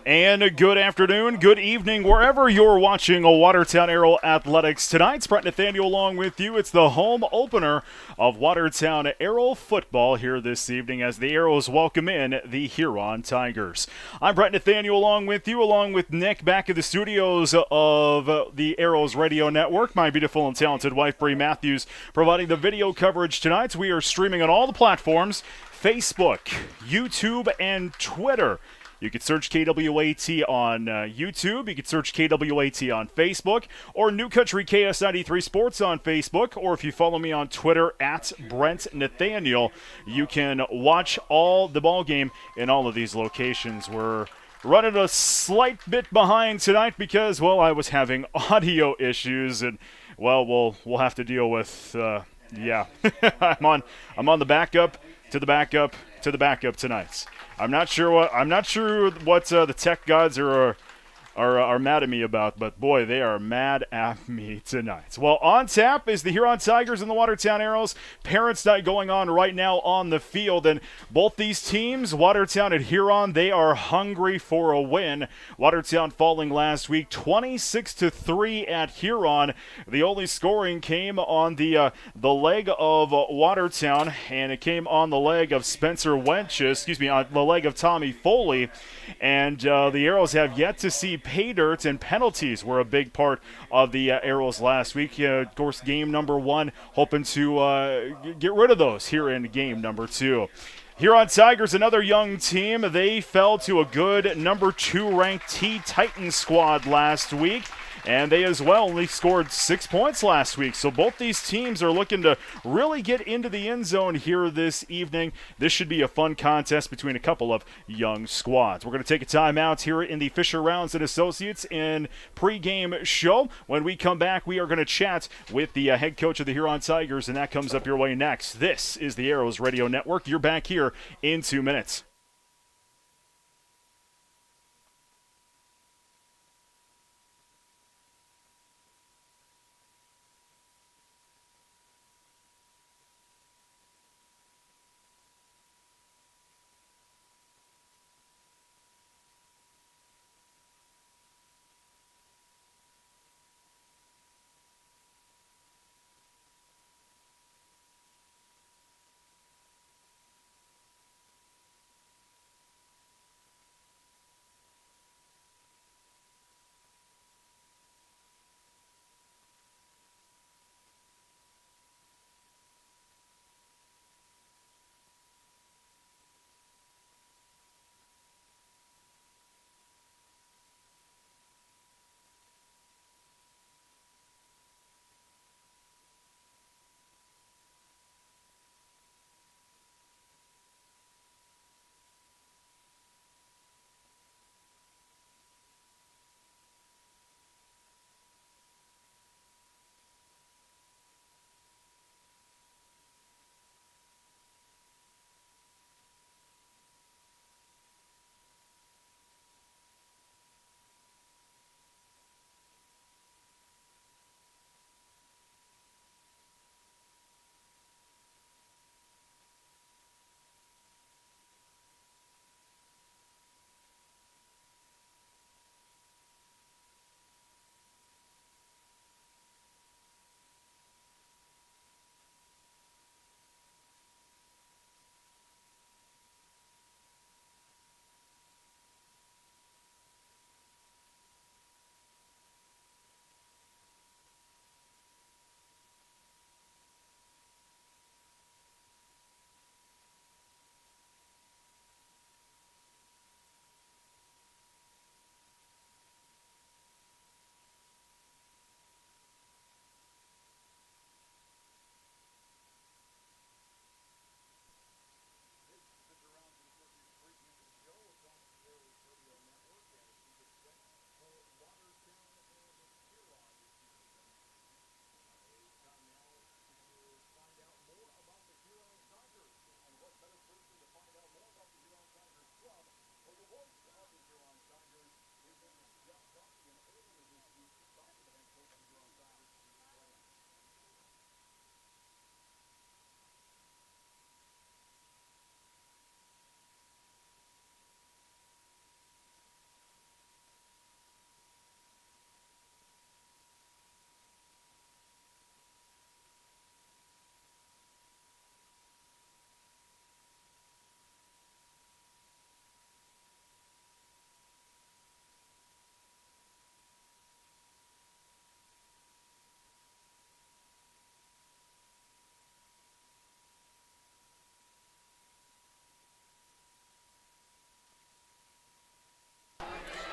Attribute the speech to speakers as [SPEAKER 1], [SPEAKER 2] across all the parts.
[SPEAKER 1] And good afternoon, good evening, wherever you're watching Watertown Arrow Athletics tonight. It's Brett Nathaniel along with you. It's the home opener of Watertown Arrow football here this evening as the Arrows welcome in the Huron Tigers. I'm Brett Nathaniel along with you, along with Nick back at the studios of the Arrows Radio Network. My beautiful and talented wife, Bree Matthews, providing the video coverage tonight. We are streaming on all the platforms, Facebook, YouTube, and Twitter. You can search KWAT on YouTube. You can search KWAT on Facebook, or New Country KS93 Sports on Facebook, or if you follow me on Twitter at Brent Nathaniel, you can watch all the ball game in all of these locations. We're running a slight bit behind tonight because, well, I was having audio issues, and well, we'll have to deal with. Yeah, I'm on the backup to the backup to the backup tonight. I'm not sure what the tech gods are mad at me about, but boy, they are mad at me tonight. Well, on tap is the Huron Tigers and the Watertown Arrows. Parents' night going on right now on the field, and both these teams, Watertown and Huron, they are hungry for a win. Watertown falling last week 26-3 at Huron. The only scoring came on the leg of Watertown, and it came on the leg of Spencer Wenches, on the leg of Tommy Foley, and the Arrows have yet to see pay dirt, and penalties were a big part of the Arrows last week. Of course, game number one, hoping to get rid of those here in game number two. Huron Tigers, another young team. They fell to a good number 2 ranked T-Titans squad last week, and they as well only scored 6 points last week. So both these teams are looking to really get into the end zone here this evening. This should be a fun contest between a couple of young squads. We're going to take a timeout here in the Fisher Rounds and Associates in pregame show. When we come back, we are going to chat with the head coach of the Huron Tigers, and that comes up your way next. This is the Arrows Radio Network. You're back here in 2 minutes.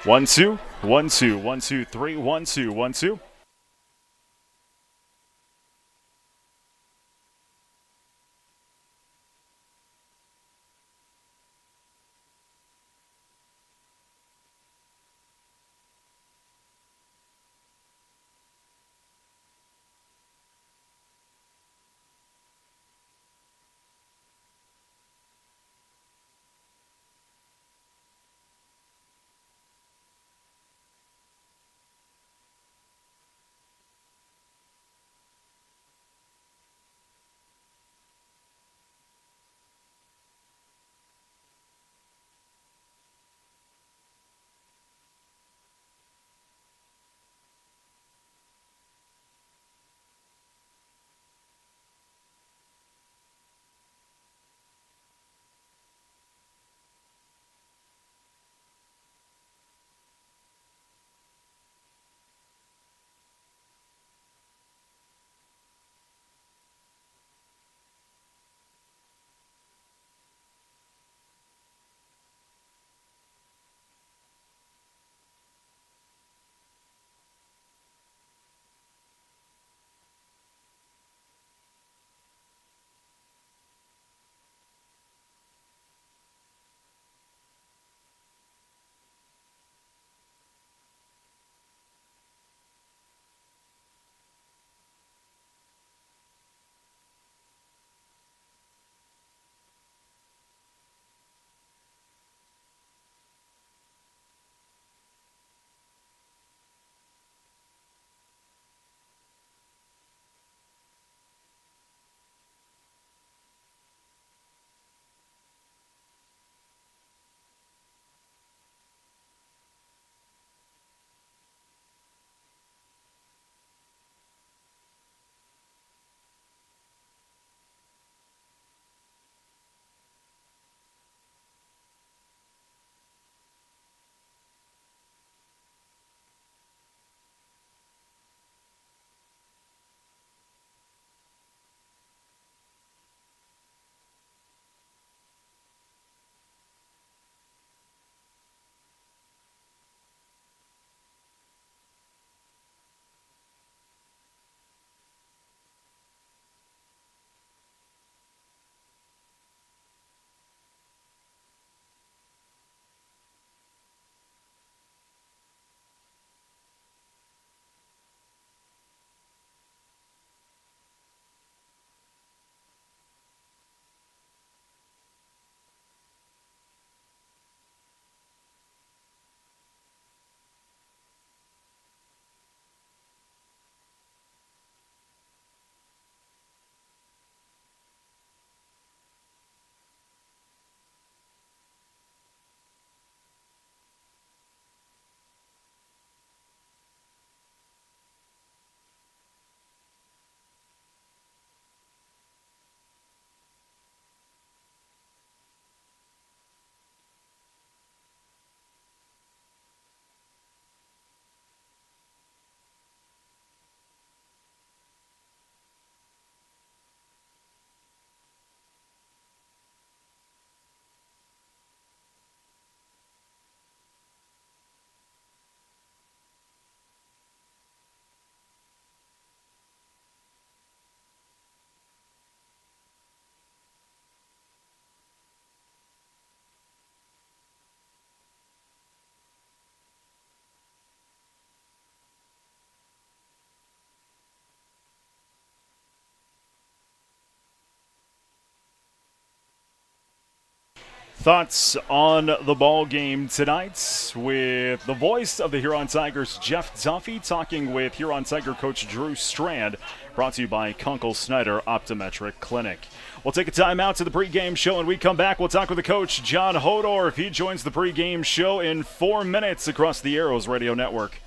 [SPEAKER 1] 1 2, 1 2, 1 2, 3, 1 2, 1 2. Thoughts on the ball game tonight with the voice of the Huron Tigers, Jeff Duffy, talking with Huron Tiger coach Drew Strand, brought to you by Kunkel Snyder Optometric Clinic. We'll take a time out to the pregame show, and we come back. We'll talk with the coach, John Hodor. He joins the pregame show in 4 minutes across the Arrows Radio Network.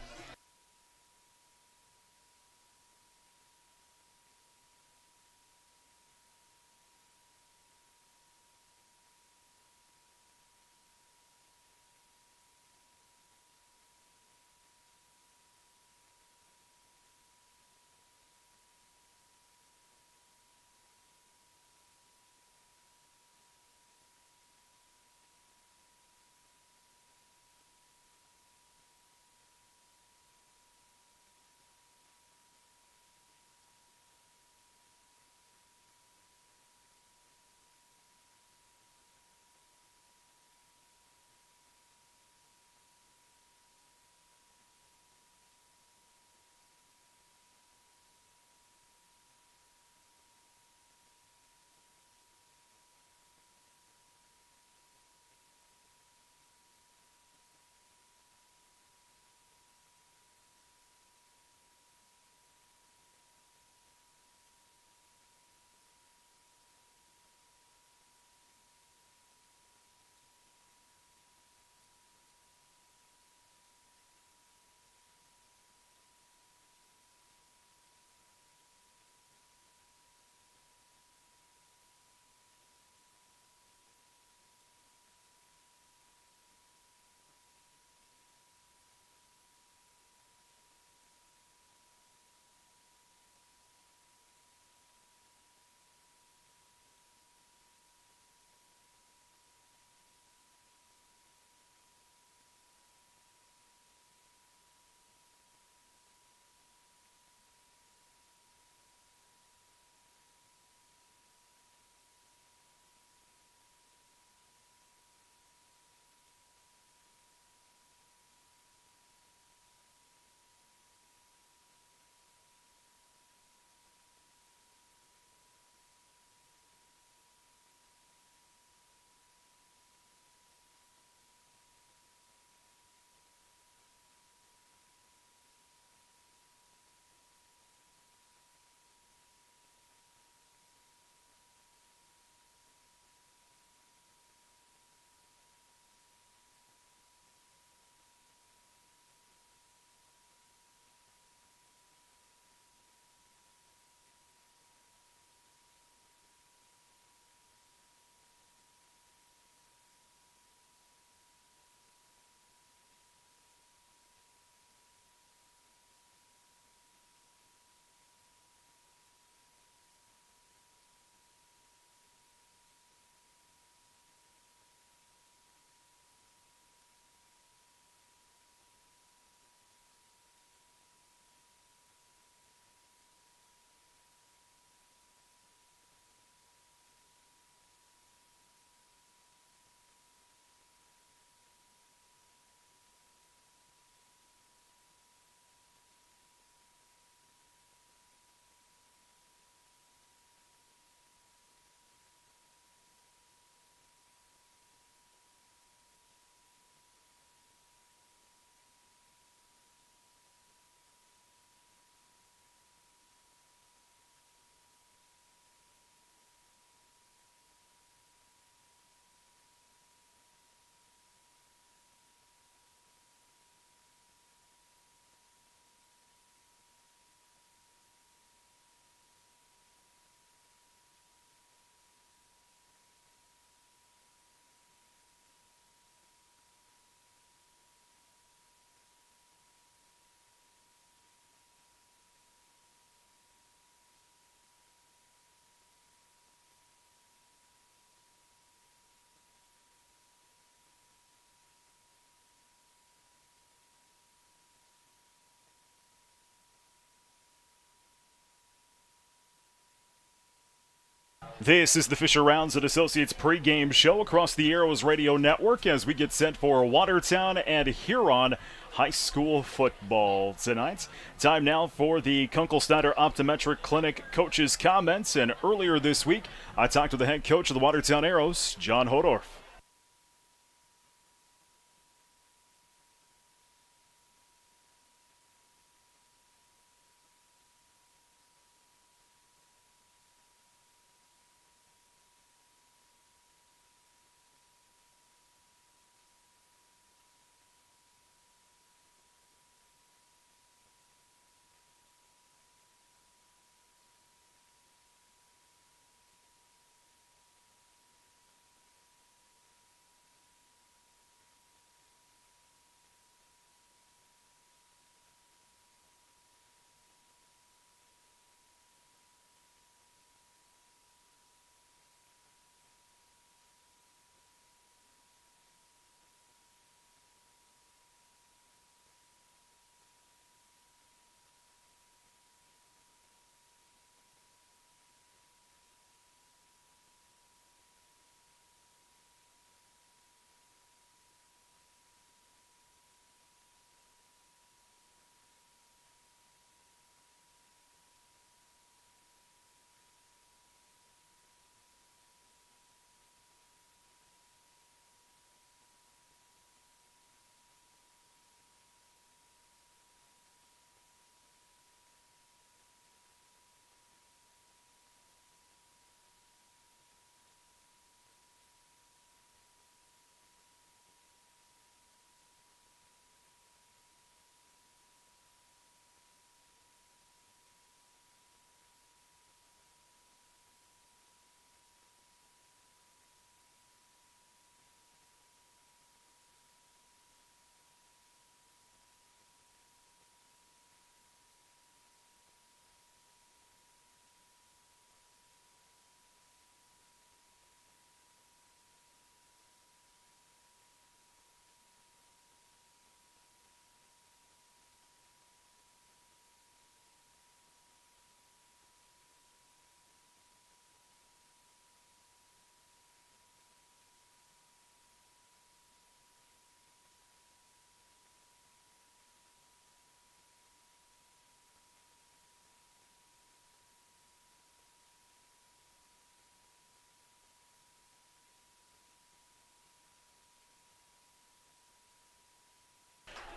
[SPEAKER 1] This is the Fisher Rounds and Associates pregame show across the Arrows Radio Network as we get set for Watertown and Huron High School football tonight. Time now for the Kunkel-Snyder Optometric Clinic coaches' comments. And earlier this week, I talked to the head coach of the Watertown Arrows, John Hodorf.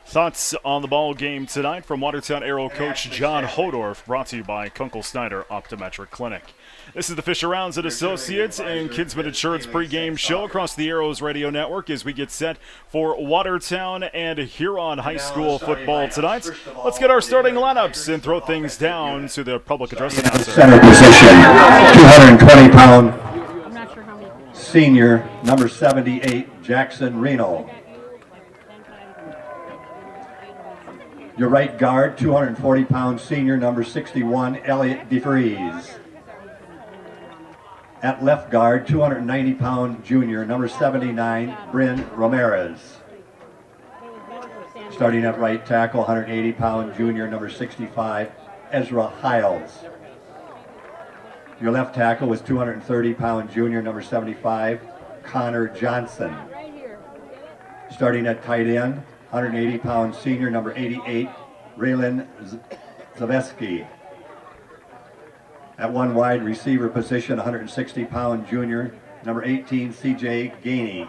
[SPEAKER 1] Thoughts on the ball game tonight from Watertown Arrow coach John Hodorf, brought to you by Kunkel-Snyder Optometric Clinic. This is the Fisher Rounds and Associates and Kinsman Insurance pregame show across the Arrows Radio Network as we get set for Watertown and Huron High School football tonight. Let's get our starting lineups and throw things down to the public address announcer.
[SPEAKER 2] Center position, 220-pound senior, number 78, Jackson Reno. Your right guard, 240-pound senior, number 61, Elliot DeFries. At left guard, 290-pound junior, number 79, Bryn Ramirez. Starting at right tackle, 180-pound junior, number 65, Ezra Hiles. Your left tackle was 230-pound junior, number 75, Connor Johnson. Starting at tight end, 180-pound senior, number 88, Raylan Zaveski. At one wide receiver position, 160-pound junior, number 18, CJ Gainey.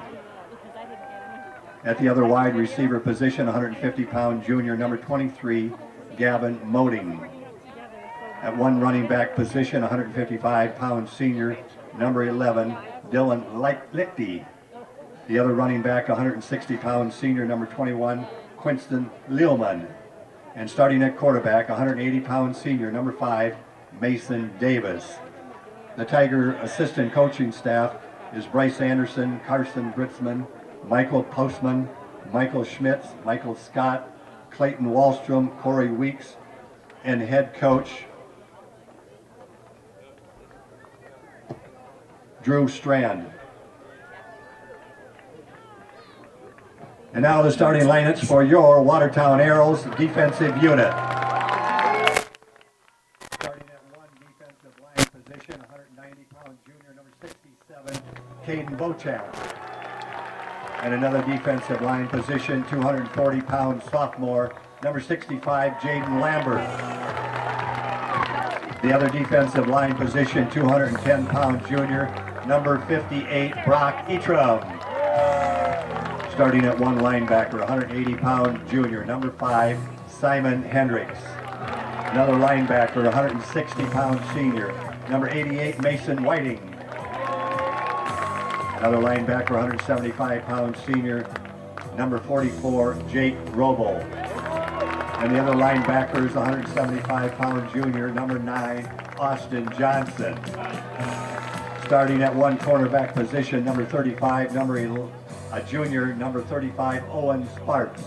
[SPEAKER 2] At the other wide receiver position, 150-pound junior, number 23, Gavin Moding. At one running back position, 155-pound senior, number 11, Dylan Lichty. The other running back, 160-pound senior, number 21, Quinston Lealman. And starting at quarterback, 180-pound senior, number 5, Mason Davis. The Tiger assistant coaching staff is Bryce Anderson, Carson Britzman, Michael Postman, Michael Schmitz, Michael Scott, Clayton Wallstrom, Corey Weeks, and head coach Drew Strand. And now the starting lineups for your Watertown Arrows defensive unit. Starting at one defensive line position, 190-pound junior, Beauchamp. And another defensive line position, 240-pound sophomore, number 65, Jaden Lambert. The other defensive line position, 210-pound junior, number 58, Brock Etram. Starting at one linebacker, 180-pound junior, number 5, Simon Hendricks. Another linebacker, 160-pound senior, number 88, Mason Whiting. Another linebacker, 175-pound senior, number 44, Jake Robo. And the other linebacker is 175-pound junior, number 9, Austin Johnson. Starting at one cornerback position, number 35, a junior, number 35, Owen Sparks.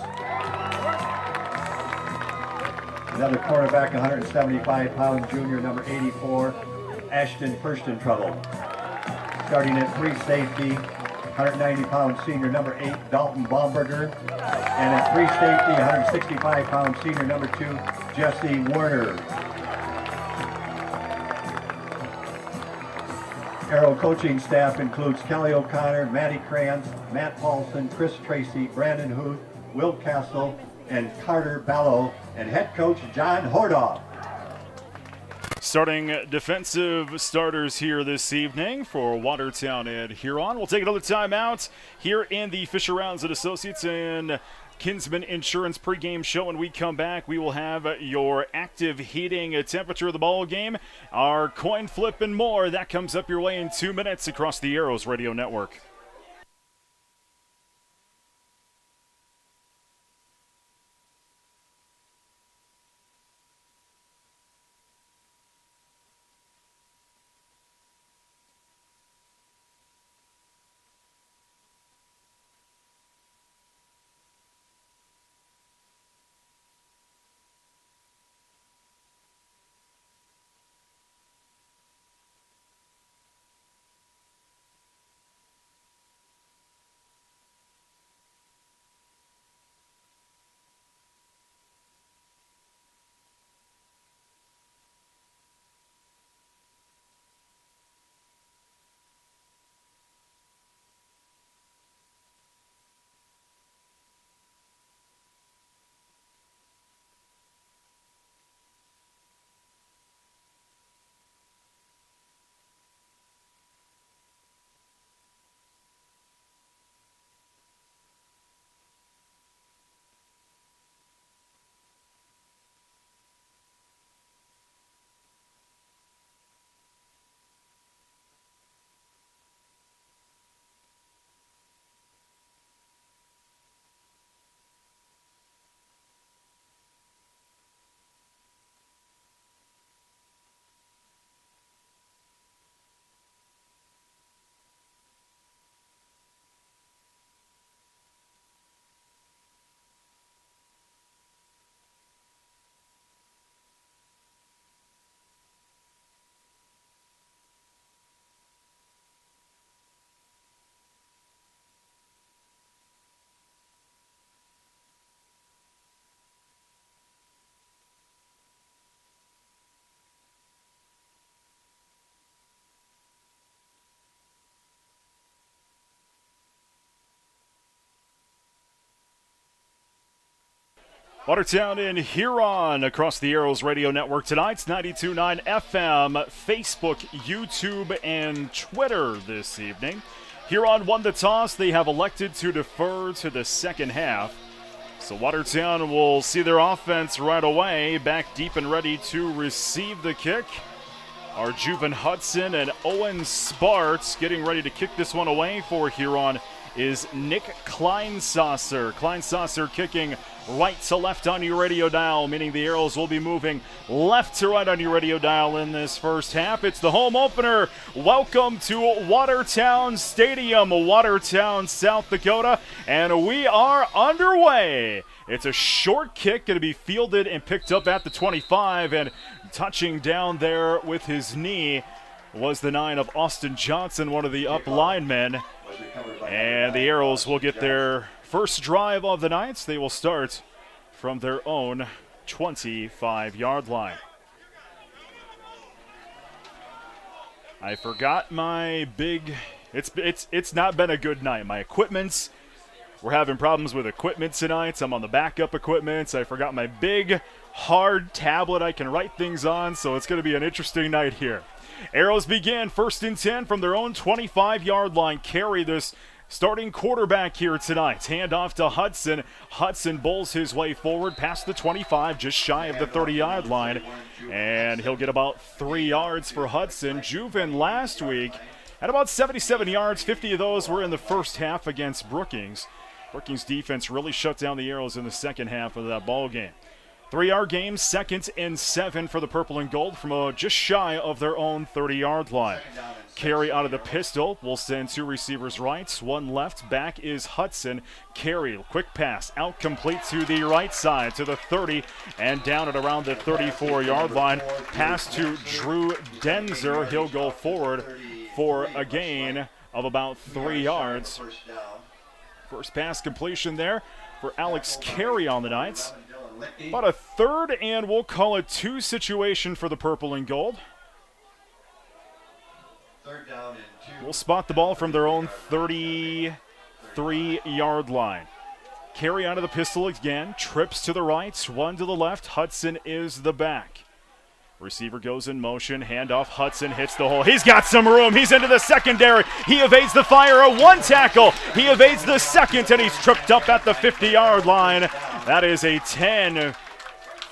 [SPEAKER 2] Another cornerback, 175-pound junior, number 84, Ashton Furstentrouble. Starting at free safety, 190-pound senior, number 8, Dalton Baumberger. And at free safety, 165-pound senior, number 2, Jesse Werner. Arrow coaching staff includes Kelly O'Connor, Matty Krantz, Matt Paulson, Chris Tracy, Brandon Huth, Will Castle, and Carter Ballo, and head coach John Hordoff.
[SPEAKER 1] Starting defensive starters here this evening for Watertown and Huron. We'll take another timeout here in the Fisher Rounds and Associates and Kinsman Insurance pregame show. When we come back, we will have your active heating temperature of the ball game, our coin flip, and more. That comes up your way in 2 minutes across the Arrows Radio Network. Watertown and Huron across the Arrows Radio Network tonight's 92.9 FM, Facebook, YouTube, and Twitter this evening. Huron won the toss. They have elected to defer to the second half. So Watertown will see their offense right away, back deep and ready to receive the kick. Our Juven Hudson and Owen Sparts getting ready to kick this one away for Huron is Nick Kleinsasser. Kleinsasser kicking right to left on your radio dial, meaning the Arrows will be moving left to right on your radio dial in this first half. It's the home opener. Welcome to Watertown Stadium, Watertown, South Dakota, and we are underway. It's a short kick, going to be fielded and picked up at the 25, and touching down there with his knee was the 9 of Austin Johnson, one of the up linemen. And the Arrows will get their first drive of the night. They will start from their own 25-yard line. I forgot my big It's not been a good night. We're having problems with equipment tonight. I'm on the backup equipment. I forgot my big, hard tablet I can write things on, so it's going to be an interesting night here. Arrows begin 1st and 10 from their own 25-yard line. Carey, this starting quarterback here tonight. Handoff to Hudson. Hudson bowls his way forward past the 25, just shy of the 30-yard line. And he'll get about 3 yards for Hudson. Juven last week had about 77 yards. 50 of those were in the first half against Brookings. Brookings defense really shut down the Arrows in the second half of that ball game. 3-yard game, 2nd and 7 for the Purple and Gold from just shy of their own 30-yard line. Carey out of the pistol will send 2 receivers right, 1 left. Back is Hudson. Carey, quick pass, out complete to the right side to the 30 and down at around the 34-yard line. Pass to Drew Denzer. He'll go forward for a gain of about 3 yards. First pass completion there for Alex Carey on the night. About a 3rd and we'll call it 2 situation for the Purple and Gold.
[SPEAKER 2] 3rd down and 2.
[SPEAKER 1] We'll spot the ball from their own 33-yard line. Carey out of the pistol again. Trips to the right, 1 to the left. Hudson is the back. Receiver goes in motion. Handoff. Hudson hits the hole. He's got some room. He's into the secondary. He evades the fire. A 1 tackle. He evades the second, and he's tripped up at the 50-yard line. That is a 10,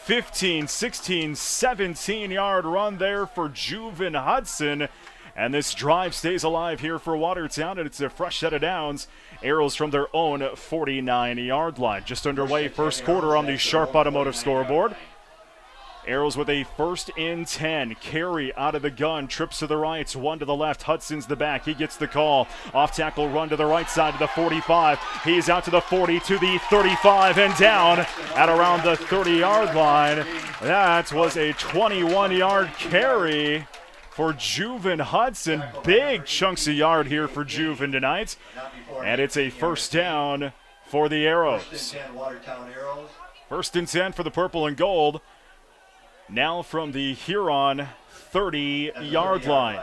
[SPEAKER 1] 15, 16, 17-yard run there for Juven Hudson. And this drive stays alive here for Watertown, and it's a fresh set of downs. Arrows from their own 49-yard line. Just underway, first quarter on the Sharp Automotive scoreboard. Arrows with a 1st and 10. Carey out of the gun, trips to the right, 1 to the left. Hudson's the back. He gets the call. Off tackle run to the right side to the 45. He's out to the 40, to the 35, and down at around the 30-yard line. That was a 21-yard carry for Juven Hudson. Big chunks of yard here for Juven tonight. And it's a 1st down for the Arrows. 1st and 10 for the Purple and Gold. Now from the Huron 30-yard line.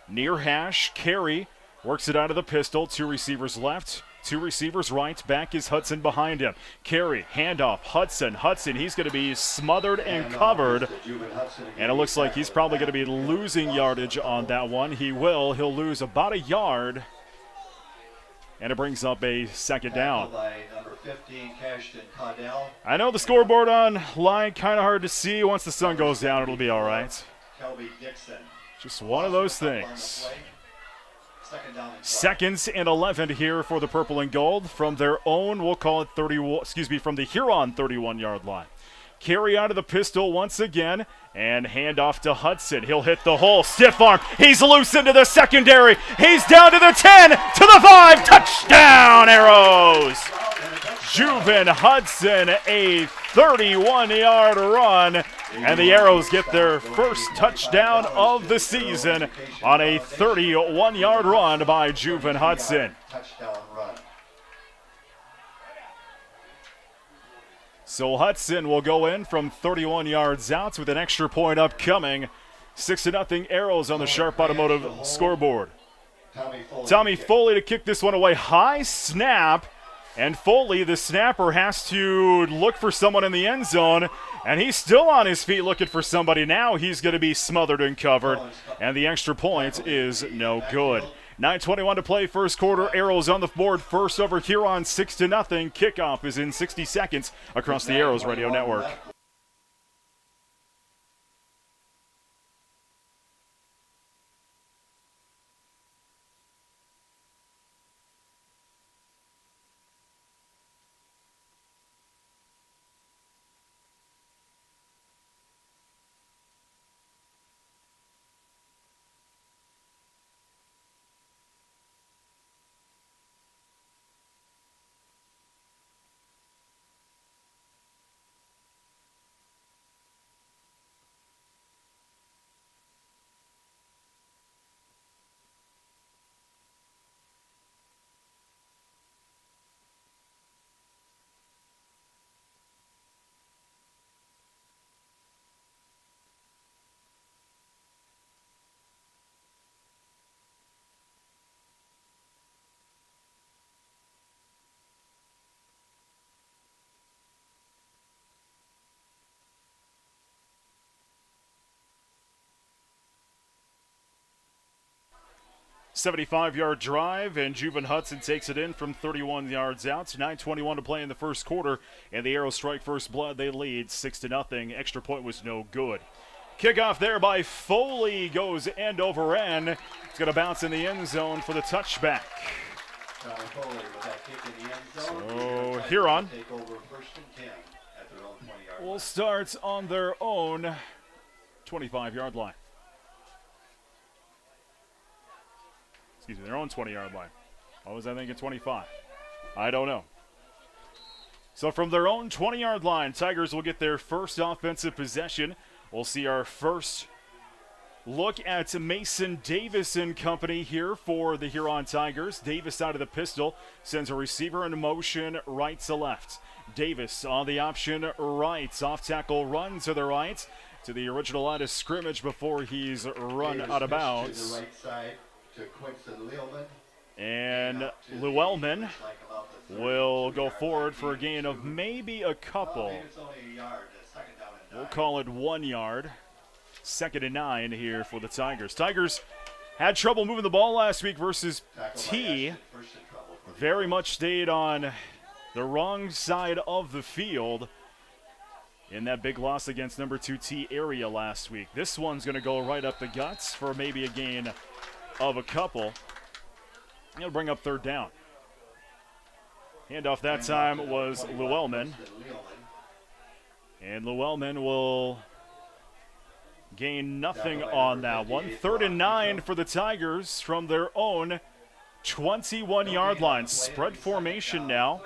[SPEAKER 1] Near hash, Carey works it out of the pistol. 2 receivers left, 2 receivers right. Back is Hudson behind him. Carey, handoff, Hudson, he's going to be smothered and covered. And it looks like he's probably going to be losing yardage on that one. He will. He'll lose about a yard. And it brings up a 2nd down. I know the scoreboard online kind of hard to see. Once the sun goes down, it'll be all right. Just one of those things. 2nd and 11 here for the Purple and Gold from their own, we'll call it from the Huron 31-yard line. Carey out of the pistol once again, and handoff to Hudson. He'll hit the hole, stiff arm. He's loose into the secondary. He's down to the 10, to the 5. Touchdown, Arrows! Juven Hudson, a 31-yard run, and the Arrows get their first touchdown of the season on a 31-yard run by Juven Hudson. So Hudson will go in from 31 yards out with an extra point upcoming. 6-0 Arrows on the Sharp Automotive scoreboard. Tommy Foley to kick this one away. High snap. And Foley, the snapper, has to look for someone in the end zone. And he's still on his feet looking for somebody. Now he's going to be smothered and covered. And the extra point is no good. 9:21 to play, first quarter. Arrows on the board first over Huron, 6-0. Kickoff is in 60 seconds across the Arrows Radio Network. 75-yard drive, and Juven Hudson takes it in from 31 yards out. 9:21 to play in the first quarter, and the Arrows strike first blood. They lead 6-0. Extra point was no good. Kickoff there by Foley goes end over end. It's going to bounce in the end zone for the touchback. So Huron will start on their own 25-yard line. Excuse me, their own 20-yard line. What was I thinking, 25? I don't know. So from their own 20-yard line, Tigers will get their first offensive possession. We'll see our first look at Mason Davis and company here for the Huron Tigers. Davis out of the pistol, sends a receiver in motion right to left. Davis on the option right, off tackle run to the right, to the original line of scrimmage before he's run out of bounds.
[SPEAKER 2] To the right side to Quinton Lealman.
[SPEAKER 1] And Llewellyn will go forward for a gain of maybe a couple. We'll call it 1 yard. 2nd and 9 here for the Tigers. Tigers had trouble moving the ball last week versus T. Very much stayed on the wrong side of the field in that big loss against number 2 T area last week. This one's going to go right up the guts for maybe a gain of a couple. He'll bring up 3rd down. Handoff that time was Llewellyn. And Llewellyn will gain nothing on that one. 3rd and 9 for the Tigers from their own 21-yard line. Spread formation now.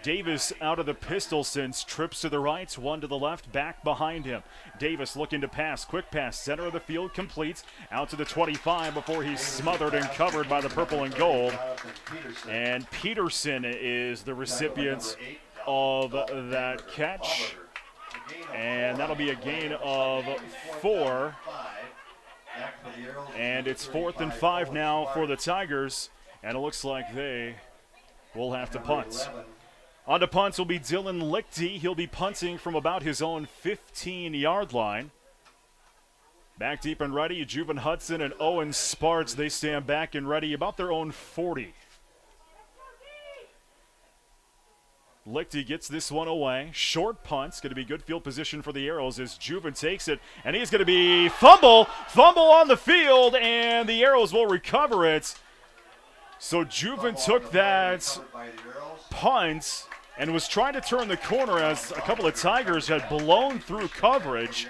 [SPEAKER 1] Davis out of the pistol since trips to the right, one to the left, back behind him. Davis looking to pass, quick pass, center of the field, complete, out to the 25 before he's smothered and covered by the purple and gold. And Peterson is the recipient of that catch. And that'll be a gain of 4. And it's 4th and 5 now for the Tigers. And it looks like they will have to punt. On to punts will be Dylan Lichty. He'll be punting from about his own 15-yard line. Back deep and ready, Juven Hudson and Owen Sparks. They stand back and ready about their own 40. Lichty gets this one away. Short punt's going to be good field position for the Arrows as Juven takes it. And he's going to be fumble on the field, and the Arrows will recover it. So Juven took that punt and was trying to turn the corner as a couple of Tigers had blown through coverage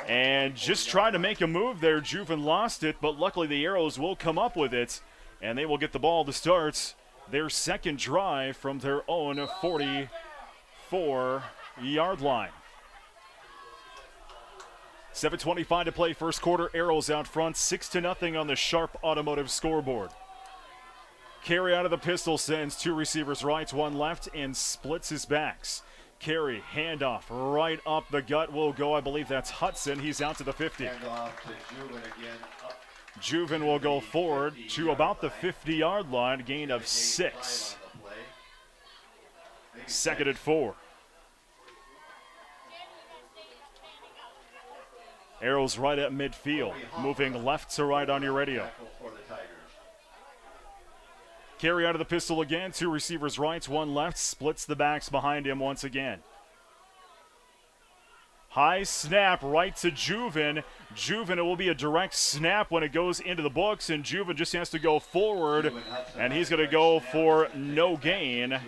[SPEAKER 1] and just trying to make a move there. Juven lost it, but luckily the Arrows will come up with it, and they will get the ball to start their second drive from their own 44-yard line. 7:25 to play first quarter. Arrows out front, 6-0 on the Sharp Automotive scoreboard. Carey out of the pistol sends 2 receivers right, 1 left, and splits his backs. Carey, handoff, right up the gut will go. I believe that's Hudson. He's out to the 50.
[SPEAKER 2] Handoff to Juven again.
[SPEAKER 1] Juven will go forward to about the 50-yard line, gain of 6. 2nd and 4. Arrows right at midfield, moving left to right on your radio. Carey out of the pistol again, 2 receivers right, 1 left, splits the backs behind him once again. High snap right to Juven. Juven, it will be a direct snap when it goes into the books, and Juven just has to go forward, and he's going to go for no gain. And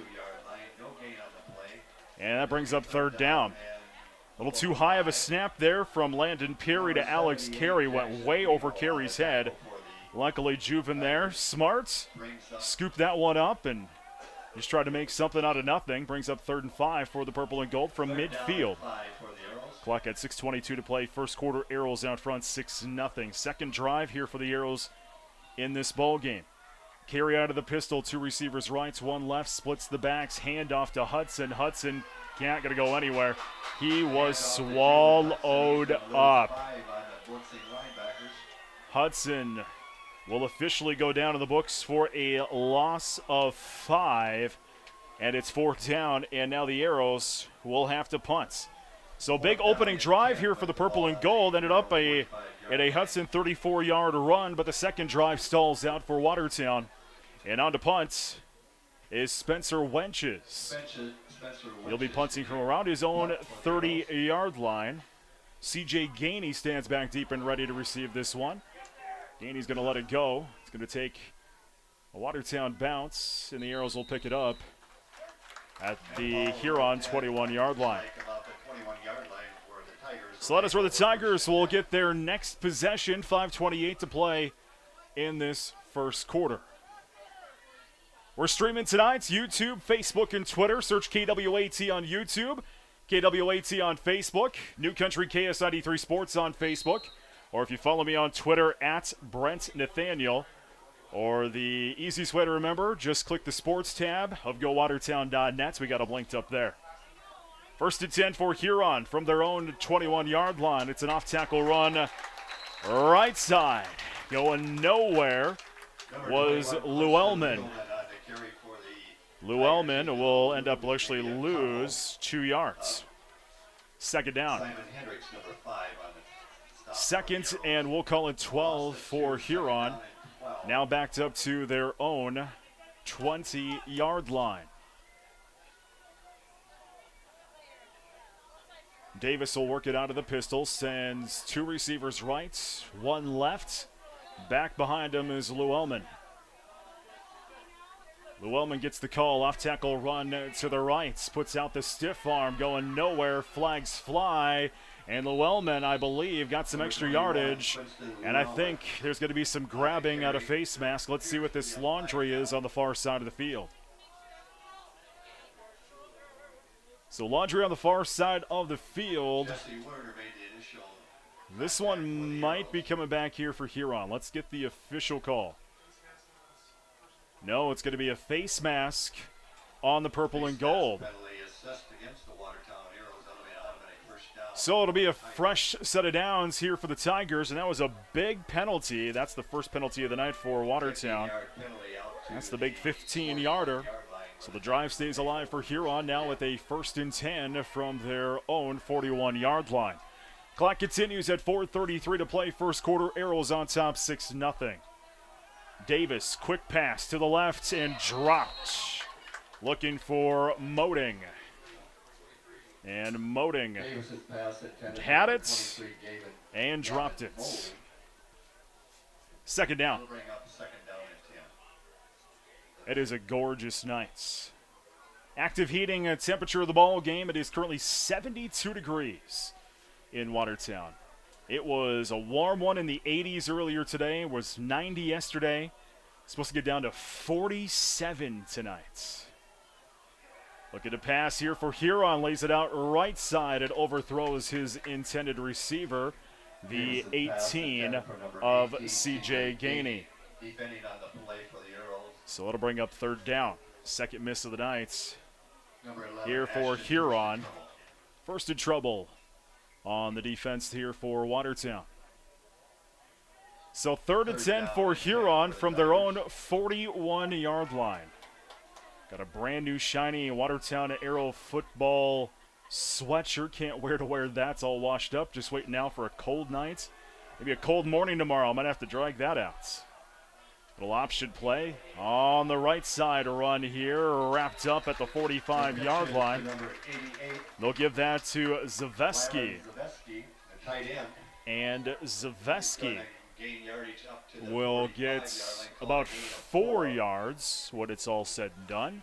[SPEAKER 1] that brings up 3rd down. A little too high of a snap there from Landon Perry to Alex Carey. Went way over Carey's head. Luckily, Juven there, smart, scooped that one up and just tried to make something out of nothing. Brings up 3rd and 5 for the purple and gold from midfield. Clock at 6:22 to play. First quarter, Arrows out front, 6-0. Second drive here for the Arrows in this ball game. Carey out of the pistol, 2 receivers right, 1 left, splits the backs, handoff to Hudson. Hudson can't gonna go anywhere. He was swallowed up. Hudson will officially go down in the books for a loss of 5, and it's 4th down, and now the Arrows will have to punt. So big opening drive here for the purple and gold. Ended up at a Hudson 34-yard run, but the second drive stalls out for Watertown. And on to punt is Spencer Wenches. He'll be punting from around his own 30-yard line. CJ Gainey stands back deep and ready to receive this one. Gainey's going to let it go. It's going to take a Watertown bounce, and the Arrows will pick it up at the Huron 21-yard line. So that is where the Tigers will get their next possession. 5:28 to play in this first quarter. We're streaming tonight, YouTube, Facebook, and Twitter. Search KWAT on YouTube, KWAT on Facebook, New Country KS93 Sports on Facebook, or if you follow me on Twitter, at Brent Nathaniel. Or the easiest way to remember, just click the sports tab of GoWatertown.net. We got them linked up there. First and 10 for Huron from their own 21-yard line. It's an off-tackle run right side. Going nowhere was Llewellyn. Llewellyn will end up actually lose 2 yards. Second down. Second, and we'll call it 12 for Huron. Now backed up to their own 20-yard line. Davis will work it out of the pistol, sends 2 receivers right, 1 left. Back behind him is Llewellyn. Llewellyn gets the call, off-tackle run to the right, puts out the stiff arm, going nowhere, flags fly. And Llewellyn, I believe, got some extra yardage. And I think there's going to be some grabbing out of face mask. Let's see what this laundry is on the far side of the field. So laundry on the far side of the field. This one might be coming back here for Huron. Let's get the official call. No, it's going to be a face mask on the purple and gold. So it'll be a fresh set of downs here for the Tigers, and that was a big penalty. That's the first penalty of the night for Watertown. That's the big 15-yarder. So the drive stays alive for Huron now with a 1st and 10 from their own 41-yard line. Clock continues at 4:33 to play. First quarter, Arrows on top 6-0. Davis, quick pass to the left and dropped. Looking for Moding. And Moding had it and dropped it. Second down. It is a gorgeous night. Active heating temperature of the ball game. It is currently 72 degrees in Watertown. It was a warm one in the 80s earlier today. It was 90 yesterday. It's supposed to get down to 47 tonight. Look at the pass here for Huron. Lays it out right side. It overthrows his intended receiver, the 18 of CJ Gainey. So it'll bring up third down. Second miss of the night here for Huron. First in trouble on the defense here for Watertown. So 3rd and 10 for Huron from their own 41-yard line. Got a brand new shiny Watertown Arrow football sweatshirt. Can't wear to wear that. It's all washed up. Just waiting now for a cold night. Maybe a cold morning tomorrow. I might have to drag that out. Little option play on the right side. A run here. Wrapped up at the 45-yard line. They'll give that to Zaveski. And Zaveski will get about 4 yards when it's all said and done.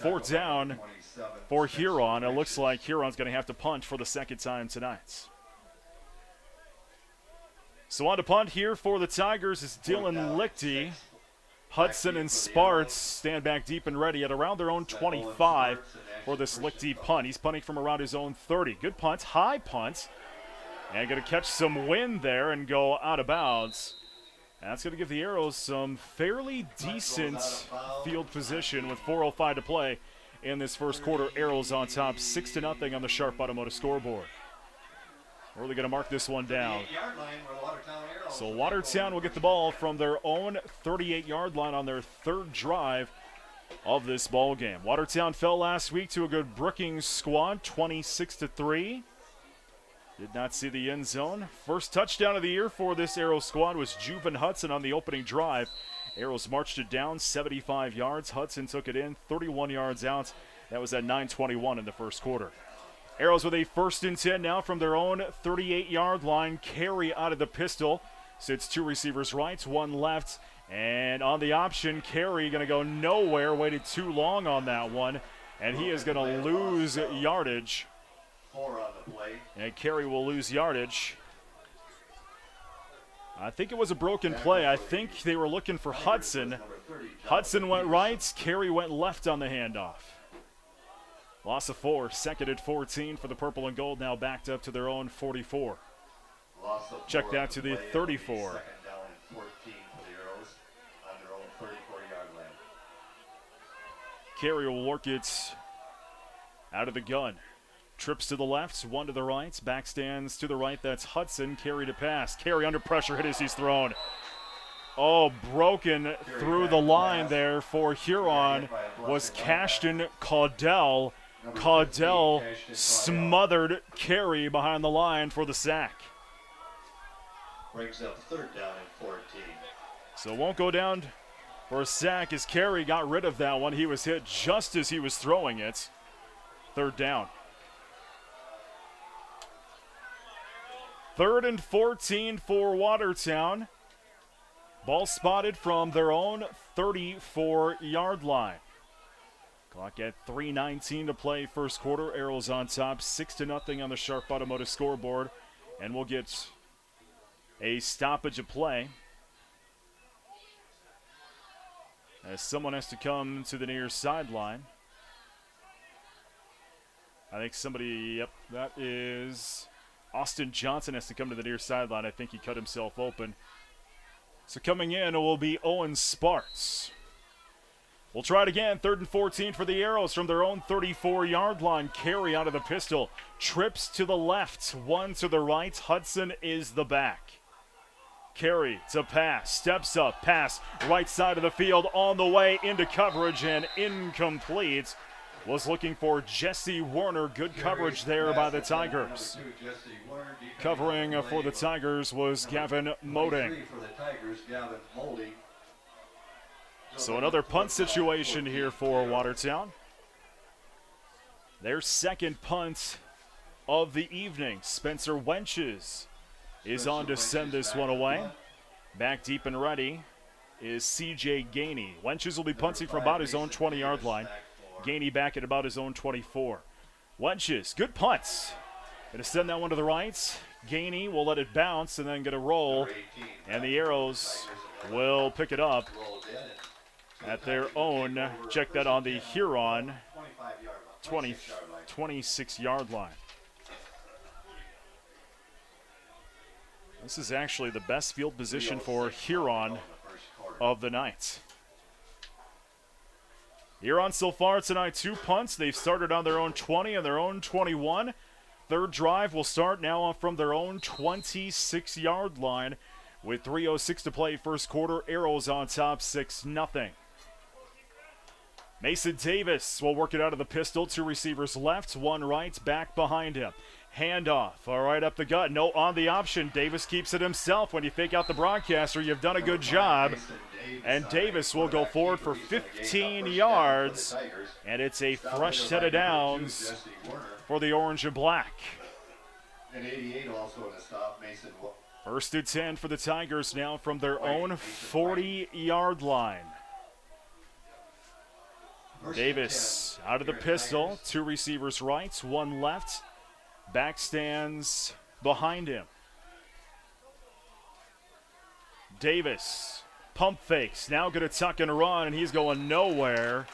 [SPEAKER 1] 4th down for Huron. It looks like Huron's going to have to punt for the second time tonight. So on to punt here for the Tigers is Dylan Lichty. Hudson and Sparts stand back deep and ready at around their own 25 for this Lichty punt. He's punting from around his own 30. Good punt, high punt. And going to catch some wind there and go out of bounds. And that's going to give the Arrows some fairly decent field position with 4:05 to play in this first quarter. Arrows on top 6-0 on the Sharp Automotive scoreboard. We're really going to mark this one down. So Watertown will get the ball from their own 38-yard line on their third drive. of this ball game. Watertown fell last week to a good Brookings squad, 26-3. Did not see the end zone. First touchdown of the year for this Arrows squad was Juven Hudson on the opening drive. Arrows marched it down 75 yards. Hudson took it in 31 yards out. That was at 9:21 in the first quarter. Arrows with a 1st and 10 now from their own 38-yard line. Carey out of the pistol. Sits 2 receivers right, 1 left. And on the option, Carey going to go nowhere. Waited too long on that one. And he is going to lose yardage.
[SPEAKER 2] 4 on the play.
[SPEAKER 1] And Carey will lose yardage. I think it was a broken play. I think they were looking for Hudson. Hudson went right. Carey went left on the handoff. Loss of 4. 2nd and 14 for the purple and gold. Now backed up to their own 44. Check that to the 34.
[SPEAKER 2] 2nd down and 14 for the Arrows on their own 34-yard line.
[SPEAKER 1] Carey will work it out of the gun. Trips to the left, 1 to the right. Back stands to the right. That's Hudson. Carey to pass. Carey under pressure. Hit as he's thrown. Oh, broken through the line there for Huron was Cashton Caudell. Caudell smothered Carey behind the line for the sack.
[SPEAKER 2] Brings up 3rd down and 14.
[SPEAKER 1] So it won't go down for a sack as Carey got rid of that one. He was hit just as he was throwing it. 3rd down. 3rd and 14 for Watertown. Ball spotted from their own 34-yard line. Clock at 3:19 to play first quarter. Arrows on top, 6-0 on the Sharp Automotive scoreboard. And we'll get a stoppage of play as someone has to come to the near sideline. I think somebody, yep, that is Austin Johnson has to come to the near sideline. I think he cut himself open. So coming in will be Owen Sparks. We'll try it again. 3rd and 14 for the Arrows from their own 34-yard line. Carey out of the pistol. Trips to the left, 1 to the right. Hudson is the back. Carey to pass. Steps up. Pass right side of the field on the way into coverage and incomplete. Was looking for Jesse Werner. Good coverage there by the Tigers. Covering for the Tigers was Gavin Moding. So another punt situation here for Watertown. Their 2nd punt of the evening. Spencer Wenches is on to send this one away. Back deep and ready is CJ Gainey. Wenches will be punting from about his own 20-yard line. Gainey back at about his own 24. Wenches, good punts. Going to send that one to the right. Gainey will let it bounce and then get a roll. And the Arrows will pick it up at their own, check that on the Huron 26-yard line. This is actually the best field position for Huron of the night. Huron so far tonight, 2 punts. They've started on their own 20 and their own 21. 3rd drive will start now from their own 26-yard line with 3:06 to play first quarter. Arrows on top, 6-0. Mason Davis will work it out of the pistol. 2 receivers left, 1 right, back behind him. Handoff, all right, up the gut. No on the option. Davis keeps it himself. When you fake out the broadcaster, you've done a good job. And Davis will go forward for 15 yards. And it's a fresh set of downs for the orange and black.
[SPEAKER 2] And 88 also in the stop, Mason.
[SPEAKER 1] 1st and 10 for the Tigers now from their own 40-yard line. Davis out of the pistol. 2 receivers right, 1 left. Back stands behind him. Davis, pump fakes, now going to tuck and run, and he's going nowhere.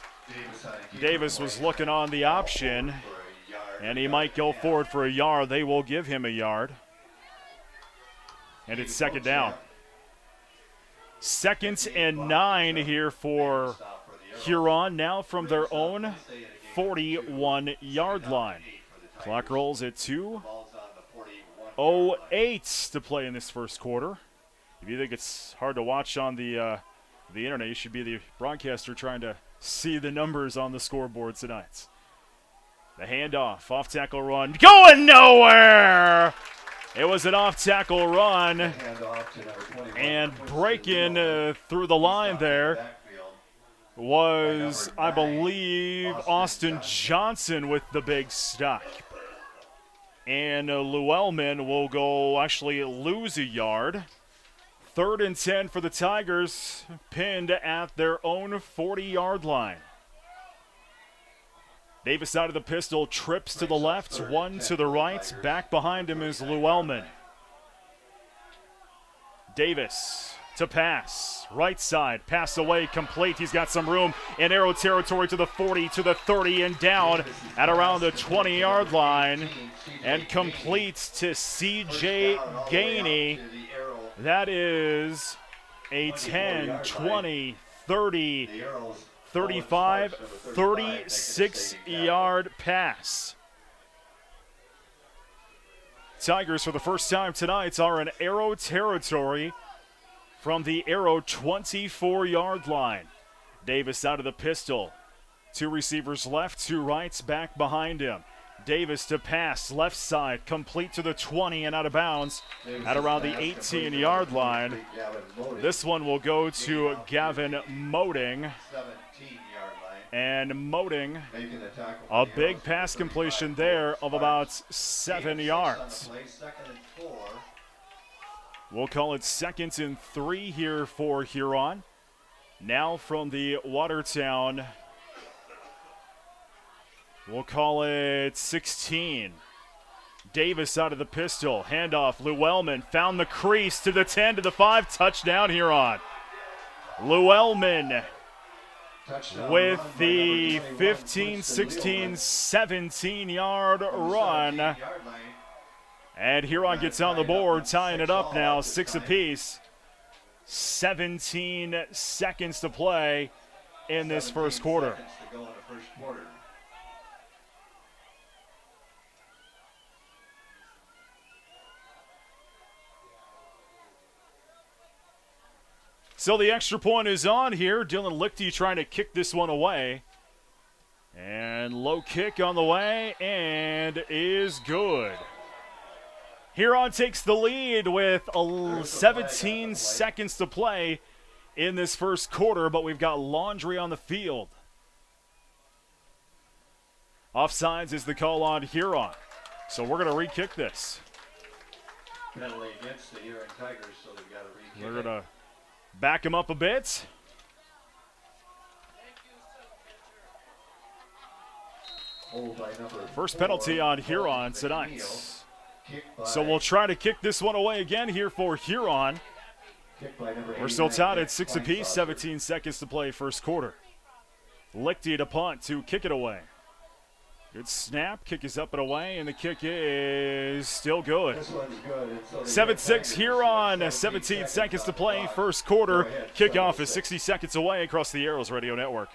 [SPEAKER 1] Davis was looking on the option, and he might go forward for a yard. They will give him a yard. And it's 2nd down. 2nd and 9 here for Huron, now from their own 41-yard line. Clock rolls at 2:08 to play in this first quarter. If you think it's hard to watch on the internet, you should be the broadcaster trying to see the numbers on the scoreboard tonight. The handoff, off-tackle run, going nowhere! It was an off-tackle run, and breaking through the line there was, I believe, Austin Johnson with the big stop. And Llewellyn will actually lose a yard. 3rd and 10 for the Tigers, pinned at their own 40-yard line. Davis out of the pistol, trips to the left, one to the right. Back behind him is Llewellyn. Davis to pass, right side, pass away, complete. He's got some room in arrow territory to the 40, to the 30, and down at around the 20-yard line, and completes to C.J. Gainey. That is a 10, 20, 30, 35, 36-yard pass. Tigers, for the first time tonight, are in arrow territory from the arrow 24-yard line. Davis out of the pistol. 2 receivers left, 2 rights, back behind him. Davis to pass, left side, complete to the 20 and out of bounds at around the 18-yard line. This one will go to Gavin Moding. And Moding, a big pass completion there of about 7 yards. We'll call it 2nd and 3 here for Huron. Now from the Watertown, we'll call it 16. Davis out of the pistol, handoff, Llewellyn found the crease to the 10, to the 5, touchdown Huron. Llewellyn with the 15, 16, 17-yard run. And Huron gets on the board, tying it up now, 6 apiece. 17 seconds to play in this first quarter. So the extra point is on here. Dylan Lichty trying to kick this one away. And low kick on the way, and is good. Huron takes the lead with 17 seconds to play in this first quarter, but we've got laundry on the field. Offsides is the call on Huron. So we're going to re-kick this.
[SPEAKER 2] Penalty against the Huron Tigers, so they've got to re-kick.
[SPEAKER 1] We're going to back him up a bit. First penalty on Huron tonight. So we'll try to kick this one away again here for Huron. We're still tied at 6 apiece, 17 seconds to play first quarter. Lichty to punt to kick it away. Good snap, kick is up and away, and the kick is still good. 7-6 Huron, 17 seconds to play first quarter. Kickoff is 60 seconds away across the Arrows Radio Network.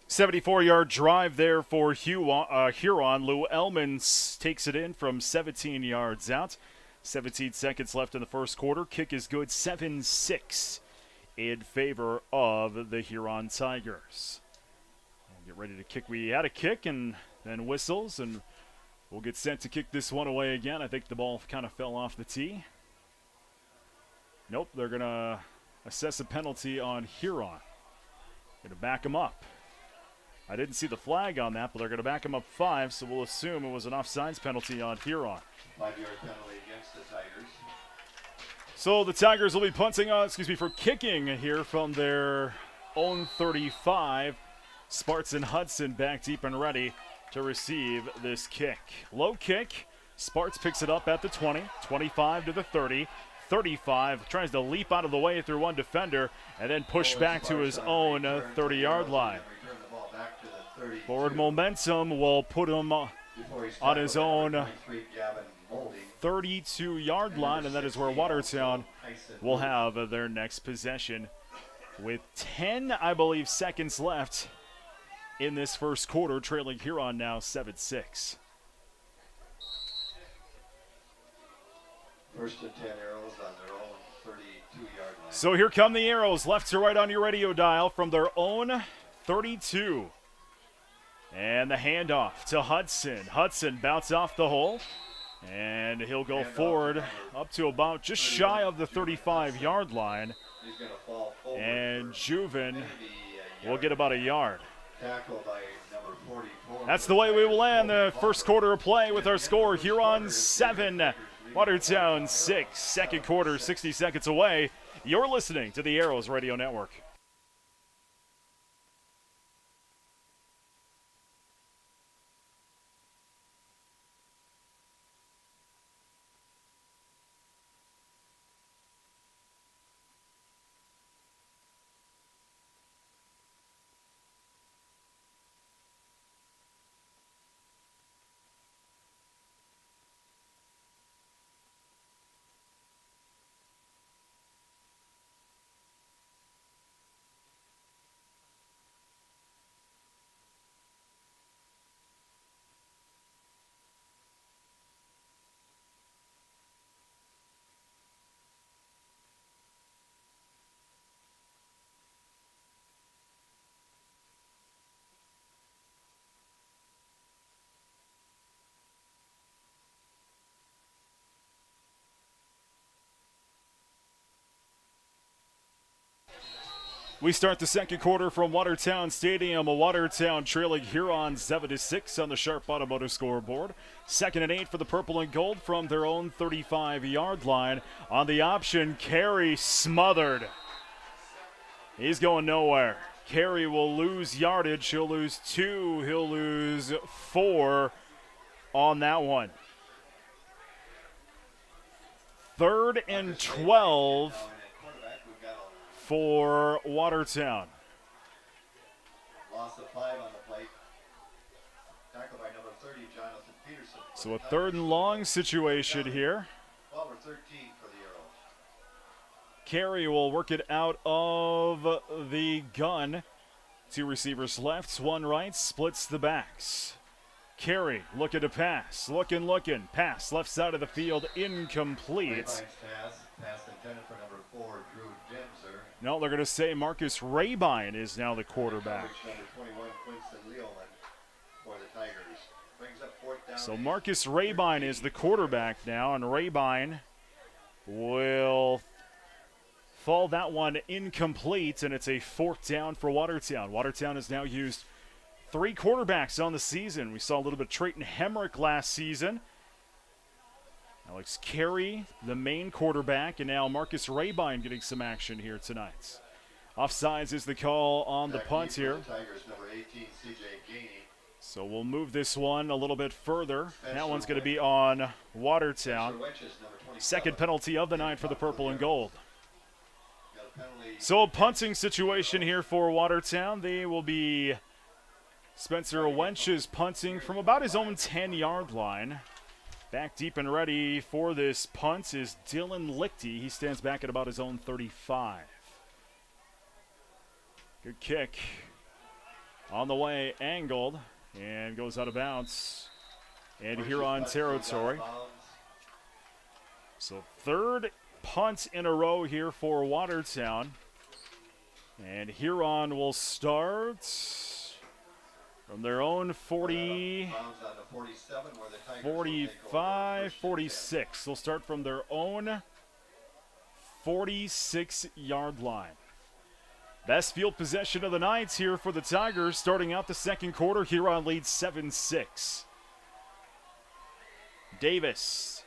[SPEAKER 1] "74-yard drive there for Huron. Llewellyn takes it in from 17 yards out. 17 seconds left in the first quarter. Kick is good, 7-6 in favor of the Huron Tigers. We'll get ready to kick. We had a kick and then whistles, and we'll get set to kick this one away again. I think the ball kind of fell off the tee. Nope, they're going to assess a penalty on Huron. Going to back him up. I didn't see the flag on that, but they're going to back him up 5, so we'll assume it was an offsides penalty on Huron.
[SPEAKER 2] 5-yard penalty against the Tigers.
[SPEAKER 1] So the Tigers will be punting on, for kicking here from their own 35. Sparts and Hudson back deep and ready to receive this kick. Low kick. Sparts picks it up at the 20, 25 to the 30. 35, tries to leap out of the way through one defender and then push back to his own 30-yard line. Forward momentum will put him on his own 32-yard line, and that is where Watertown will have their next possession with 10, I believe, seconds left in this first quarter, trailing Huron now 7-6.
[SPEAKER 2] First and 10 arrows on their own 32-yard line.
[SPEAKER 1] So here come the arrows, left to right on your radio dial from their own 32. And the handoff to Hudson. Hudson bounces off the hole, and he'll go forward up to about just shy of the 35-yard line.
[SPEAKER 2] He's going to fall forward.
[SPEAKER 1] And Juven will get about a yard.
[SPEAKER 2] Tackle by number 44.
[SPEAKER 1] That's the way we will end the first quarter of play with our score. Huron 7, Watertown 6. Second quarter, 60 seconds away. You're listening to the Arrows Radio Network. We start the second quarter from Watertown Stadium. Watertown trailing Huron 7-6 on the Sharp Automotive scoreboard. 2nd and 8 for the purple and gold from their own 35-yard line. On the option, Carey smothered. He's going nowhere. Carey will lose yardage. He'll lose 2. He'll lose 4 on that one. 3rd and 12 for Watertown.
[SPEAKER 2] Loss of 5 on the plate. Tackle by number 30, Jonathan Peterson.
[SPEAKER 1] So a 3rd and long situation here.
[SPEAKER 2] 12 or 13 for the Arrows.
[SPEAKER 1] Carey will work it out of the gun. 2 receivers left, 1 right, splits the backs. Carey looking to pass, looking, pass left side of the field, incomplete.
[SPEAKER 2] Pass intended for number 4, Drew Demser.
[SPEAKER 1] No, they're going to say Marcus Rabine is now the quarterback.
[SPEAKER 2] Number 21, Quinton Leoman for the Tigers. Brings up 4th down.
[SPEAKER 1] So Marcus Rabine is the quarterback now, and Rabine will fall that one incomplete, and it's a 4th down for Watertown. Watertown has now used 3 quarterbacks on the season. We saw a little bit of Trayton Hemrick last season. Alex Carey, the main quarterback, and now Marcus Rabine getting some action here tonight. Offsides is the call on the punt here.
[SPEAKER 2] Tigers, number 18, CJ Gainey.
[SPEAKER 1] So we'll move this one a little bit further. That one's going to be on Watertown. 2nd penalty of the night for the purple and gold. So a punting situation here for Watertown. They will be Spencer Wench's punting from about his own 10-yard line. Back deep and ready for this punt is Dylan Lichty. He stands back at about his own 35. Good kick. On the way, angled, and goes out of bounds. And Huron territory. So 3rd punt in a row here for Watertown. And Huron will start from their own 40, 45, 46. They'll start from their own 46-yard line. Best field possession of the night here for the Tigers. Starting out the second quarter, Huron leads 7-6. Davis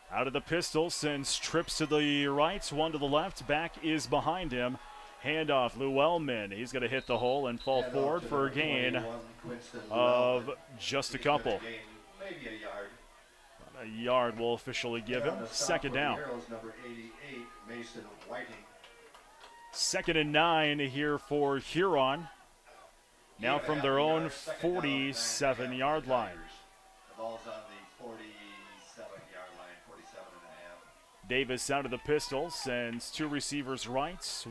[SPEAKER 1] out of the pistol, sends trips to the right, one to the left. Back is behind him. Handoff, Llewellyn. He's going to hit the hole and fall forward for a gain of just a couple.
[SPEAKER 2] Maybe a yard.
[SPEAKER 1] A yard will officially give him. Second down.
[SPEAKER 2] Number 88, Mason Whiting.
[SPEAKER 1] 2nd and 9 here for Huron. Now from their own 47-yard line.
[SPEAKER 2] The ball's on the 47-yard line, 47 and a half.
[SPEAKER 1] Davis out of the pistol, sends two receivers right,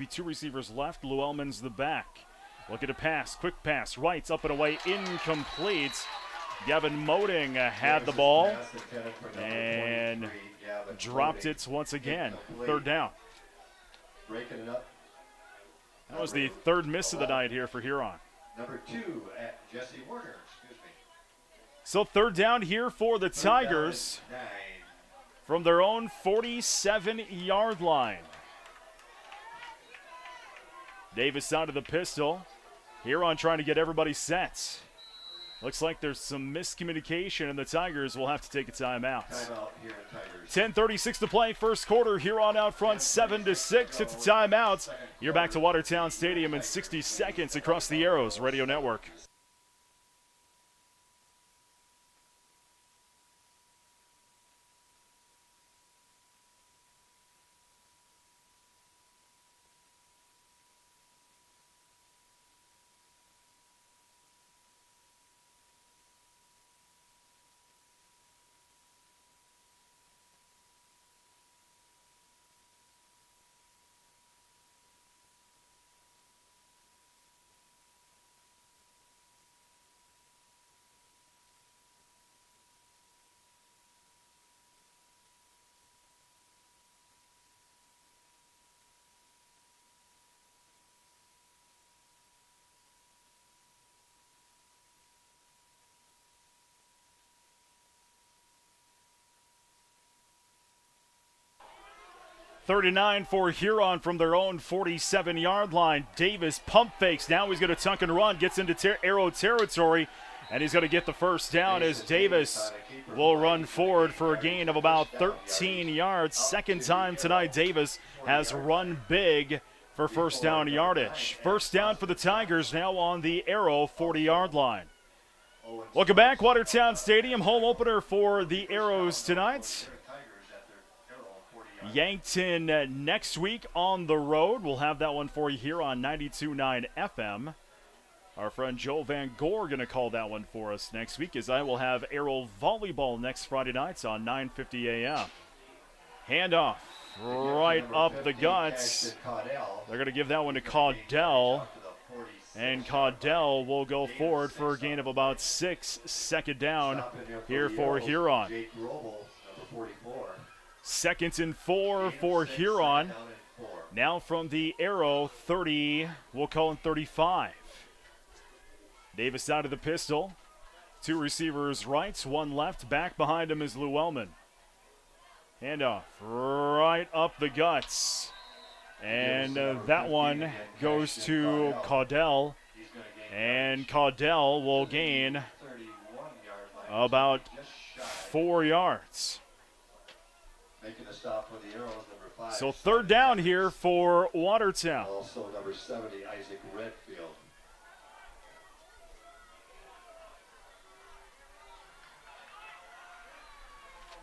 [SPEAKER 1] two receivers left. Llewellyn's the back. Look at a pass, quick pass, right, up and away, incomplete. Gavin Moding had the ball and dropped it once again. Third down.
[SPEAKER 2] Breaking it up.
[SPEAKER 1] That was the third miss of the night here for Huron.
[SPEAKER 2] Number 2 at Jesse Werner, excuse me.
[SPEAKER 1] So third down here for the Tigers from their own 47-yard line. Davis out of the pistol. Huron trying to get everybody set. Looks like there's some miscommunication, and the Tigers will have to take a timeout.
[SPEAKER 2] Timeout here at Tigers.
[SPEAKER 1] 10:36 to play, first quarter. Huron out front, 7-6. It's a timeout. You're back to Watertown Stadium in 60 seconds across the Arrows Radio Network. Third and 9 for Huron from their own 47-yard line. Davis pump fakes. Now he's going to tuck and run. Gets into Arrow territory. And he's going to get the first down as Davis will run forward for a gain of about 13 yards. Second time tonight Davis has run big for first down yardage. First down for the Tigers now on the Arrow 40-yard line. Welcome back, Watertown Stadium. Home opener for the Arrows tonight. Yankton next week on the road. We'll have that one for you here on 92.9 FM. Our friend Joe Van Gore going to call that one for us next week, as I will have Arrow volleyball next Friday nights on 9:50 a.m. Handoff right up the guts. They're going to give that one to Caudell. And Caudell will go forward for a gain of about 6. Second down here for Huron. 2nd and 4 for Huron. Now from the Arrow 30, we'll call him 35. Davis out of the pistol. Two receivers right, one left. Back behind him is Llewellyn. Handoff right up the guts. And that one goes to Caudell. And Caudell will gain about 4 yards.
[SPEAKER 2] Making a stop for the Arrows, number 5.
[SPEAKER 1] So third down here for Watertown.
[SPEAKER 2] Also number 70, Isaac Redfield.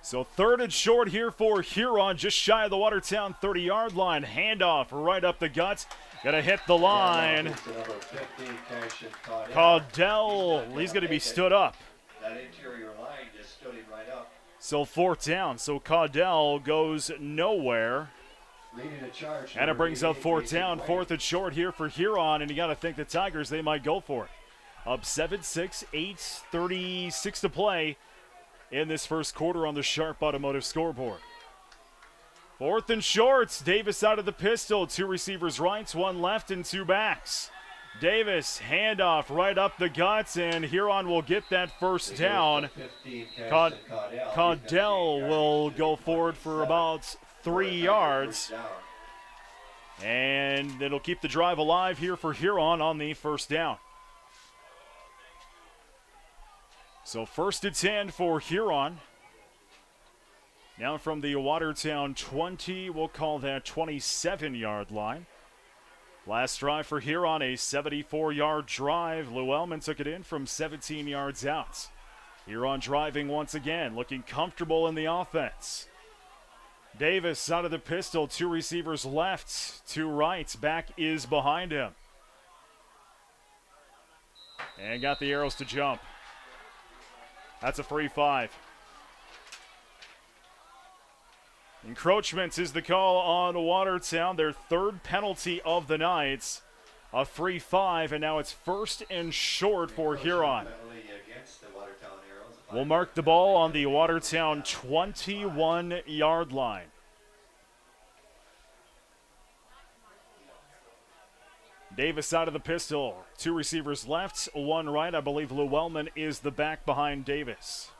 [SPEAKER 1] So third and short here for Huron, just shy of the Watertown 30-yard line. Handoff right up the guts. Gonna hit the line. Caudell, he's gonna be stood up.
[SPEAKER 2] That interior line just stood him right up.
[SPEAKER 1] So fourth down. So Caudell goes nowhere. And it brings up fourth down. Fourth and short here for Huron. And you got to think the Tigers, they might go for it. Up 7-6, 8:36 to play in this first quarter on the Sharp Automotive scoreboard. Fourth and short. Davis out of the pistol. Two receivers right, one left, and two backs. Davis, handoff right up the guts, and Huron will get that first down. Caudell will go forward for about 3 yards. And it'll keep the drive alive here for Huron on the first down. So 1st and 10 for Huron. Now from the Watertown 20, we'll call that 27-yard line. Last drive for Huron, a 74-yard drive. Llewellyn took it in from 17 yards out. Huron driving once again, looking comfortable in the offense. Davis out of the pistol, 2 receivers left, 2 right. Back is behind him. And got the arrows to jump. That's a free 5. Encroachment is the call on Watertown, their 3rd penalty of the night. A free 5, and now it's 1st and short for Huron. We'll mark the ball on the Watertown 21-yard line. Davis out of the pistol. 2 receivers left, 1 right. I believe Llewellyn is the back behind Davis.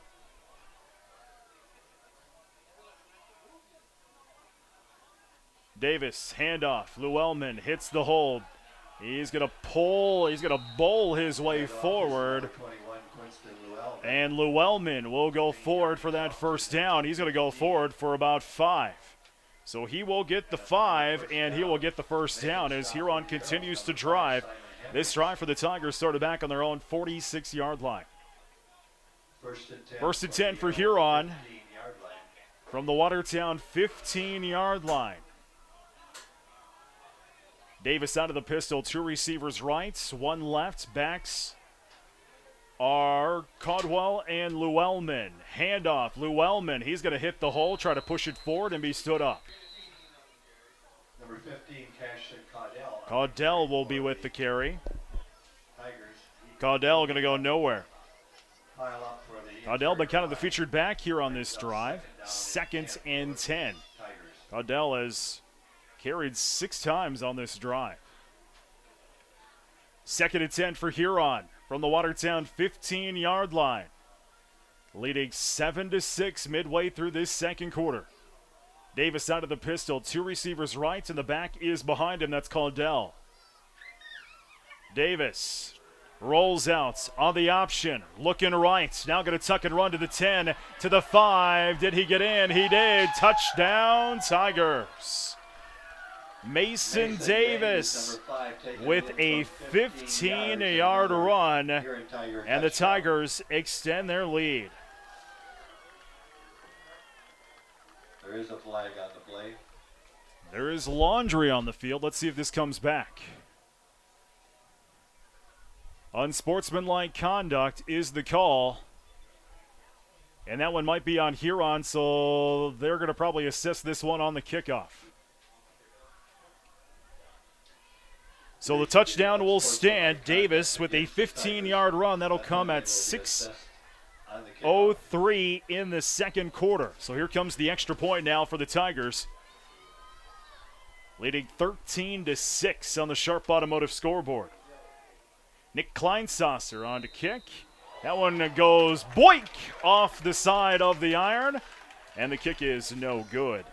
[SPEAKER 1] Davis, handoff. Llewellyn hits the hold. He's going to bowl his way forward. And Llewellyn will go forward for that first down. He's going to go forward for about 5. So he will get the 5, and he will get the first down as Huron continues to drive. This drive for the Tigers started back on their own 46-yard line. 1st and 10 for Huron from the Watertown 15-yard line. Davis out of the pistol, 2 receivers right, 1 left. Backs are Caldwell and Llewellyn. Handoff, Llewellyn. He's going to hit the hole, try to push it forward, and be stood up.
[SPEAKER 2] Number 15, Caudell.
[SPEAKER 1] Caudell will be with the carry. Caudell going to go nowhere. Caudell been kind of the featured back here on this drive. 2nd and 10. Caudell has carried 6 times on this drive. 2nd and 10 for Huron from the Watertown 15-yard line. Leading 7-6 midway through this second quarter. Davis out of the pistol, 2 receivers right, and the back is behind him. That's Caudell. Davis rolls out on the option, looking right. Now going to tuck and run to the 10, to the 5. Did he get in? He did. Touchdown, Tigers. Mason Davis with a 15-yard run, and the Tigers extend their lead.
[SPEAKER 2] There is a flag on the play.
[SPEAKER 1] There is laundry on the field. Let's see if this comes back. Unsportsmanlike conduct is the call. And that one might be on Huron, so they're going to probably assess this one on the kickoff. So the touchdown will stand. Davis with a 15-yard run. That'll come at 6:03 in the second quarter. So here comes the extra point now for the Tigers. Leading 13-6 on the Sharp Automotive scoreboard. Nick Kleinsasser on to kick. That one goes boink off the side of the iron. And the kick is no good.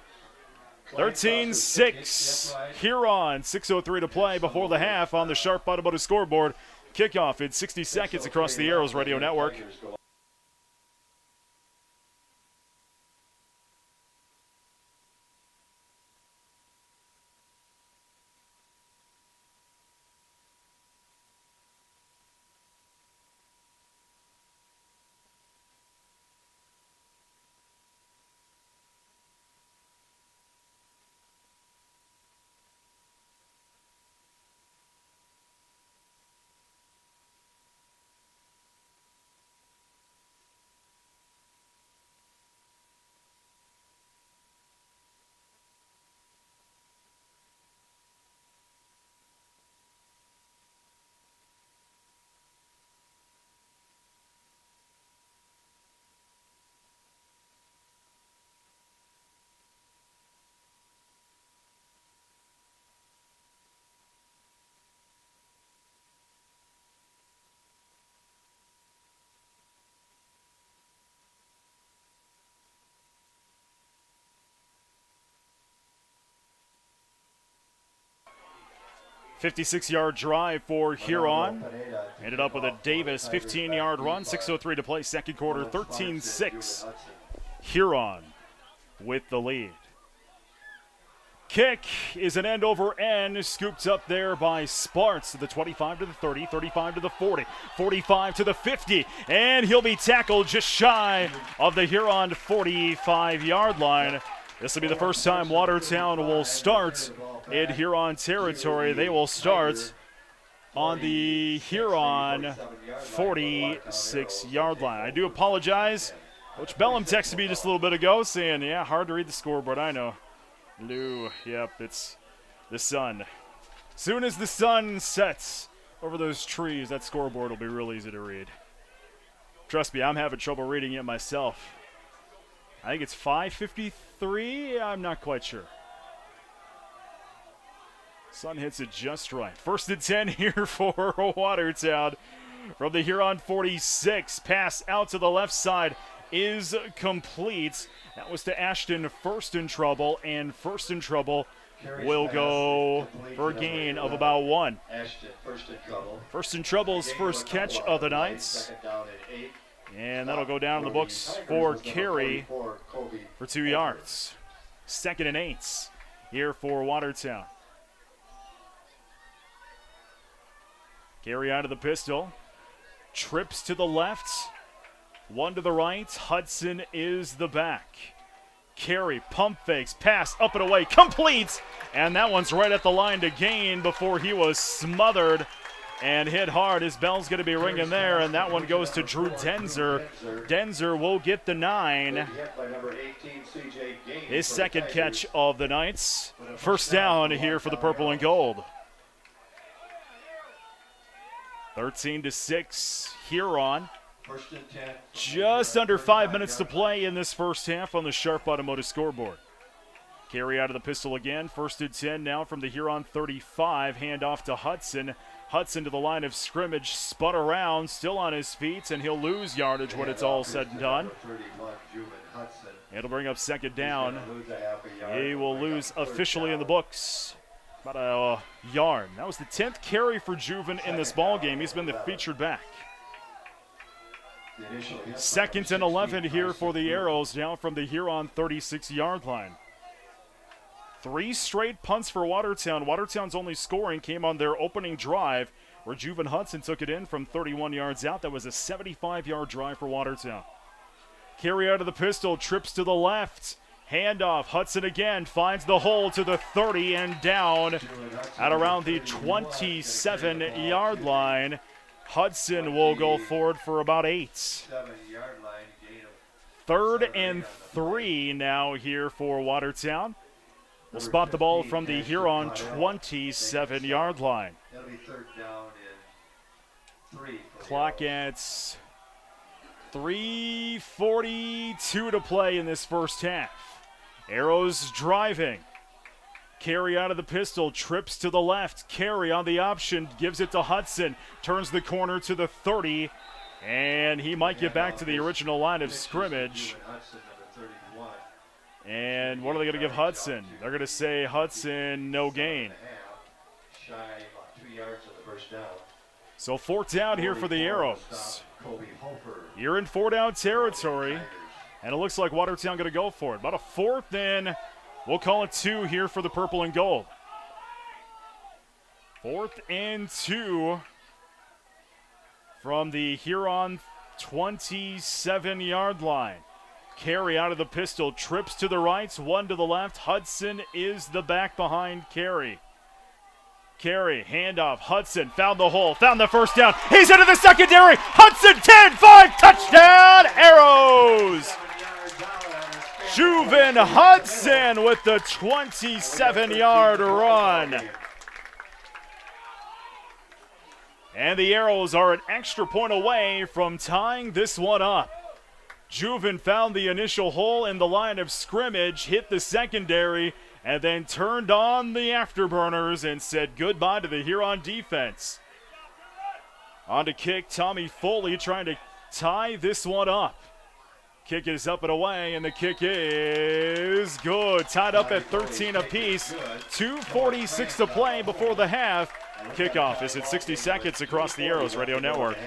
[SPEAKER 1] 13-6. Huron, 6:03 to play before the half on the Sharp Automotive scoreboard. Kickoff in 60 seconds across the Arrows Radio Network. 56-yard drive for Huron. Ended up with a Davis 15-yard run. 6:03 to play, second quarter, 13-6. Huron with the lead. Kick is an end over end, scooped up there by Sparts to the 25 to the 30, 35 to the 40, 45 to the 50, and he'll be tackled just shy of the Huron 45-yard line. This will be the first time Watertown will start in Huron territory. They will start on the Huron 46-yard line. I do apologize. Coach Bellum texted me just a little bit ago saying, yeah, hard to read the scoreboard, I know. Lou, yep, it's the sun. Soon as the sun sets over those trees, that scoreboard will be real easy to read. Trust me, I'm having trouble reading it myself. I think it's 5:53. I'm not quite sure. Sun hits it just right. 1st and 10 here for Watertown. From the Huron 46, pass out to the left side is complete. That was to Ashton, first in trouble, and first in trouble will go for a gain of about 1.
[SPEAKER 2] Ashton, first in trouble.
[SPEAKER 1] First in trouble's first catch of the night. And that'll go down in the books for carry for 2 yards. 2nd and 8 here for Watertown. Carry out of the pistol. Trips to the left. 1 to the right. Hudson is the back. Carry, pump fakes, pass up and away, complete. And that one's right at the line to gain before he was smothered and hit hard. His bell's going to be ringing there, and that one goes to Drew Denzer. Denzer will get the 9. His second catch of the night. First down here for the purple and gold. 13-6, Huron. Just under 5 minutes to play in this first half on the Sharp Automotive scoreboard. Carry out of the pistol again. 1st and 10 now from the Huron 35. Hand off to Hudson. Hudson to the line of scrimmage. Spun around, still on his feet, and he'll lose yardage when it's all said and done. It'll bring up 2nd down. He will lose officially in the books. About a yard. That was the 10th carry for Juven in this ball game. He's been the featured back. 2nd and 11 here for the Arrows, now from the Huron 36-yard line. 3 straight punts for Watertown. Watertown's only scoring came on their opening drive, where Juven Hudson took it in from 31 yards out. That was a 75-yard drive for Watertown. Carry out of the pistol, trips to the left. Handoff, Hudson again finds the hole to the 30 and down at around the 27-yard line. Hudson will go forward for about 8. 3rd and 3 now here for Watertown. We'll spot the ball from the Huron 27-yard line. Clock at 3:42 to play in this first half. Arrows driving. Carry out of the pistol, trips to the left. Carry on the option, gives it to Hudson. Turns the corner to the 30, and he might get back to the original line of scrimmage. And what are they going to give Hudson? They're going to say Hudson, no gain. So 4th down here for the Arrows. You're in 4-down territory, and it looks like Watertown going to go for it. About a 4th and we'll call it 2 here for the purple and gold. 4th and 2 from the Huron 27-yard line. Carry out of the pistol, trips to the right, 1 to the left. Hudson is the back behind Carey. Carey, handoff, Hudson found the hole, found the first down. He's into the secondary. Hudson, 10-5, touchdown, Arrows. Juven Hudson with the 27-yard run. And the Arrows are an extra point away from tying this one up. Juven found the initial hole in the line of scrimmage, hit the secondary, and then turned on the afterburners and said goodbye to the Huron defense. On to kick, Tommy Foley trying to tie this one up. Kick is up and away, and the kick is good. Tied up at 13 apiece. 2:46 to play before the half. Kickoff is at 60 seconds across the Arrows Radio Network.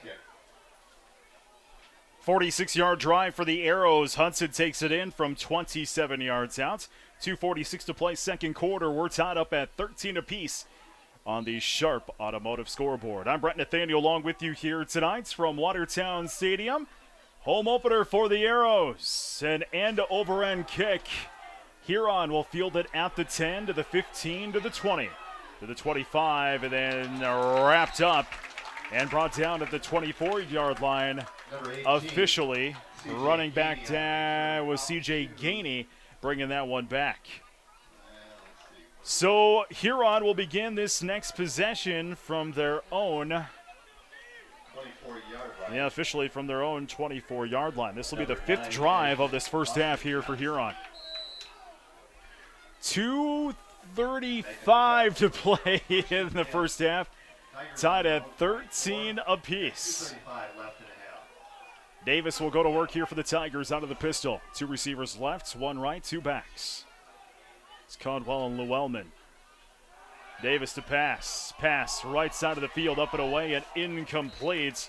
[SPEAKER 2] Kick.
[SPEAKER 1] 46-yard drive for the Arrows. Hudson takes it in from 27 yards out. 2:46 to play second quarter. We're tied up at 13 apiece on the Sharp Automotive scoreboard. I'm Brett Nathaniel along with you here tonight from Watertown Stadium. Home opener for the Arrows. An end-over-end kick. Huron will field it at the 10 to the 15 to the 20 to the 25, and then wrapped up and brought down at the 24-yard line. Officially, running back down was C.J. Gainey, bringing that one back. So Huron will begin this next possession from their own,
[SPEAKER 2] 24-yard line.
[SPEAKER 1] yeah, officially from their own 24-yard line. This will be the fifth drive of this first half here for Huron. 2:35 to play in the first half, tied at 13 apiece.
[SPEAKER 2] 35 left and a half.
[SPEAKER 1] Davis will go to work here for the Tigers out of the pistol. Two receivers left, one right, two backs. It's Caldwell and Llewellyn. Davis to pass. Pass right side of the field, up and away, and incomplete.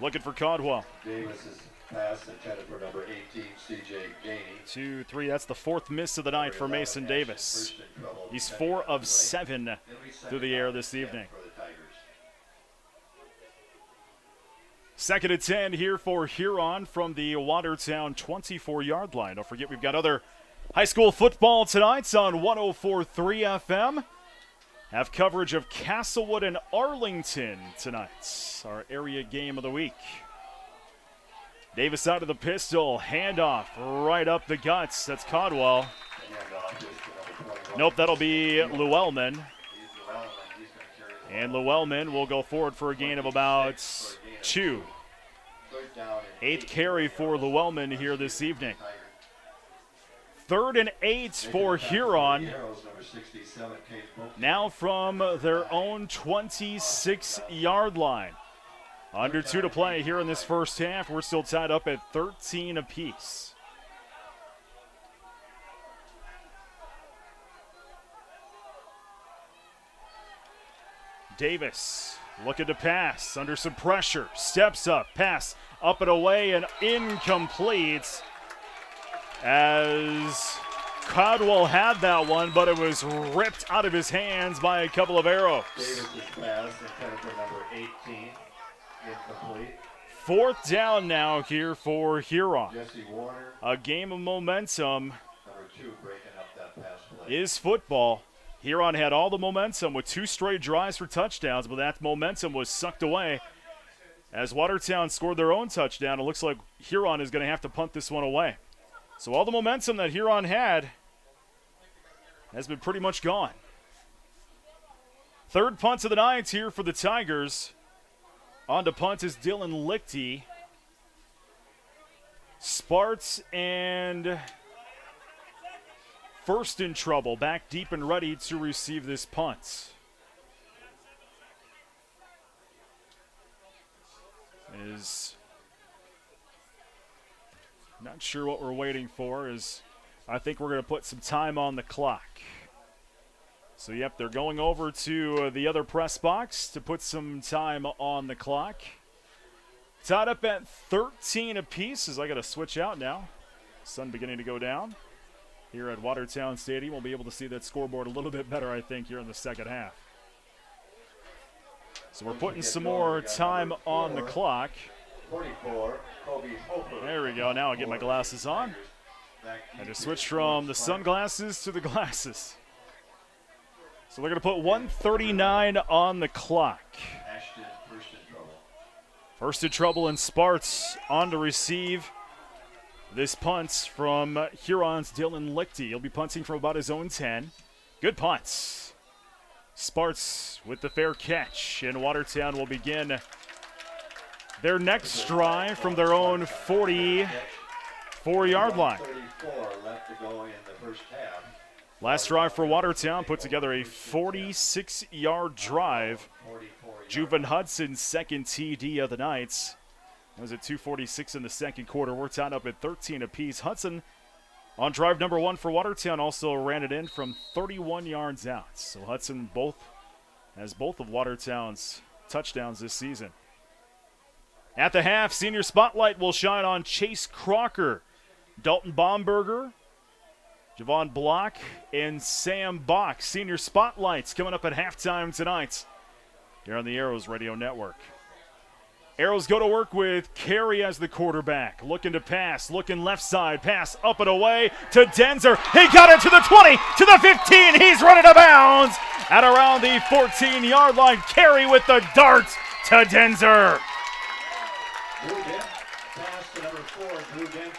[SPEAKER 1] Looking for Caldwell.
[SPEAKER 2] Davis's pass intended for number 18, C.J. Gainey.
[SPEAKER 1] 2-3, that's the fourth miss of the night for Mason Davis. He's 4 of 7 through the air this evening.
[SPEAKER 2] For the Tigers.
[SPEAKER 1] Second and 10 here for Huron from the Watertown 24-yard line. Don't forget we've got other high school football tonight on 104.3 FM. Have coverage of Castlewood and Arlington tonight, our area game of the week. Davis out of the pistol, handoff right up the guts. That's Caldwell. Nope, that'll be Llewellyn. And Llewellyn will go forward for a gain of about 2. 8th carry for Llewellyn here this evening. 3rd and 8 for Huron. Now from their own 26-yard line. Under 2 to play here in this first half. We're still tied up at 13 apiece. Davis looking to pass under some pressure. Steps up, pass up and away, and incomplete. As Caldwell had that one, but it was ripped out of his hands by a couple of Arrows.
[SPEAKER 2] Davis's pass intended for number 18, incomplete.
[SPEAKER 1] 4th down now here for Huron.
[SPEAKER 2] Jesse Warner,
[SPEAKER 1] A game of momentum
[SPEAKER 2] number 2, breaking up that pass play.
[SPEAKER 1] is football. Huron had all the momentum with 2 straight drives for touchdowns, but that momentum was sucked away. As Watertown scored their own touchdown, it looks like Huron is going to have to punt this one away. So all the momentum that Huron had has been pretty much gone. 3rd punt of the night here for the Tigers. On to punt is Dylan Lichty. Sparts and first in trouble, back deep and ready to receive this punt. Is not sure what we're waiting for. Is I think we're going to put some time on the clock. So, yep, they're going over to the other press box to put some time on the clock. Tied up at 13 apiece as I got to switch out now. Sun beginning to go down here at Watertown Stadium. We'll be able to see that scoreboard a little bit better, I think, here in the second half. So we're putting some more time on the clock.
[SPEAKER 2] 44, Kobe Hofer.
[SPEAKER 1] There we go. Now I'll get my glasses on. I just switched from the sunglasses to the glasses. So they're going to put 1:39 on the clock.
[SPEAKER 2] Ashton first in trouble.
[SPEAKER 1] First in trouble, and Sparts on to receive this punt from Huron's Dylan Lichty. He'll be punting from about his own 10. Good punts. Sparts with the fair catch, and Watertown will begin their next drive from their own 44-yard line.
[SPEAKER 2] 34 left to go in the first half.
[SPEAKER 1] Last drive for Watertown put together a 46-yard drive. Juven Hudson's second TD of the night. That was at 2:46 in the second quarter. We're tied up at 13 apiece. Hudson on drive number 1 for Watertown also ran it in from 31 yards out. So Hudson has both of Watertown's touchdowns this season. At the half, senior spotlight will shine on Chase Crocker, Dalton Baumberger, Javon Block, and Sam Bach. Senior spotlights coming up at halftime tonight here on the Arrows Radio Network. Arrows go to work with Carey as the quarterback. Looking to pass, looking left side, pass up and away to Denzer. He got it to the 20, to the 15. He's running out of bounds at around the 14-yard line. Carey with the dart to Denzer.
[SPEAKER 2] Pass to number 4, Drew Dent.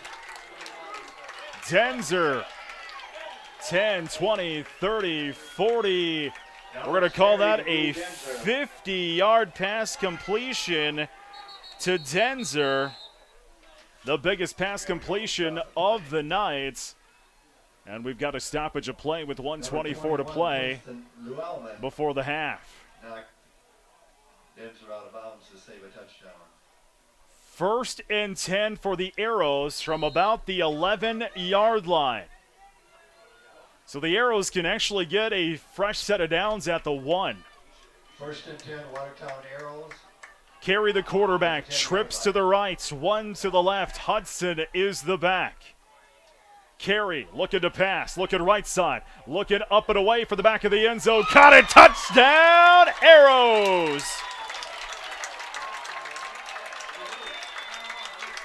[SPEAKER 1] Denzer, 10, 20, 30, 40. We're going to call that a 50-yard pass completion to Denzer. The biggest pass completion of the night. And we've got a stoppage of play with 1:24 to play before the half.
[SPEAKER 2] Denzer out of bounds to save a touchdown.
[SPEAKER 1] 1st and 10 for the Arrows from about the 11-yard line. So the Arrows can actually get a fresh set of downs at the 1.
[SPEAKER 2] 1st and 10, Watertown Arrows.
[SPEAKER 1] Carey the quarterback, trips to the right, 1 to the left. Hudson is the back. Carey looking to pass, looking right side, looking up and away for the back of the end zone. Caught it, touchdown, Arrows!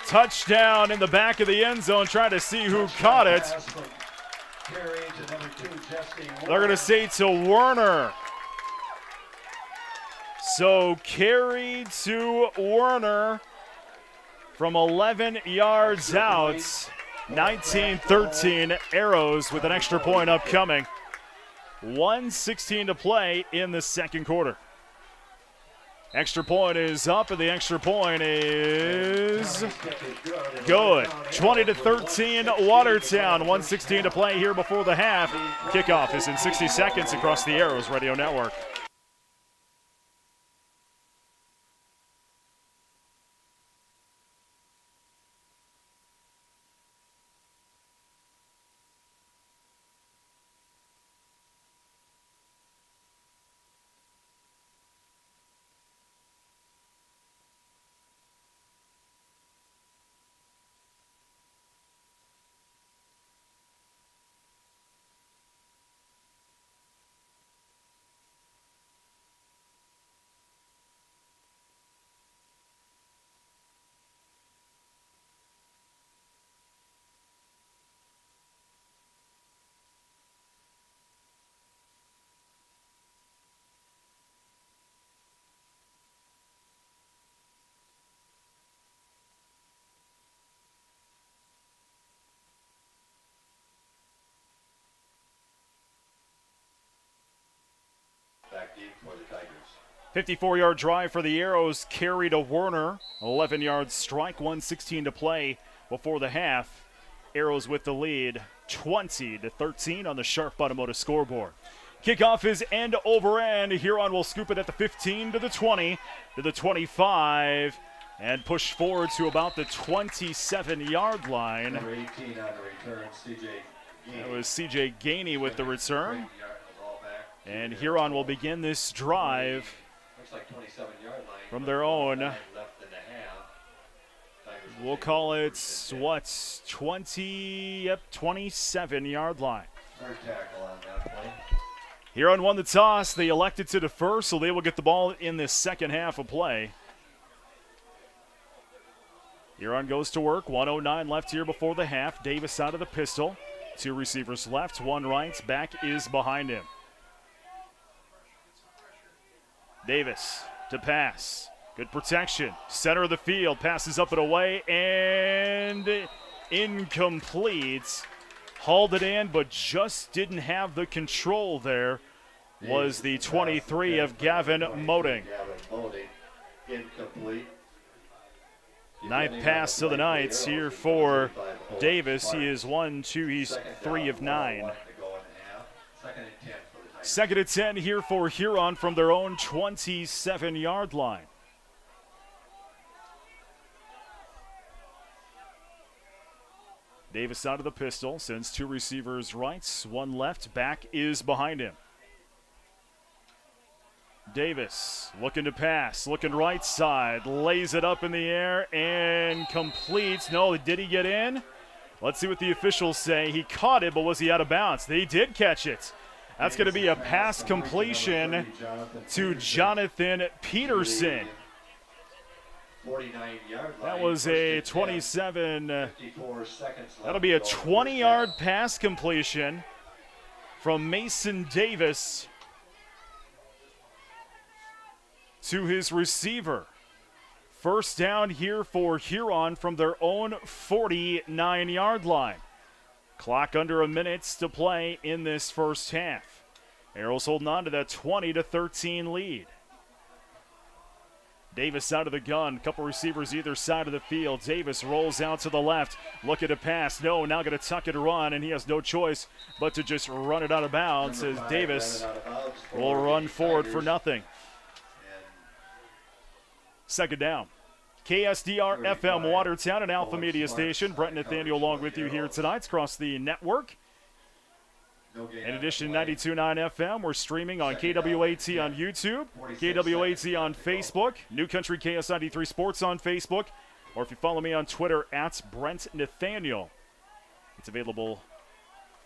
[SPEAKER 1] Touchdown in the back of the end zone, trying to see who caught it. They're going to say to Werner. So Carey to Werner from 11 yards out. 19-13 Arrows with an extra point upcoming. 1:16 to play in the second quarter. Extra point is up, and the extra point is good. 20-13 Watertown. 1:16 to play here before the half. Kickoff is in 60 seconds across the Arrows Radio Network.
[SPEAKER 2] Back deep for the Tigers.
[SPEAKER 1] 54-yard drive for the Arrows. Carey to Werner. 11-yard strike. 1:16 to play before the half. Arrows with the lead. 20-13 on the Sharp Automotive scoreboard. Kickoff is end over end. Huron will scoop it at the 15 to the 20 to the 25 and push forward to about the 27-yard line.
[SPEAKER 2] Number 18 on the return, CJ Gainey.
[SPEAKER 1] That was CJ Gainey with the return. And Huron will begin this drive
[SPEAKER 2] Looks like 27-yard line
[SPEAKER 1] from their own.
[SPEAKER 2] Left in the half.
[SPEAKER 1] We'll call it, 27-yard line.
[SPEAKER 2] Third tackle on that play.
[SPEAKER 1] Huron won the toss. They elected to defer, so they will get the ball in the second half of play. Huron goes to work. 1:09 left here before the half. Davis out of the pistol. 2 receivers left, 1 right. Back is behind him. Davis to pass. Good protection. Center of the field. Passes up and away and incomplete. Hauled it in, but just didn't have the control there. Was the 23 of Gavin Moding.
[SPEAKER 2] Incomplete.
[SPEAKER 1] 9th pass of the night here for Davis. He is 1, 2, he's 3 of 9. Second and 10 here for Huron from their own 27-yard line. Davis out of the pistol, sends 2 receivers right, 1 left, back is behind him. Davis looking to pass, looking right side, lays it up in the air and completes. No, did he get in? Let's see what the officials say. He caught it, but was he out of bounds? They did catch it. That's going to be a pass completion to Jonathan Peterson. That was a 27. That'll be a 20-yard pass completion from Mason Davis to his receiver. First down here for Huron from their own 49-yard line. Clock under a minute to play in this first half. Arrows holding on to that 20-13 lead. Davis out of the gun. Couple receivers either side of the field. Davis rolls out to the left. Looking to pass. No, now going to tuck it and run, and he has no choice but to just run it out of bounds as Davis will run forward for nothing. Second down. KSDR FM Watertown and Alpha Media Station. Brent Nathaniel along with you here tonight across the network. In addition to 92.9 FM, we're streaming on KWAT on YouTube, KWAT on Facebook, New Country KS93 Sports on Facebook, or if you follow me on Twitter, at Brent Nathaniel. It's available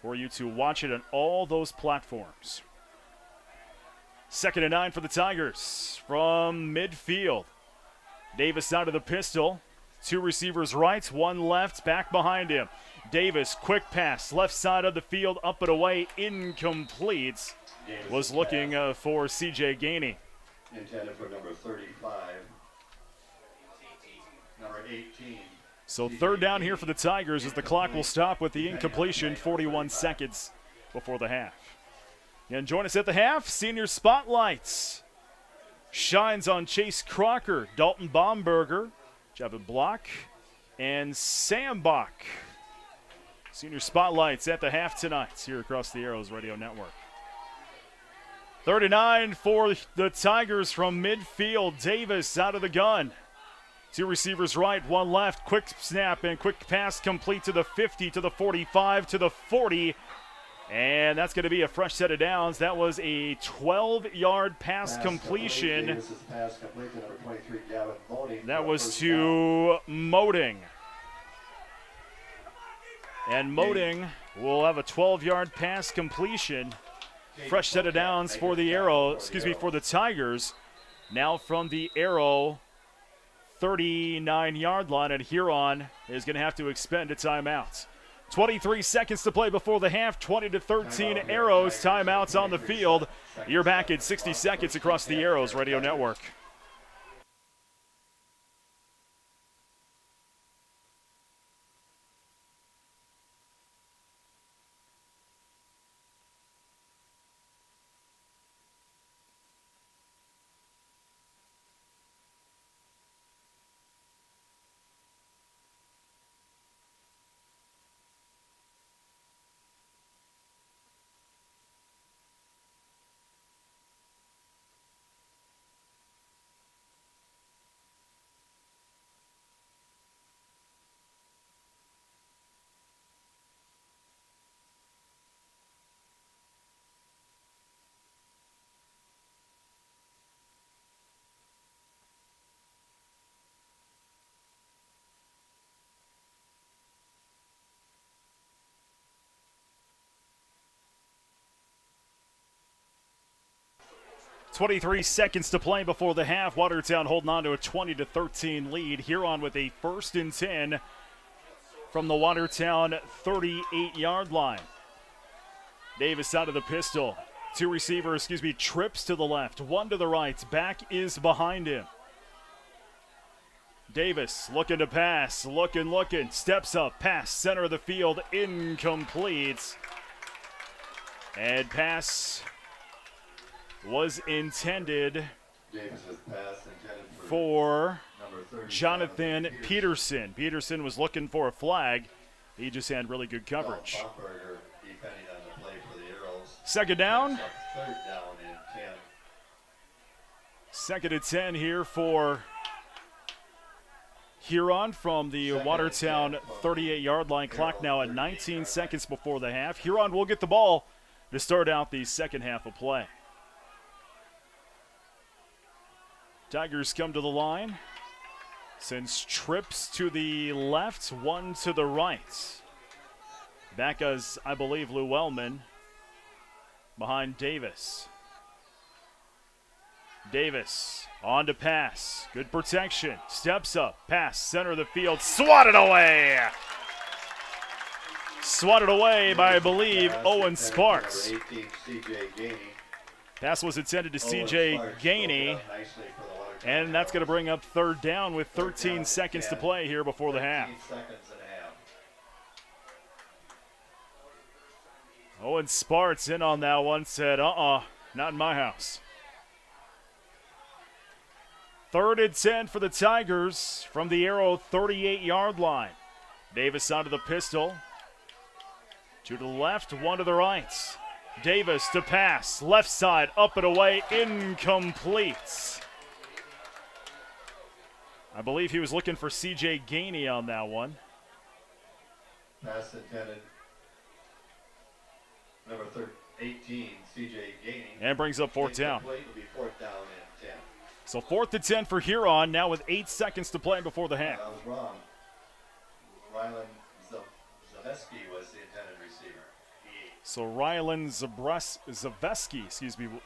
[SPEAKER 1] for you to watch it on all those platforms. Second and 9 for the Tigers from midfield. Davis out of the pistol. 2 receivers right, 1 left, back behind him. Davis, quick pass, left side of the field, up and away, incomplete. Was looking for C.J. Gainey.
[SPEAKER 2] Intended for number 35. Number 18.
[SPEAKER 1] So third down here for the Tigers as the clock will stop with the incompletion, 41 seconds before the half. And join us at the half, Senior Spotlights. Shines on Chase Crocker, Dalton Baumberger, Jevin Block, and Sam Bach. Senior Spotlights at the half tonight here across the Arrows Radio Network. 39 for the Tigers from midfield. Davis out of the gun. 2 receivers right, 1 left. Quick snap and quick pass complete to the 50, to the 45, to the 40. And that's going to be a fresh set of downs. That was a 12-yard pass completion. That was to Moding. And Moding will have a 12-yard pass completion. Fresh set of downs for the for the Tigers. Now from the Arrow 39-yard line, and Huron is going to have to expend a timeout. 23 seconds to play before the half. 20-13 Arrows. Timeouts on the field. You're back in 60 seconds across the Arrows Radio Network. 23 seconds to play before the half. Watertown holding on to a 20-13 lead. Huron with a 1st and 10 from the Watertown 38-yard line. Davis out of the pistol. Trips to the left, one to the right. Back is behind him. Davis looking to pass, looking, steps up, pass, center of the field, incomplete. And pass was intended for Jonathan Peterson. Peterson was looking for a flag. He just had really good coverage. Second down. 2nd and 10 here for Huron from the Watertown 38-yard line. Clock now at 19 seconds before the half. Huron will get the ball to start out the second half of play. Tigers come to the line. Sends trips to the left, one to the right. Back as, I believe, Llewellyn behind Davis. Davis on to pass. Good protection. Steps up. Pass. Center of the field. Swatted away. Swatted away by, I believe, Owen Sparks. Pass was intended to C.J. Gainey. And that's going to bring up 3rd down with 13 seconds to play here before the half. Owen Sparks in on that one. Said, not in my house. 3rd and 10 for the Tigers from the Arrow 38-yard line. Davis onto the pistol. 2 to the left, 1 to the right. Davis to pass. Left side, up and away, incomplete. I believe he was looking for C.J. Gainey on that one.
[SPEAKER 2] Pass intended. Number 18, C.J. Gainey.
[SPEAKER 1] And brings up 4th down.
[SPEAKER 2] Will be 4th down and 10.
[SPEAKER 1] So 4th and 10 for Huron, now with 8 seconds to play before the half.
[SPEAKER 2] I was wrong. Rylan Zaveski was the intended receiver.
[SPEAKER 1] So Rylan Zaveski,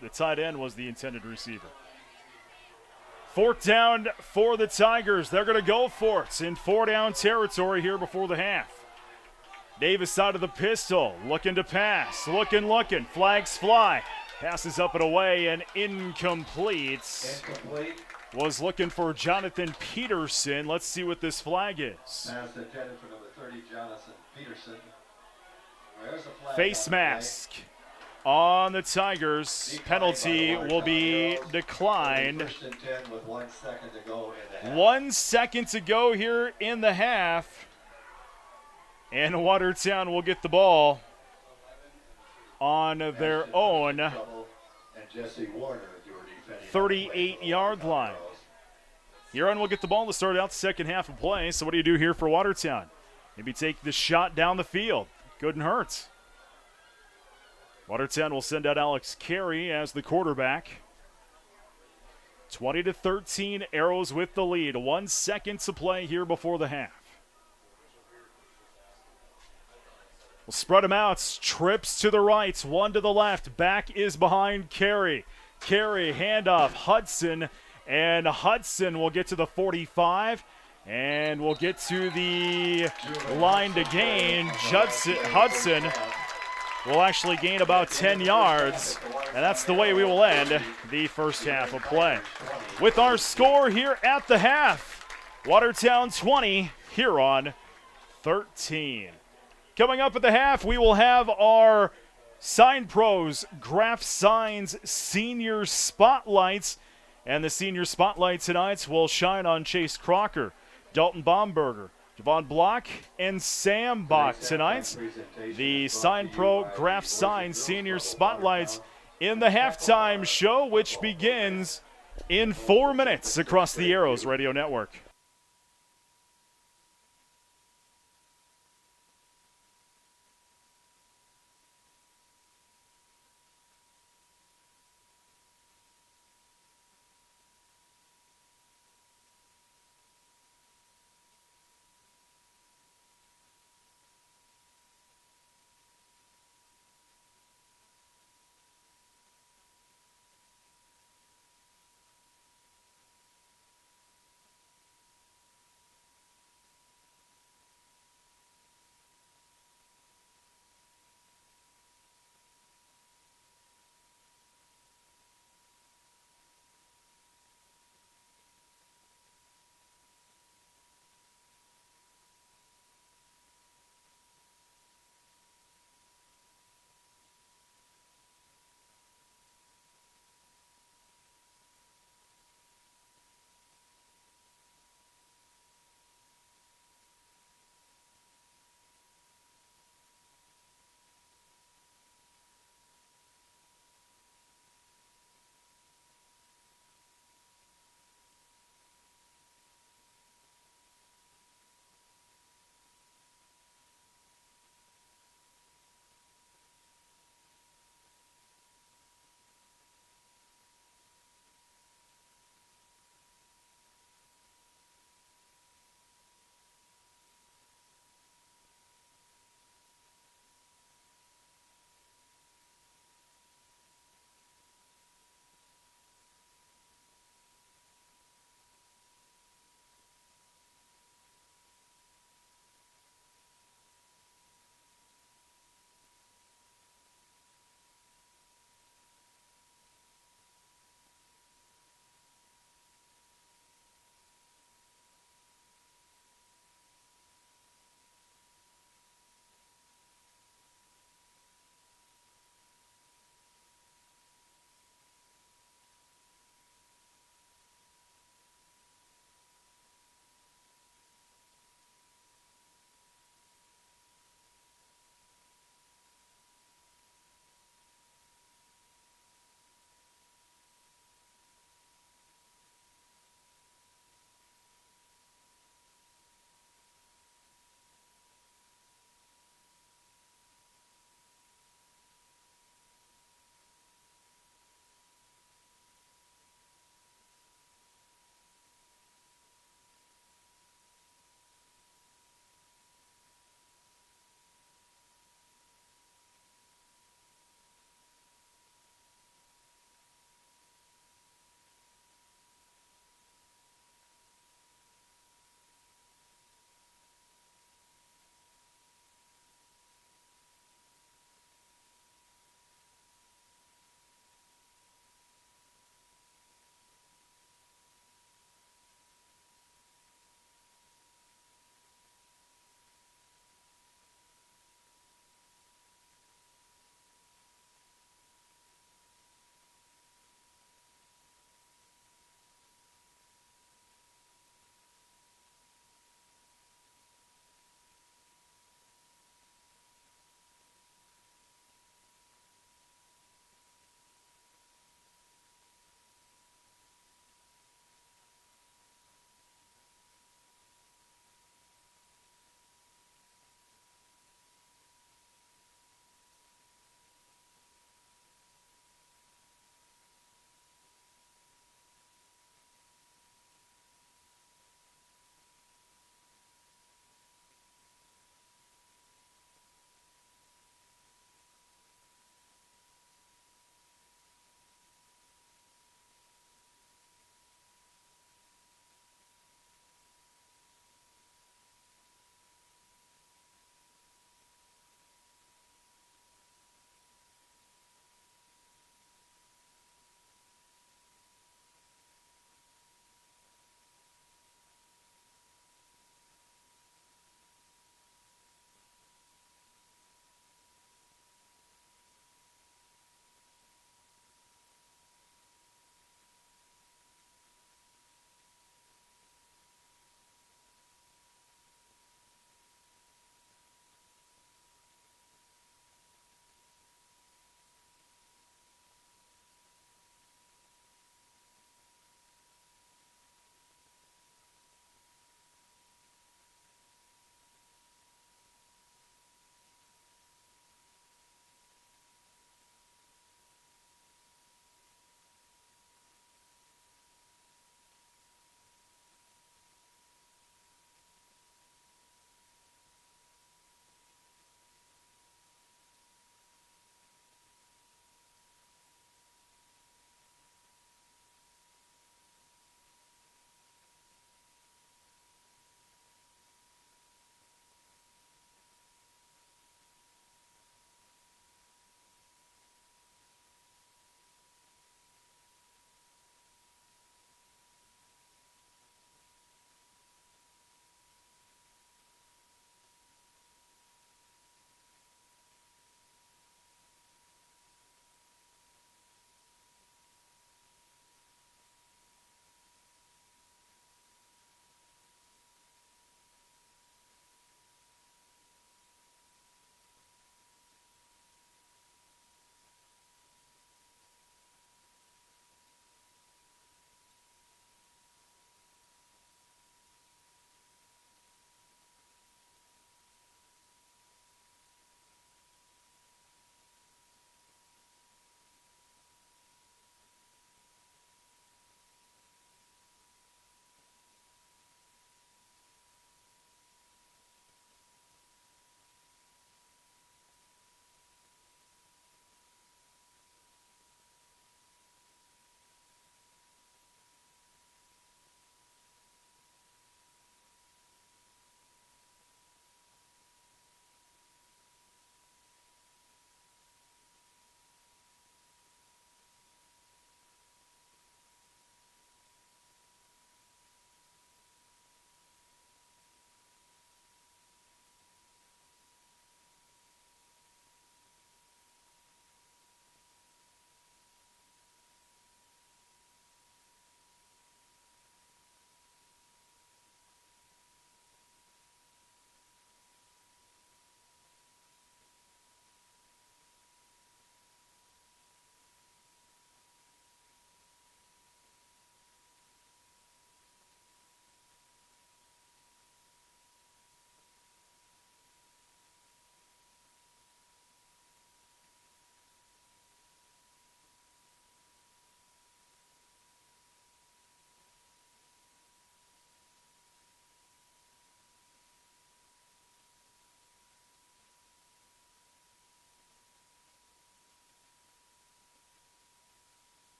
[SPEAKER 1] the tight end was the intended receiver. 4th down for the Tigers. They're going to go for it in 4-down territory here before the half. Davis out of the pistol, looking to pass, looking. Flags fly. Passes up and away and incomplete. Was looking for Jonathan Peterson. Let's see what this flag is.
[SPEAKER 2] Pass intended for number 30, Jonathan Peterson.
[SPEAKER 1] Face mask on the Tigers. Penalty will be declined. 1 second to go here in the half. And Watertown will get the ball on their own 38-yard line. Huron will get the ball to start out the second half of play. So what do you do here for Watertown? Maybe take the shot down the field. Couldn't hurt. Watertown will send out Alex Carey as the quarterback. 20-13, Arrows with the lead. 1 second to play here before the half. We'll spread them out. Trips to the right, 1 to the left. Back is behind Carey. Carey, handoff, Hudson. And Hudson will get to the 45. And we'll get to the line to gain. Hudson will actually gain about 10 yards. And that's the way we will end the first half of play. With our score here at the half, Watertown 20, Huron 13. Coming up at the half, we will have our Sign Pros Graph Signs Senior Spotlights. And the Senior Spotlight tonight will shine on Chase Crocker, Dalton Baumberger, Javon Block, and Sam Bach tonight. The Sign Pro Graph Signs Senior Spotlights in the halftime show, which begins in 4 minutes across the Arrows Radio Network.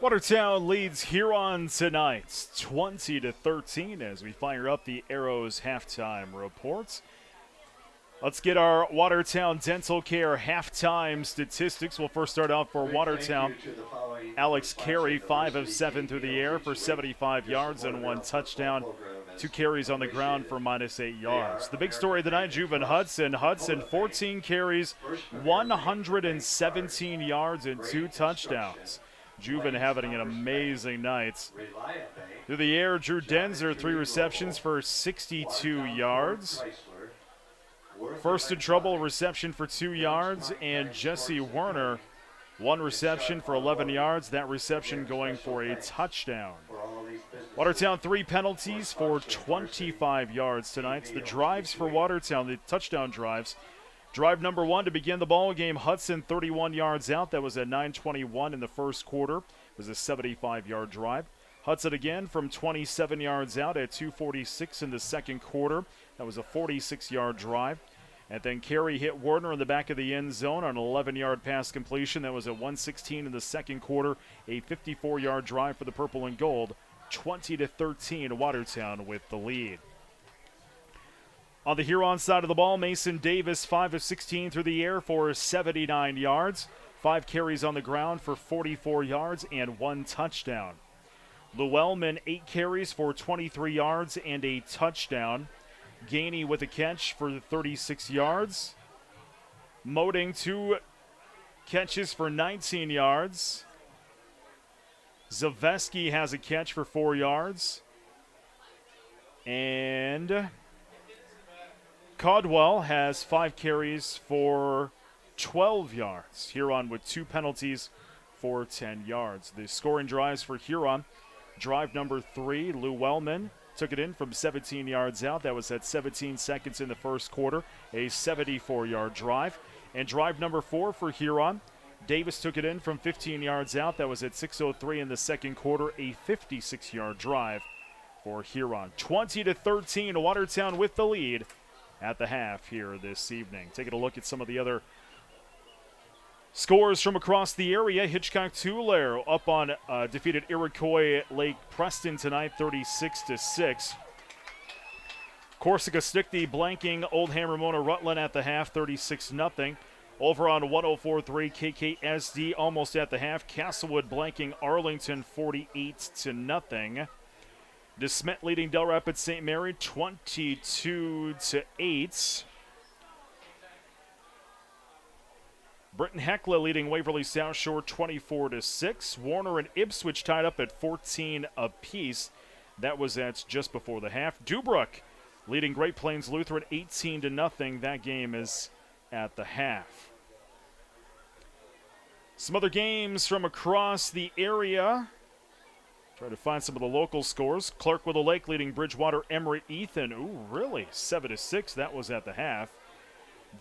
[SPEAKER 1] Watertown leads Huron tonight 20-13 as we fire up the Arrows halftime reports. Let's get our Watertown Dental Care halftime statistics. We'll first start out for Watertown. Alex Carey, 5 of 7 through the air for 75 yards and 1 touchdown. 2 carries on the ground for -8 yards. The big story tonight, Juven Hudson. Hudson, 14 carries, 117 yards and 2 touchdowns. Juven having an amazing night. Through the air, Drew Denzer, 3 receptions for 62 yards. First in trouble, reception for 2 yards, and Jesse Werner, 1 reception for 11 yards. That reception going for a touchdown. Watertown, 3 penalties for 25 yards tonight. The drives for Watertown, the touchdown drives. Drive number 1 to begin the ball game. Hudson, 31 yards out. That was at 9:21 in the first quarter. It was a 75-yard drive. Hudson again from 27 yards out at 2:46 in the second quarter. That was a 46-yard drive. And then Carey hit Werner in the back of the end zone on an 11-yard pass completion. That was at 1:16 in the second quarter. A 54-yard drive for the purple and gold. 20-13, Watertown with the lead. On the Huron side of the ball, Mason Davis, 5 of 16 through the air for 79 yards. 5 carries on the ground for 44 yards and 1 touchdown. Llewellyn, 8 carries for 23 yards and a touchdown. Gainey with a catch for 36 yards. Moding, 2 catches for 19 yards. Zaveski has a catch for 4 yards. And Caldwell has 5 carries for 12 yards. Huron with 2 penalties for 10 yards. The scoring drives for Huron. Drive number 3, Llewellyn took it in from 17 yards out. That was at 17 seconds in the first quarter. A 74-yard drive. And drive number 4 for Huron. Davis took it in from 15 yards out. That was at 6:03 in the second quarter. A 56-yard drive for Huron. 20-13, Watertown with the lead at the half here this evening. Taking a look at some of the other scores from across the area. Hitchcock-Tulare up on defeated Iroquois Lake Preston tonight, 36-6. Corsica-Stickney blanking Old Hammer-Mona Rutland at the half, 36-0. Over on 104.3, KKSD almost at the half. Castlewood blanking Arlington 48-0. DeSmet leading Del Rapids St. Mary 22-8. Britton Hecla leading Waverly South Shore 24-6. Warner and Ipswich tied up at 14 apiece. That was at just before the half. Dubrook leading Great Plains Lutheran 18-0. That game is at the half. Some other games from across the area. Try to find some of the local scores. Clark Willow Lake leading Bridgewater Emory Ethan. Ooh, really? 7-6. That was at the half.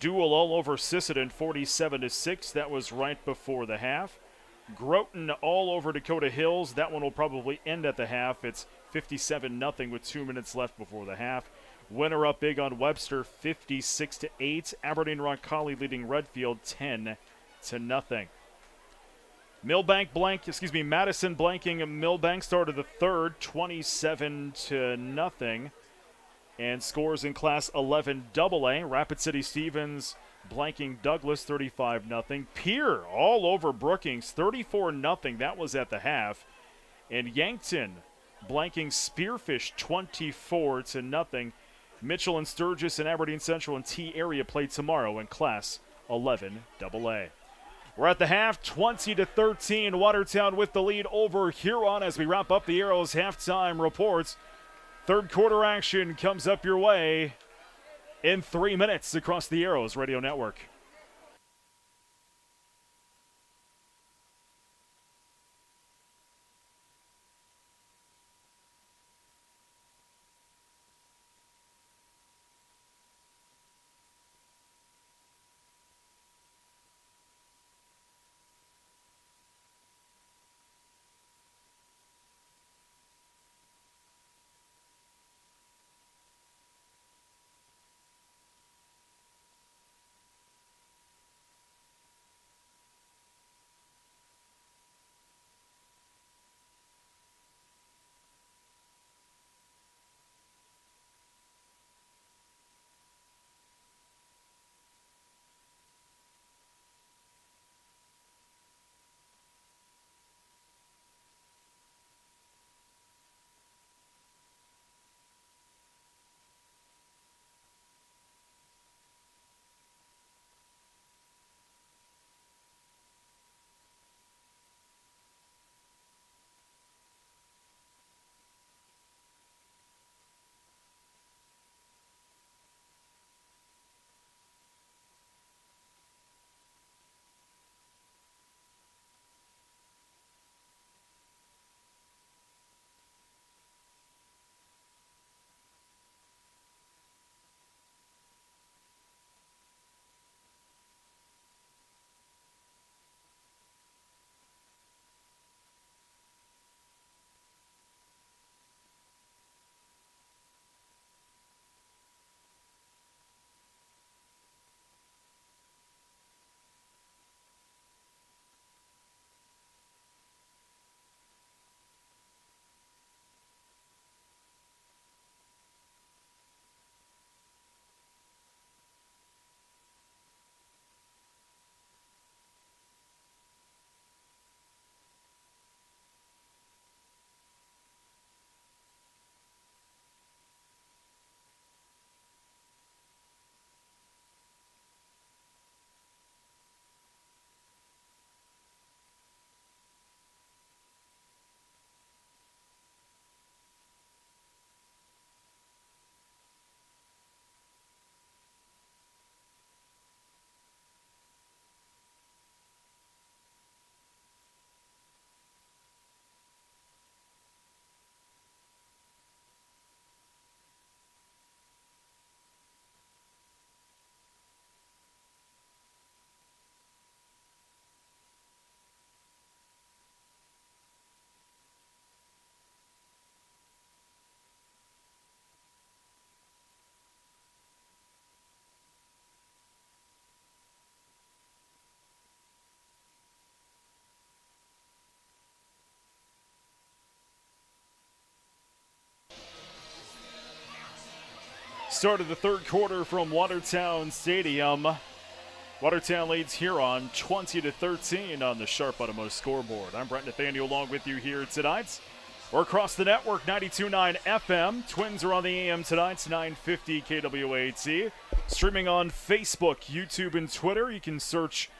[SPEAKER 1] Dual all over Sisseton 47-6. That was right before the half. Groton all over Dakota Hills. That one will probably end at the half. It's 57-0 with 2 minutes left before the half. Winner up big on Webster 56-8. Aberdeen Rock Collie leading Redfield 10-0. Madison blanking Millbank started the third 27-0. And scores in Class 11 AA. Rapid City Stevens blanking Douglas 35-0. Pierre all over Brookings 34-0. That was at the half. And Yankton blanking Spearfish 24-0. Mitchell and Sturgis and Aberdeen Central and T area play tomorrow in Class 11 AA. We're at the half, 20-13. Watertown with the lead over Huron as we wrap up the Arrows halftime reports. Third quarter action comes up your way in 3 minutes across the Arrows Radio Network. Start of the third quarter from Watertown Stadium. Watertown leads Huron 20-13 on the Sharp Automotive scoreboard. I'm Brent Nathaniel along with you here tonight. We're across the network, 92.9 FM. Twins are on the AM tonight, it's 950 KWAT. Streaming on Facebook, YouTube, and Twitter. You can search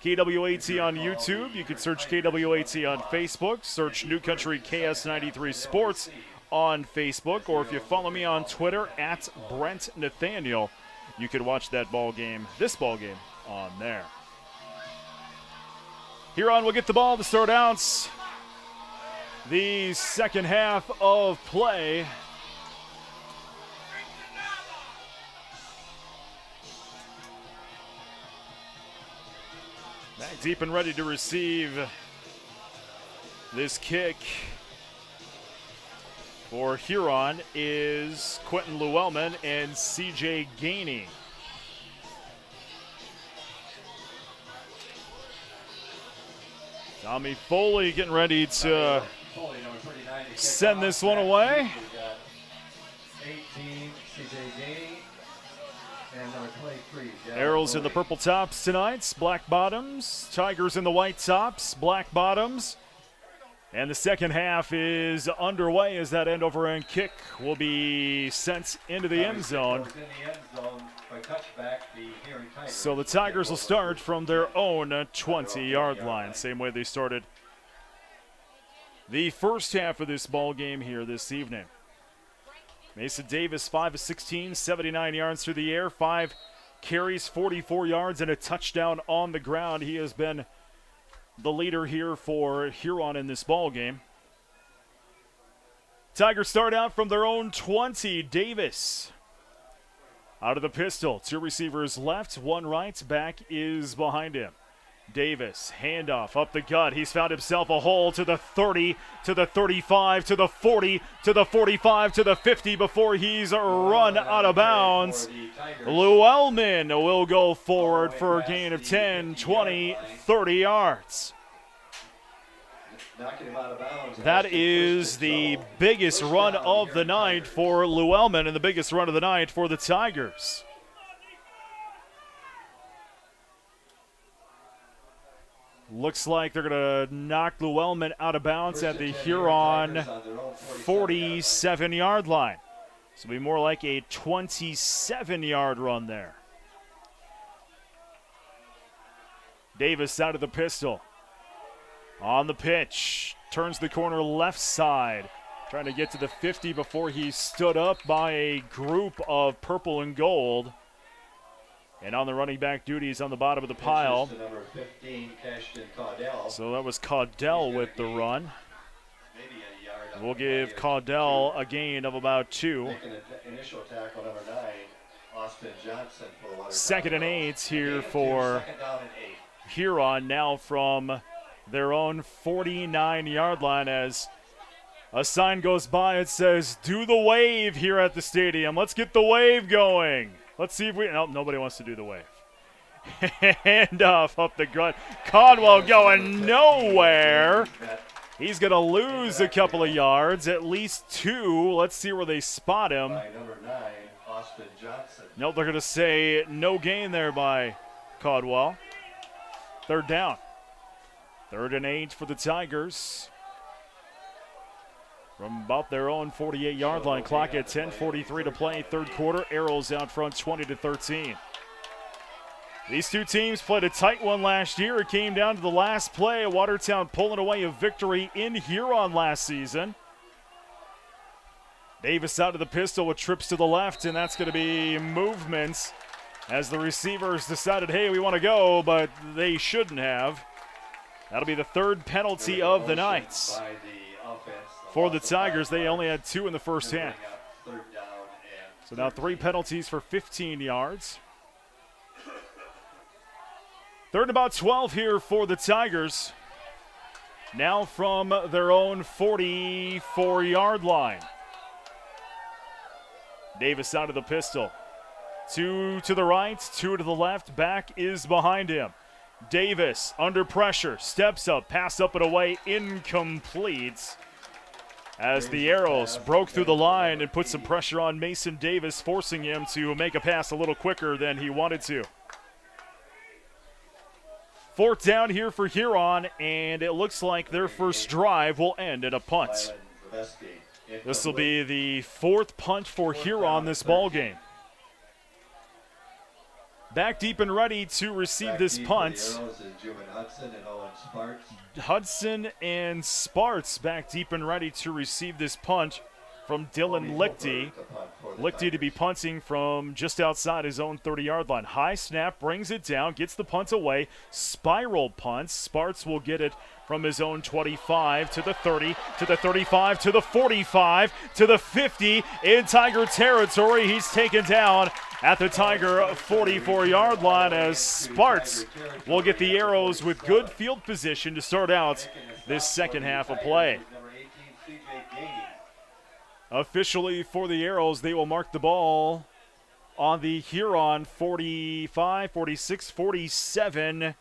[SPEAKER 1] KWAT on YouTube. You can search KWAT on Facebook. Search New Country KS93 Sports on Facebook. Or if you follow me on Twitter, at Brent Nathaniel, you can watch that ball game, this ball game, on there. Huron will get the ball to start out the second half of play. Back deep and ready to receive this kick for Huron is Quentin Llewellyn and CJ Gainey. Tommy Foley getting ready to send this one away.
[SPEAKER 2] 18, CJ Gainey, and number 23.
[SPEAKER 1] Arrows in the purple tops tonight, black bottoms. Tigers in the white tops, black bottoms. And the second half is underway as that end over end kick will be sent into the end zone. So the Tigers will start from their own 20-yard line, same way they started the first half of this ball game here this evening. Mason Davis, 5 of 16, 79 yards through the air, 5 carries, 44 yards, and a touchdown on the ground. He has been the leader here for Huron in this ball game. Tigers start out from their own 20. Davis out of the pistol. 2 receivers left, 1 right. Back is behind him. Davis, handoff up the gut. He's found himself a hole to the 30, to the 35, to the 40, to the 45, to the 50 before he's run out of bounds. Llewellyn will go forward for a gain of 10, 20, 30 yards. That is the biggest run of the night for Llewellyn and the biggest run of the night for the Tigers. Looks like they're going to knock Llewellyn out of bounds at the Huron 47-yard line. So it'll be more like a 27-yard run there. Davis out of the pistol. On the pitch. Turns the corner left side. Trying to get to the 50 before he stood up by a group of purple and gold. And on the running back duties on the bottom of the pile.
[SPEAKER 2] Number 15, Caudell.
[SPEAKER 1] So that was Caudell with the run. We'll give Caudell a gain of about 2.
[SPEAKER 2] Initial tackle number 9, Austin Johnson.
[SPEAKER 1] Second and 8 here for Huron, now from their own 49-yard line as a sign goes by. It says, "Do the wave" here at the stadium. Let's get the wave going. Let's see if we... No, nobody wants to do the wave. Handoff up the gut. Caldwell going nowhere. He's going to lose a couple of yards, at least 2. Let's see where they spot him.
[SPEAKER 2] By number 9, Austin Johnson.
[SPEAKER 1] Nope, they're going to say no gain there by Caldwell. Third down. 3rd and 8 for the Tigers. From about their own 48-yard line, clock at 10:43 to play, third quarter. Arrows out front, 20-13. These two teams played a tight one last year. It came down to the last play. Watertown pulling away a victory in Huron last season. Davis out of the pistol with trips to the left, and that's going to be movements as the receivers decided, hey, we want to go, but they shouldn't have. That'll be the 3rd penalty of the night. For the Tigers, they only had 2 in the first half. So now 3 penalties for 15 yards. 3rd and about 12 here for the Tigers. Now from their own 44-yard line. Davis out of the pistol. 2 to the right, 2 to the left. Back is behind him. Davis under pressure, steps up, pass up and away, incomplete. as the Arrows broke through the line and put some pressure on Mason Davis, forcing him to make a pass a little quicker than he wanted to. Fourth down here for Huron, and it looks like their first drive will end in a punt. This will be the fourth punt for Huron this ball game. Back deep and ready to receive this punt. Hudson and Sparts back deep and ready to receive this punt from Dylan Lichty. Lichty to be punting from just outside his own 30-yard line. High snap, brings it down, gets the punt away. Spiral punts. Sparts will get it from his own 25 to the 30, to the 35, to the 45, to the 50 in Tiger territory. He's taken down at the Tiger 44-yard line as Sparts will get the Arrows with good field position to start out this second half of play. Officially for the Arrows, they will mark the ball on the Huron 45, 46, 47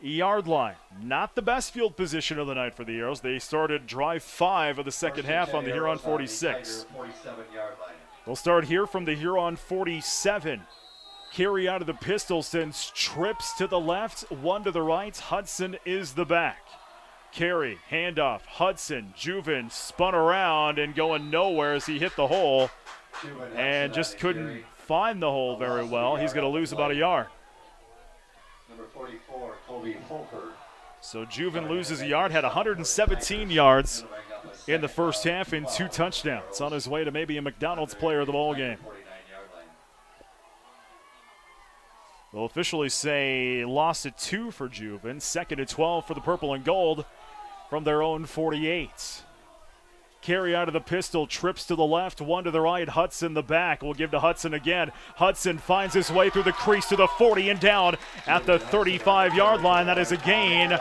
[SPEAKER 1] yard line. Not the best field position of the night for the Arrows. They started drive 5 of the second half on the Huron 46. They'll start here from the Huron 47. Carry out of the pistol, sends trips to the left, one to the right. Hudson is the back. Carry, handoff, Hudson, Juven spun around and going nowhere as he hit the hole and just couldn't find the hole very well. He's going to lose about a yard.
[SPEAKER 2] Number 44, Kobe Holker.
[SPEAKER 1] So Juven loses a yard, had 117 yards in the first half and 2 touchdowns. On his way to maybe a McDonald's player of the ball game. They'll officially say loss at 2 for Juven, second and 12 for the purple and gold from their own 48. Carry out of the pistol, trips to the left, one to the right. Hudson the back. We'll give to Hudson again. Hudson finds his way through the crease to the 40 and down at the 35-yard line. That is a gain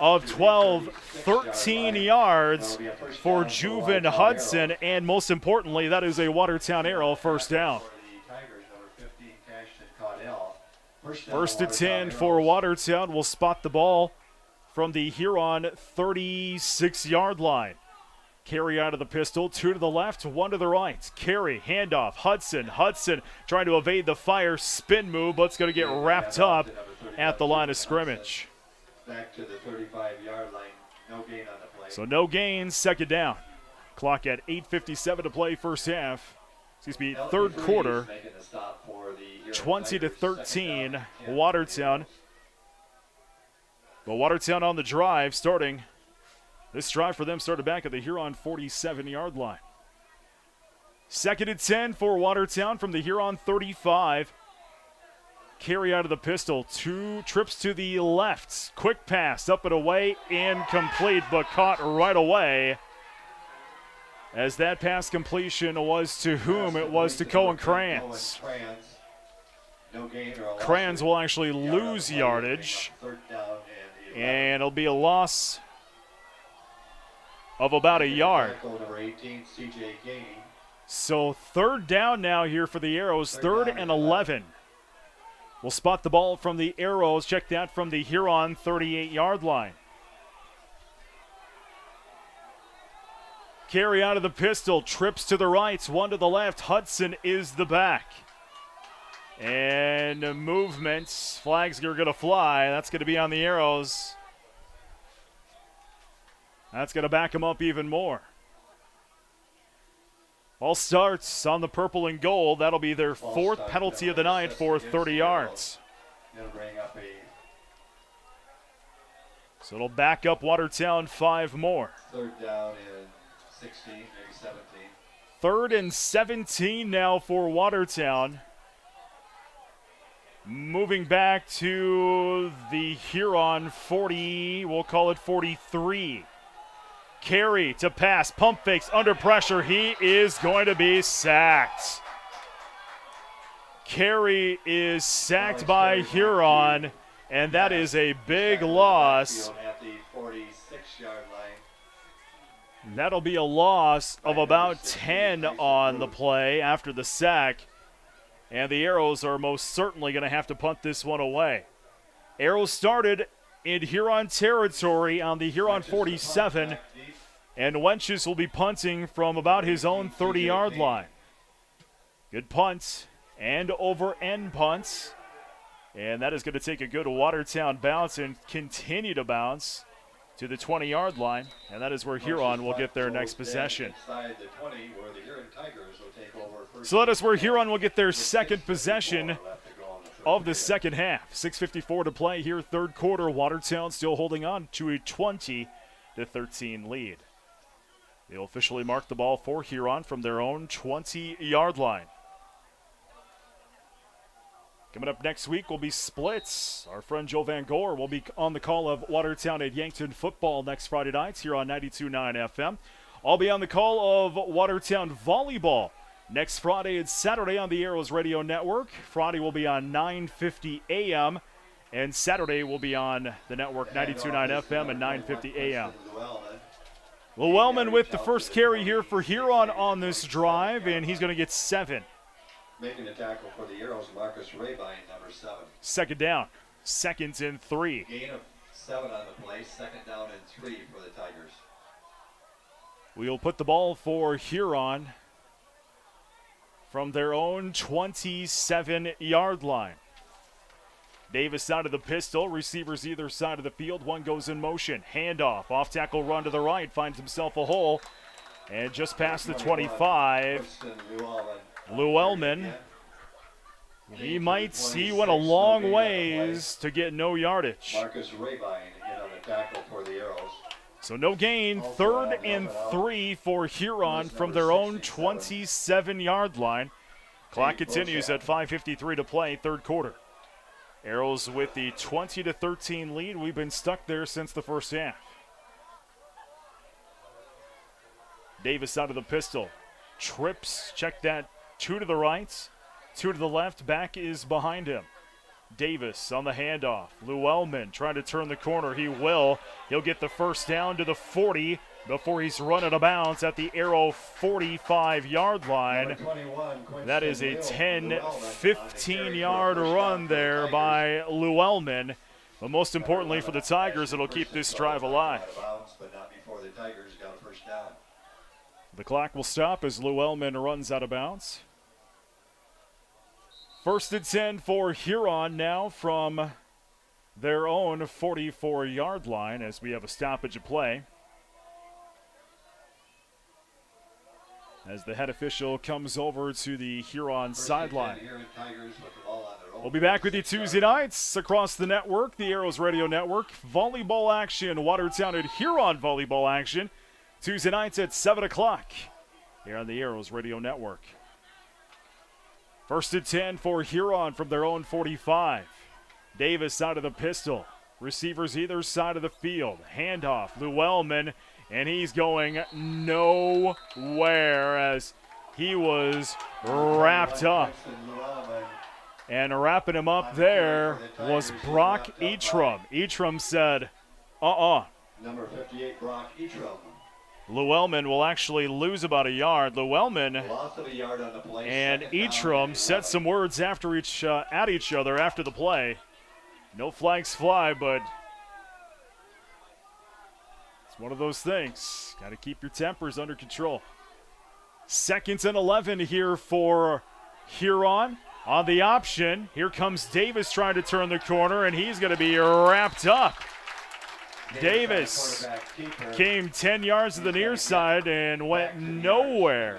[SPEAKER 1] of 12, 13 yards for Juven Hudson. And most importantly, that is a Watertown Arrow first down. First and 10 for Watertown. Will spot the ball from the Huron 36-yard line. Carry out of the pistol, 2 to the left, 1 to the right. Carry, handoff, Hudson trying to evade the fire, spin move, but it's going to get wrapped up at the line of scrimmage.
[SPEAKER 2] Back to the 35-yard line, no gain on the play.
[SPEAKER 1] So no gain, second down. Clock at 8:57 to play first half. Third quarter. 20-13, Watertown. But Watertown on the drive, starting. This drive for them started back at the Huron 47-yard line. Second and 10 for Watertown from the Huron 35. Carry out of the pistol, 2 trips to the left. Quick pass, up and away, incomplete, but caught right away. As that pass completion was to whom? It was to Cohen Kranz. Kranz will actually lose yardage, and it'll be a loss of about a yard. So third down now here for the Arrows, third and 11. We'll spot the ball from the Arrows. Check that from the Huron 38-yard line. Carry out of the pistol, trips to the right, 1 to the left. Hudson is the back. And movements, flags are going to fly. That's going to be on the Arrows. That's going to back them up even more. Ball starts on the purple and gold. That'll be their 4th penalty of the night for 30 yards. So it'll back up Watertown 5 more.
[SPEAKER 2] Third down and 16, maybe 17.
[SPEAKER 1] Third and 17 now for Watertown. Moving back to the Huron 40, we'll call it 43. Carry to pass, pump fakes, under pressure. He is going to be sacked. Carey is sacked by Huron, and that is a big loss. That'll be a loss of about 10 on the play after the sack, and the Arrows are most certainly going to have to punt this one away. Arrows started in Huron territory on the Huron 47, And Wenches will be punting from about his own 30-yard line. Good punt and over-end punts. And that is going to take a good Watertown bounce and continue to bounce to the 20-yard line. And that is where Huron will get their next possession. So that is where Huron will get their second possession of the second half. 6:54 to play here, third quarter. Watertown still holding on to a 20-13 lead. They'll officially mark the ball for Huron from their own 20-yard line. Coming up next week will be splits. Our friend Joe Van Gore will be on the call of Watertown at Yankton football next Friday nights here on 92.9 FM. I'll be on the call of Watertown volleyball next Friday and Saturday on the Arrows Radio Network. Friday will be on 9:50 a.m. and Saturday will be on the network 92.9 FM and 9:50 a.m. Llewellyn with the first carry here for Huron on this drive, and he's going to get 7.
[SPEAKER 2] Making the tackle for the Arrows, Marcus Rabine, number 7.
[SPEAKER 1] Second down. Seconds and 3.
[SPEAKER 2] Gain of 7 on the play. Second down and 3 for the Tigers.
[SPEAKER 1] We'll put the ball for Huron from their own 27-yard line. Davis out of the pistol. Receivers either side of the field. One goes in motion. Handoff. Off tackle run to the right. Finds himself a hole. And just past the 25. Llewellyn, he went a long ways to get no yardage.
[SPEAKER 2] Marcus Rabine in on the tackle for the Arrows.
[SPEAKER 1] So no gain, 3rd and 3 for Huron from their own 27-yard line. Clock continues at 5:53 to play, third quarter. Arrows with the 20-13 lead. We've been stuck there since the first half. Davis out of the pistol. Trips, check that. 2 to the right, 2 to the left. Back is behind him. Davis on the handoff. Llewellyn trying to turn the corner. He will. He'll get the first down to the 40 before he's run out of bounds at the Arrow 45-yard line. That is a 10-15-yard run there by Llewellyn. But most importantly for the Tigers, it'll keep this drive alive. The clock will stop as Llewellyn runs out of bounds. 1st and 10 for Huron now from their own 44-yard line as we have a stoppage of play. As the head official comes over to the Huron sideline. We'll be back with you Tuesday nights across the network, the Arrows Radio Network. Volleyball action, Watertown at Huron volleyball action. Tuesday nights at 7 o'clock here on the Arrows Radio Network. 1st and 10 for Huron from their own 45. Davis out of the pistol. Receivers either side of the field. Handoff, Llewellyn, and he's going nowhere as he was wrapped up. And wrapping him up there was Brock Etram. Etram said,
[SPEAKER 2] Number 58, Brock Etram.
[SPEAKER 1] Llewellyn will actually lose about a yard. Llewellyn and Etram said some words at each other after the play. No flags fly, but it's one of those things. Got to keep your tempers under control. 2nd and 11 here for Huron. On the option, here comes Davis trying to turn the corner, and he's going to be wrapped up. Davis came 10 yards to the near side and went nowhere.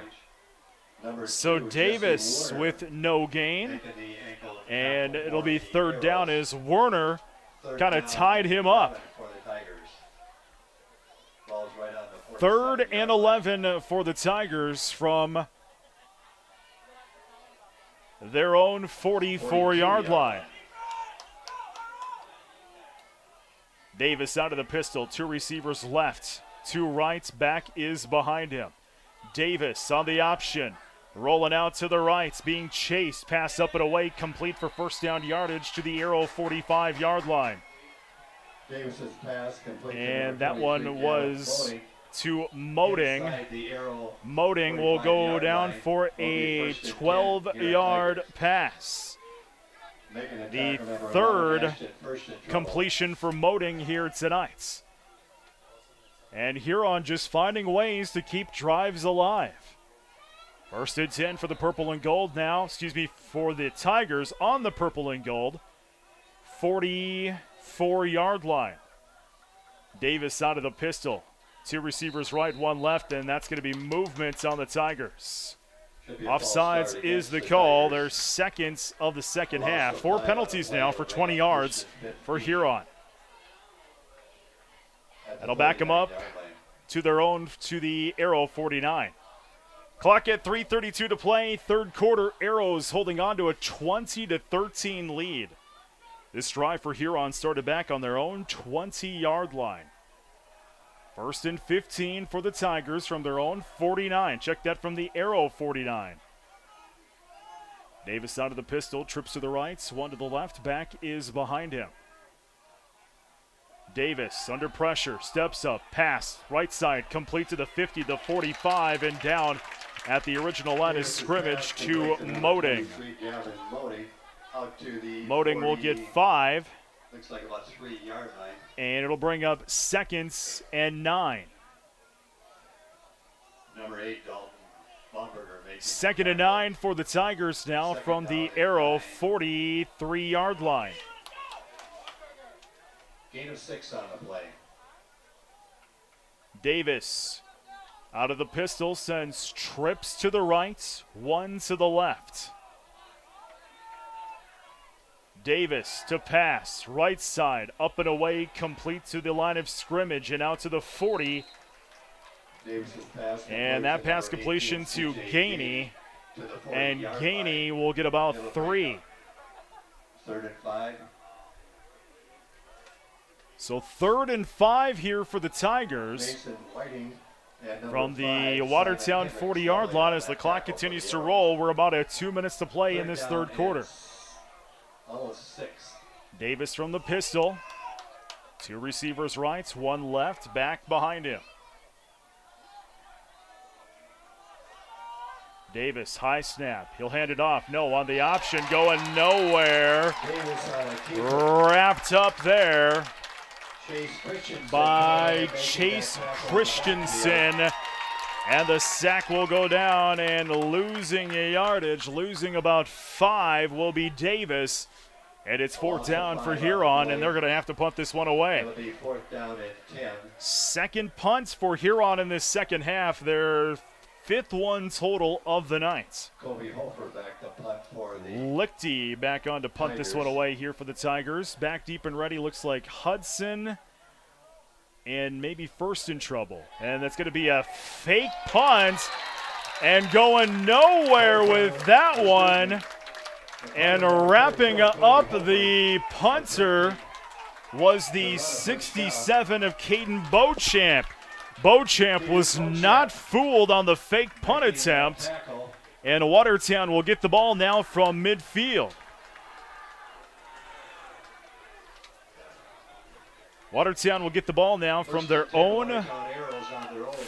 [SPEAKER 1] So Davis with no gain, and it'll be 3rd down as Werner kind of tied him up. 3rd and 11 for the Tigers from their own 44-yard line. Davis out of the pistol, 2 receivers left, 2 rights, back is behind him. Davis on the option, rolling out to the right, being chased, pass up and away, complete for first down yardage to the Arrow 45-yard line.
[SPEAKER 2] Davis's pass complete.
[SPEAKER 1] And that one was to Moding. Moding will go down for a 12-yard pass. The 3rd completion for Moding here tonight. And Huron just finding ways to keep drives alive. First and 10 for the purple and gold now. For the Tigers on the purple and gold. 44-yard line. Davis out of the pistol. 2 receivers right, 1 left, and that's going to be movement on the Tigers. Offsides is the call. Their seconds of the second half. 4 penalties now for 20 yards for Huron. That'll back them up to the Arrow 49. Clock at 3:32 to play. Third quarter, Arrows holding on to a 20-13 lead. This drive for Huron started back on their own 20-yard line. First and 15 for the Tigers from their own 49. Check that from the Arrow 49. Davis out of the pistol, trips to the right, 1 to the left, back is behind him. Davis under pressure, steps up, pass, right side, complete to the 50, the 45, and down at the original line of scrimmage to Moding. Moding will get 5.
[SPEAKER 2] Looks like about 3-yard line.
[SPEAKER 1] And it'll bring up seconds and 9.
[SPEAKER 2] Number 8, Dalton Baumberger making
[SPEAKER 1] 2nd and 9 for the Tigers now from the Arrow 43-yard line.
[SPEAKER 2] Gain of 6 on the play.
[SPEAKER 1] Davis out of the pistol sends trips to the right, 1 to the left. Davis to pass, right side, up and away, complete to the line of scrimmage and out to the 40. And that pass completion to Gainey. And Gainey will get about 3.
[SPEAKER 2] 3rd and 5.
[SPEAKER 1] So 3rd and 5 here for the Tigers from the Watertown 40-yard line as the clock continues to roll. We're about at 2 minutes to play in this third quarter.
[SPEAKER 2] Almost 6.
[SPEAKER 1] Davis from the pistol. 2 receivers right, 1 left, back behind him. Davis, high snap. He'll hand it off. No, on the option, going nowhere. Wrapped up there by Chase Christensen. And the sack will go down, and losing a yardage, losing about 5 will be Davis. And it's 4th down for Huron, and they're going to have to punt this one away.
[SPEAKER 2] It'll be 4th down at 10.
[SPEAKER 1] Second punt for Huron in this second half. Their 5th one total of the night.
[SPEAKER 2] Kobe Hofer back to punt for the
[SPEAKER 1] Lichty back on to punt
[SPEAKER 2] Tigers.
[SPEAKER 1] this one away here for the Tigers. Back deep and ready looks like Hudson and maybe First in trouble. And that's going to be a fake punt and going nowhere with that one. And wrapping up the punter was the 67 of Caden Beauchamp. Beauchamp was not fooled on the fake punt attempt. And Watertown will get the ball now from midfield. Watertown will get the ball now from their own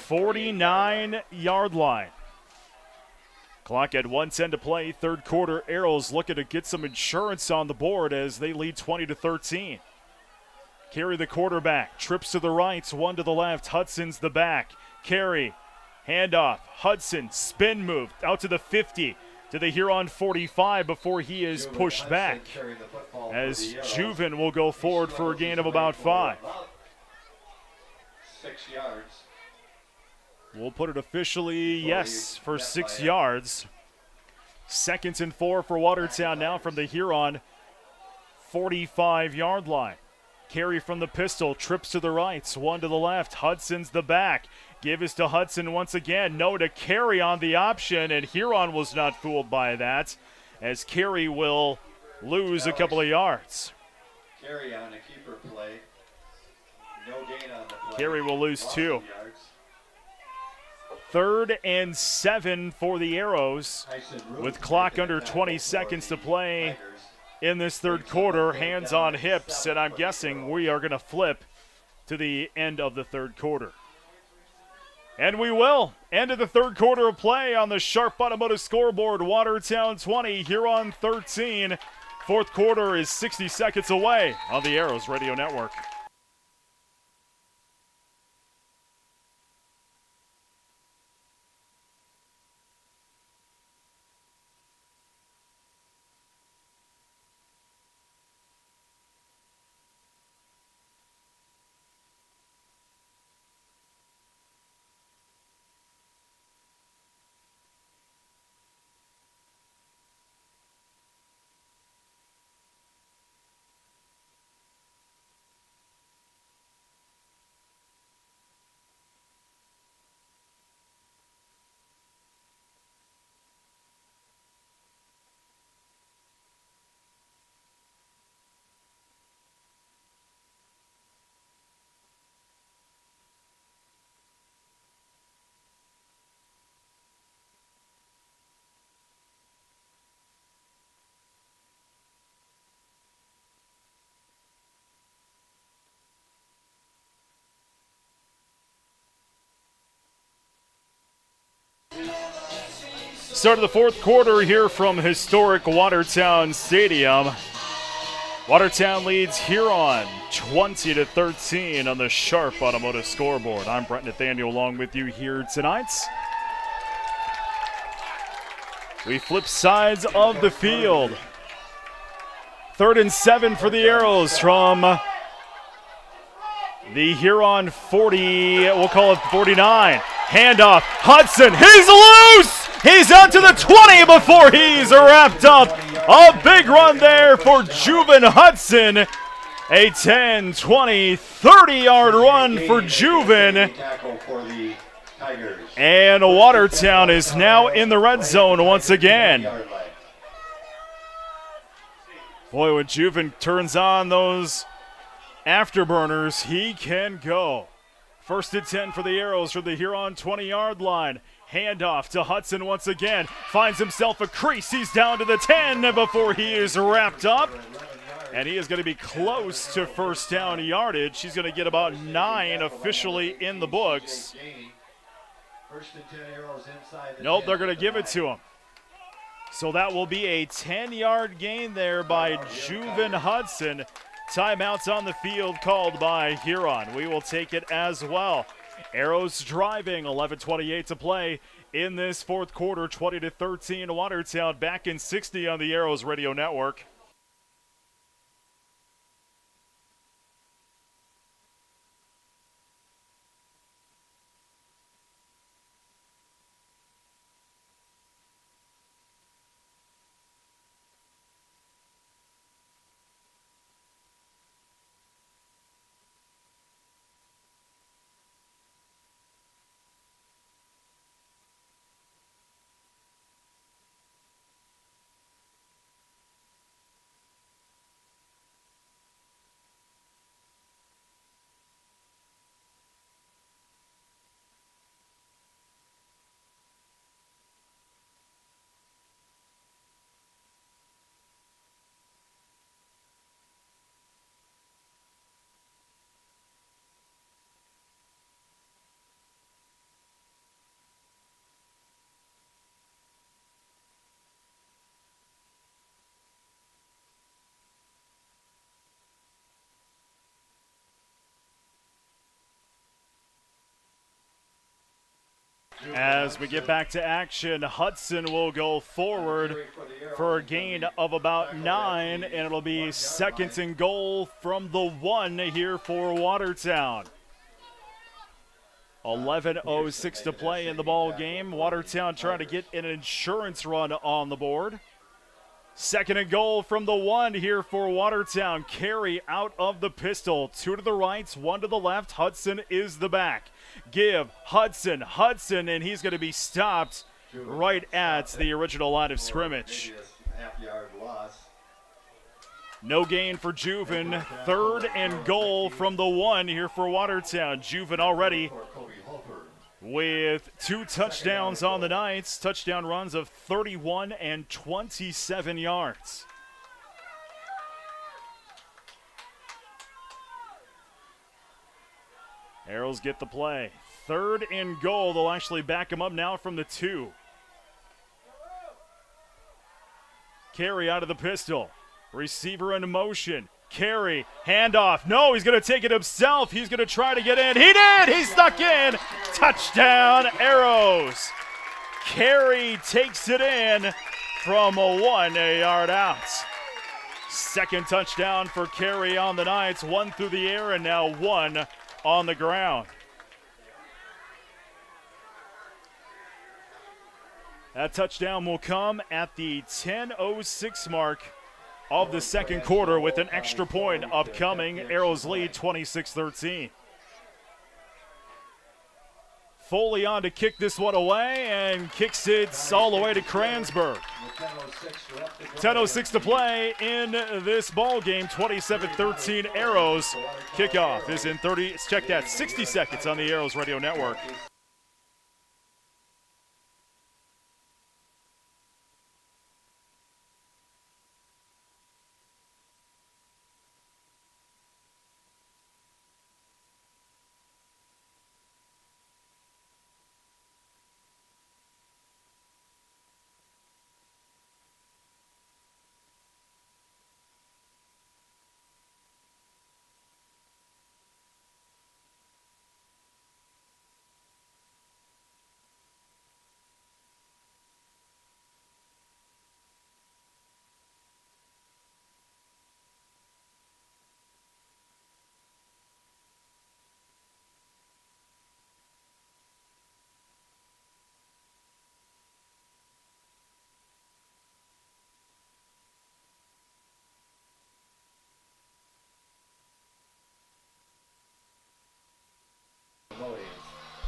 [SPEAKER 1] 49-yard line. Clock at 1:10 to play. Third quarter, Arrows looking to get some insurance on the board as they lead 20-13. Carey the quarterback, trips to the right, 1 to the left. Hudson's the back. Carey, handoff. Hudson, spin move out to the 50, to the Huron 45 before he is pushed back. As Juven will go forward for a gain of about 5.
[SPEAKER 2] 6 yards.
[SPEAKER 1] We'll put it officially, yes, for 6 yards. 2nd and 4 for Watertown now from the Huron 45-yard line. Carey from the pistol, trips to the right, 1 to the left. Hudson's the back. Give is to Hudson once again. No to Carey on the option, and Huron was not fooled by that, as Carey will lose a couple of yards.
[SPEAKER 2] Carey on a keeper play. No gain on the play.
[SPEAKER 1] Carey will lose 2. 3rd and 7 for the Arrows with clock under 20 seconds to play in this third quarter. Hands on hips, and I'm guessing we are going to flip to the end of the third quarter. And we will. End of the third quarter of play on the Sharp Automotive scoreboard. Watertown 20, Huron 13. Fourth quarter is 60 seconds away on the Arrows Radio Network. Start of the fourth quarter here from historic Watertown Stadium. Watertown leads Huron 20-13 on the Sharp Automotive scoreboard. I'm Brent Nathaniel along with you here tonight. We flip sides of the field. 3rd and 7 for the Arrows from the Huron 40, we'll call it 49. Handoff, Hudson, he's loose! He's out to the 20 before he's wrapped up. A big run there for Juven Hudson. A 10, 20, 30-yard run for Juven. And Watertown is now in the red zone once again. Boy, when Juven turns on those afterburners, he can go. 1st and 10 for the Arrows from the Huron 20-yard line. Handoff to Hudson once again. Finds himself a crease. He's down to the 10 before he is wrapped up. And he is going to be close to first down yardage. He's going to get about 9 officially in the books. Nope, they're going to give it to him. So that will be a 10-yard gain there by Juven Hudson. Timeouts on the field called by Huron. We will take it as well. Arrows driving, 11:28 to play in this fourth quarter, 20-13. Watertown back in 60 on the Arrows radio network. As we get back to action, Hudson will go forward for a gain of about 9, and it'll be 2nd and goal from the 1 here for Watertown. 11:06 to play in the ball game. Watertown trying to get an insurance run on the board. 2nd and goal from the 1 here for Watertown. Carry out of the pistol. 2 to the right, 1 to the left. Hudson is the back. Give Hudson, and he's going to be stopped right at the original line of scrimmage. No gain for Juven. 3rd and goal from the 1 here for Watertown. Juven already with 2 touchdowns on the night. Touchdown runs of 31 and 27 yards. Arrows get the play. 3rd and goal. They'll actually back him up now from the 2. Carry out of the pistol. Receiver in motion. Carry. Handoff. No, he's going to take it himself. He's going to try to get in. He did. He stuck in. Touchdown, Arrows. Carey takes it in from a 1 yard out. 2nd touchdown for Carey on the night. 1 through the air and now 1 on the ground. That touchdown will come at the 10:06 mark of the second quarter with an extra point upcoming. Arrows lead 26-13. Foley on to kick this one away and kicks it all the way to Kransberg. 10:06 to play in this ball game. 27-13 Arrows. Kickoff is in 60 seconds on the Arrows radio network.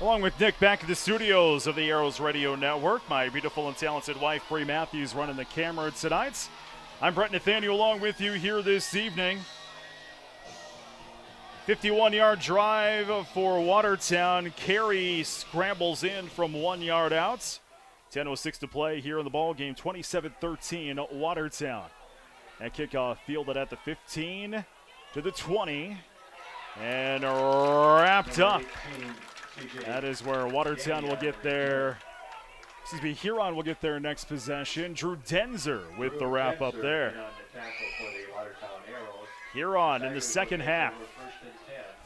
[SPEAKER 1] Along with Nick back at the studios of the Arrows Radio Network. My beautiful and talented wife, Bree Matthews, running the camera tonight. I'm Brett Nathaniel along with you here this evening. 51-yard drive for Watertown. Carey scrambles in from 1 yard out. 10:06 to play here in the ball game. 27-13 Watertown. That kickoff fielded at the 15 to the 20 and wrapped up. That is where Watertown will get their, Huron will get their next possession. Drew Denzer with the wrap up there. Huron in the second half.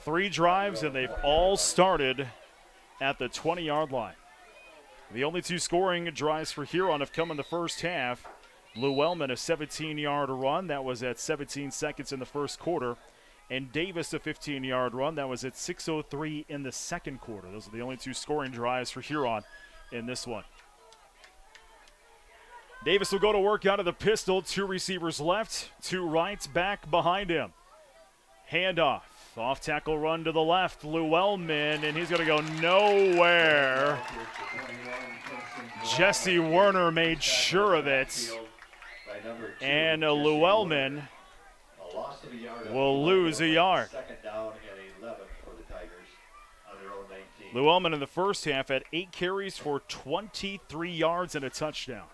[SPEAKER 1] 3 drives, and they've all started at the 20-yard line. The only 2 scoring drives for Huron have come in the first half. Llewellyn, a 17-yard run. That was at 17 seconds in the first quarter. And Davis, a 15-yard run. That was at 6:03 in the second quarter. Those are the only 2 scoring drives for Huron in this one. Davis will go to work out of the pistol. 2 receivers left, 2 right, back behind him. Handoff. Off tackle run to the left. Llewellyn, and he's going to go nowhere. Jesse Werner made sure of it. And Llewellyn will lose a yard. Llewellyn in the first half had 8 carries for 23 yards and a touchdown.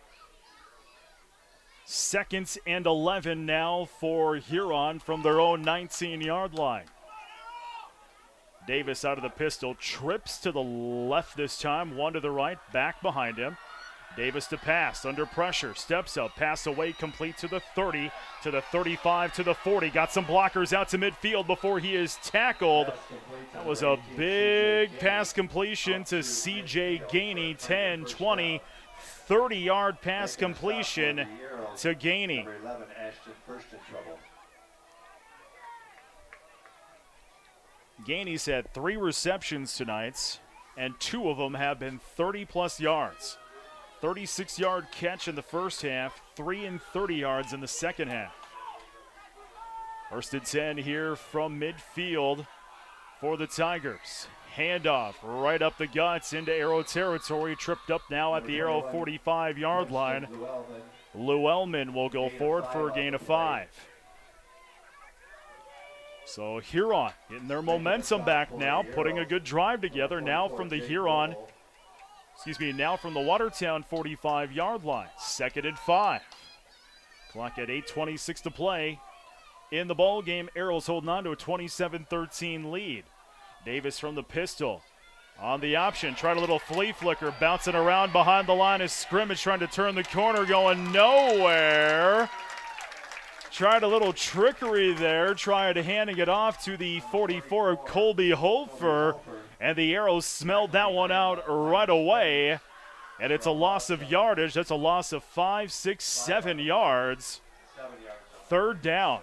[SPEAKER 1] 2nd and 11 now for Huron from their own 19-yard line. Davis out of the pistol, trips to the left this time, 1 to the right, back behind him. Davis to pass, under pressure, steps up, pass away, complete to the 30, to the 35, to the 40. Got some blockers out to midfield before he is tackled. That was a big pass completion to C.J. Gainey, 10, 20, 30-yard pass completion to Gainey. Gainey's had 3 receptions tonight, and 2 of them have been 30-plus yards. 36-yard catch in the first half, 3 and 30 yards in the second half. 1st and 10 here from midfield for the Tigers. Handoff right up the guts into Arrow territory, tripped up now at the Arrow 45-yard line. Llewellyn will go forward for a gain of 5. So Huron getting their momentum back now, putting a good drive together now from the Watertown 45-yard line. 2nd and 5. Clock at 8:26 to play in the ball game. Arrows holding on to a 27-13 lead. Davis from the pistol on the option, tried a little flea flicker, bouncing around behind the line of scrimmage, trying to turn the corner, going nowhere. Tried a little trickery there, tried handing it off to the 44 of Colby Hofer, and the Arrows smelled that one out right away. And it's a loss of yardage. That's a loss of 5, 6, 7 yards. 3rd down.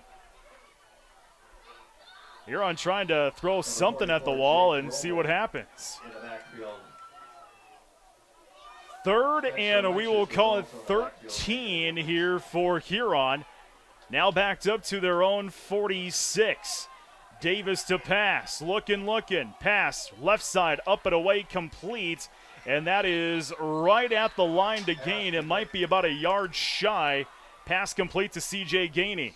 [SPEAKER 1] Huron trying to throw something at the wall and see what happens. 3rd, and we will call it 13 here for Huron. Now backed up to their own 46. Davis to pass, looking, pass, left side, up and away, complete, and that is right at the line to gain. It might be about a yard shy. Pass complete to C.J. Gainey.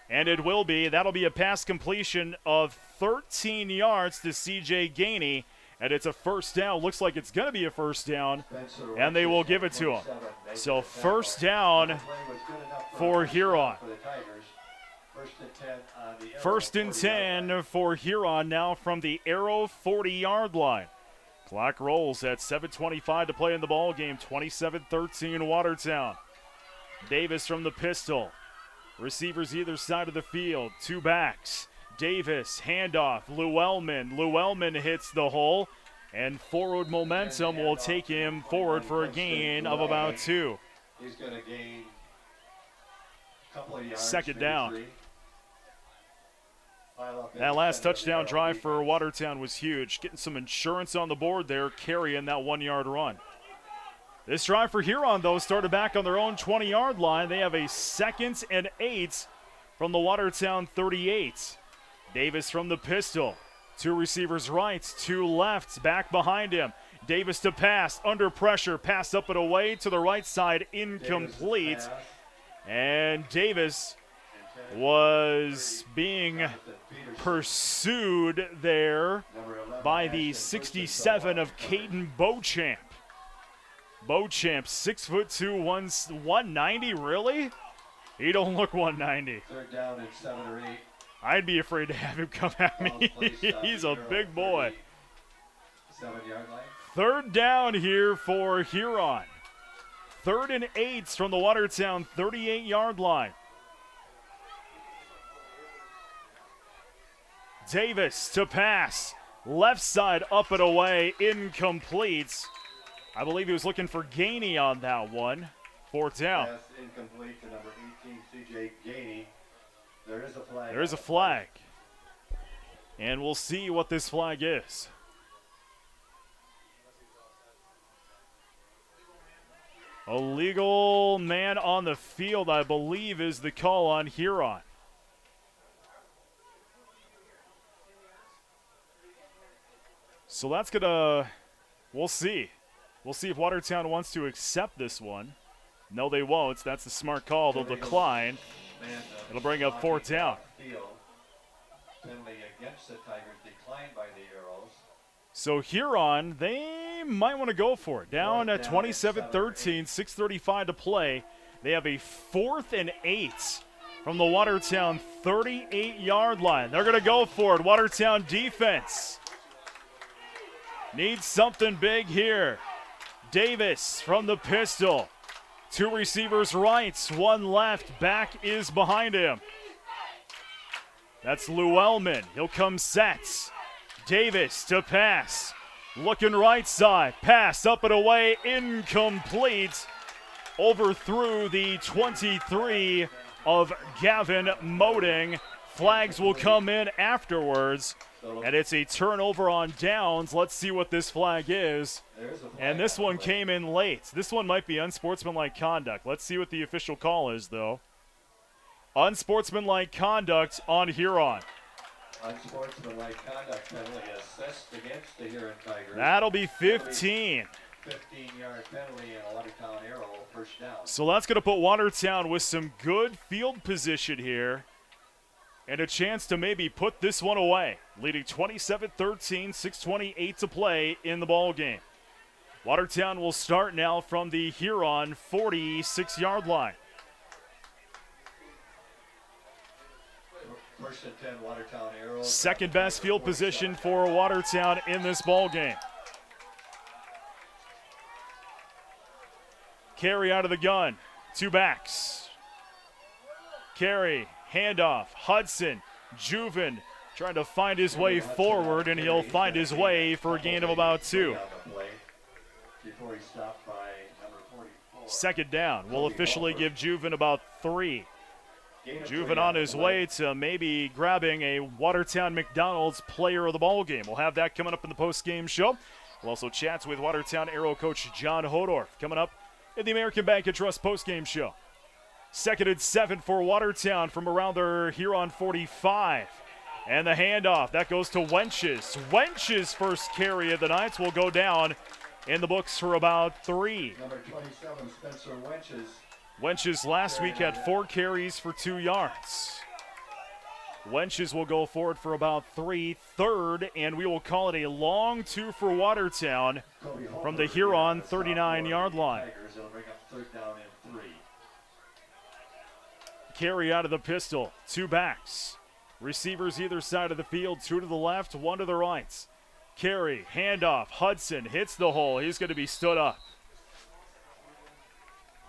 [SPEAKER 1] And it will be. That'll be a pass completion of 13 yards to C.J. Gainey, and it's a first down. Looks like it's going to be a first down, and they will give it to him. So first down for Huron. 1st and 10 for Huron now from the Arrow 40-yard line. Clock rolls at 7:25 to play in the ball game. 27-13 Watertown. Davis from the pistol. Receivers either side of the field. 2 backs. Davis, handoff, Llewellyn. Llewellyn hits the hole, and forward momentum will take him forward for a gain of about 2.
[SPEAKER 2] He's going to gain a couple of yards.
[SPEAKER 1] 2nd down.
[SPEAKER 2] 3.
[SPEAKER 1] That last touchdown drive for Watertown was huge. Getting some insurance on the board there, carrying that 1-yard run. This drive for Huron, though, started back on their own 20-yard line. They have a 2nd and 8 from the Watertown 38. Davis from the pistol. Two receivers right, two left, back behind him. Davis to pass, under pressure, pass up and away to the right side, incomplete. And Davis was being pursued there by the 67 of Caden Beauchamp. Beauchamp, 6'2", 190, really? He don't look 190.
[SPEAKER 2] Third down and 7 or 8.
[SPEAKER 1] I'd be afraid to have him come at me. He's a big boy.
[SPEAKER 2] 7-yard line.
[SPEAKER 1] Third down here for Huron. 3rd and 8 from the Watertown 38-yard line. Davis to pass. Left side up and away, incomplete. I believe he was looking for Gainey on that one. 4th down.
[SPEAKER 2] Pass incomplete to number 18, CJ Gainey. There is a flag.
[SPEAKER 1] There is a flag. And we'll see what this flag is. A legal man on the field, I believe, is the call on Huron. So that's going to, we'll see. We'll see if Watertown wants to accept this one. No, they won't. That's the smart call. They'll decline. It'll bring up 4th down.
[SPEAKER 2] Penalty against the Tigers declined by the Arrows.
[SPEAKER 1] So Huron, they might want to go for it. Down at 27-13, 6:35 to play. They have a 4th and 8 from the Watertown 38-yard line. They're going to go for it. Watertown defense needs something big here. Davis from the pistol. Two receivers right, one left. Back is behind him. That's Llewellyn. He'll come set. Davis to pass. Looking right side. Pass up and away. Incomplete. Overthrew the 23 of Gavin Moding. Flags will come in afterwards. And it's a turnover on downs. Let's see what this flag is. And this one came in late. This one might be unsportsmanlike conduct. Let's see what the official call is, though. Unsportsmanlike conduct on Huron.
[SPEAKER 2] Unsportsmanlike conduct penalty assessed against the Huron Tigers.
[SPEAKER 1] That'll be 15.
[SPEAKER 2] 15-yard penalty and a Watertown Arrow first down. So
[SPEAKER 1] that's going to put Watertown with some good field position here and a chance to maybe put this one away, leading 27-13, 6:28 to play in the ball game. Watertown will start now from the Huron 46-yard line.
[SPEAKER 2] First and 10, Watertown Arrows.
[SPEAKER 1] Second best field position for Watertown in this ball game. Carry out of the gun. Two backs. Carry, handoff, Hudson, Juven trying to find his way forward, and he'll find his way for a gain of about 2.
[SPEAKER 2] Before he stopped by number 44.
[SPEAKER 1] Second down. We'll officially give Juven about 3. Juven on his way to maybe grabbing a Watertown McDonald's player of the ball game. We'll have that coming up in the post-game show. We'll also chat with Watertown Arrow coach John Hodorf coming up in the American Bank and Trust post-game show. 2nd and 7 for Watertown from around their Huron 45. And the handoff, that goes to Wenches. Wenches' first carry of the night will go down in the books for about 3.
[SPEAKER 2] Number 27, Spencer Wenches.
[SPEAKER 1] Wenches last week had 4 carries for 2 yards. Wenches will go forward for about 3. 3rd, and we will call it a long 2 for Watertown from the Huron 39-yard line.
[SPEAKER 2] It'll bring up 3rd down and 3.
[SPEAKER 1] Carry out of the pistol. 2 backs. Receivers either side of the field. 2 to the left, 1 to the right. Carry, handoff. Hudson hits the hole. He's going to be stood up.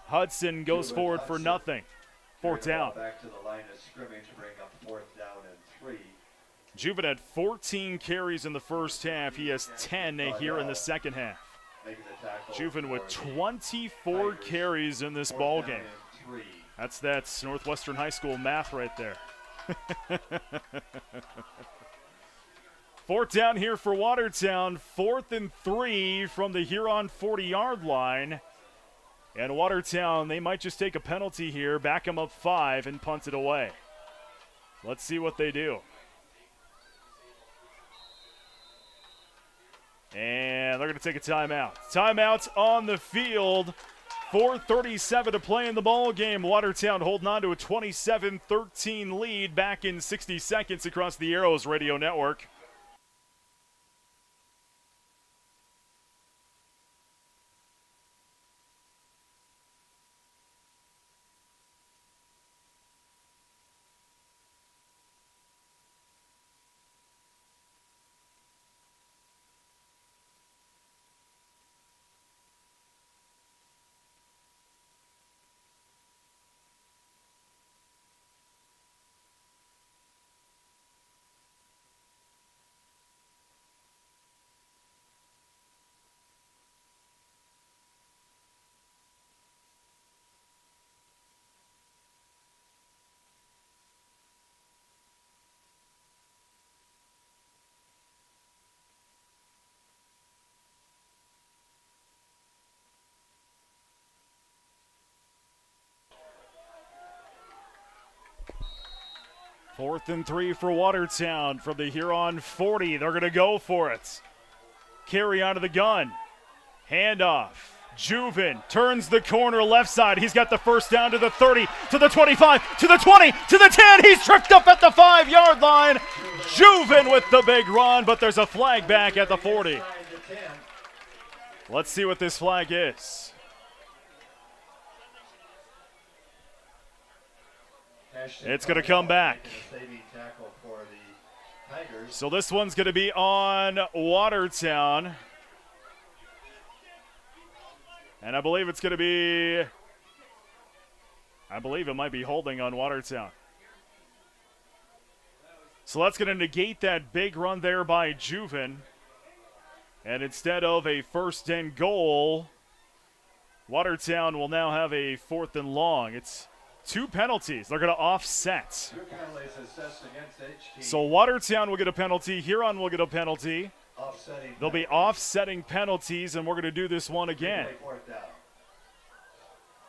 [SPEAKER 1] Hudson goes forward for nothing. 4th down.
[SPEAKER 2] Back to the line of scrimmage, bring up 4th down and 3.
[SPEAKER 1] Juven had 14 carries in the first half. He has 10 here in the second half. Juven with 24 carries in this ball game. That's Northwestern High School math right there. 4th down here for Watertown. 4th and 3 from the Huron 40-yard line. And Watertown, they might just take a penalty here, back them up 5, and punt it away. Let's see what they do. And they're going to take a timeout. Timeout on the field. 4:37 to play in the ball game. Watertown holding on to a 27-13 lead back in 60 seconds across the Arrows radio network. Fourth and 3 for Watertown from the Huron 40. They're going to go for it. Carry out of the gun. Handoff. Juven turns the corner left side. He's got the first down to the 30, to the 25, to the 20, to the 10. He's tripped up at the 5-yard line. Juven with the big run, but there's a flag back at the 40. Let's see what this flag is. It's going to come back. So this one's going to be on Watertown. And I believe it's going to be, it might be holding on Watertown. So that's going to negate that big run there by Juven. And instead of a first and goal, Watertown will now have a 4th and long. It's 2 penalties. They're going to offset. 2 penalties assessed against HT. So Watertown will get a penalty. Huron will get a penalty. They'll be offsetting penalties, and we're going to do this one again.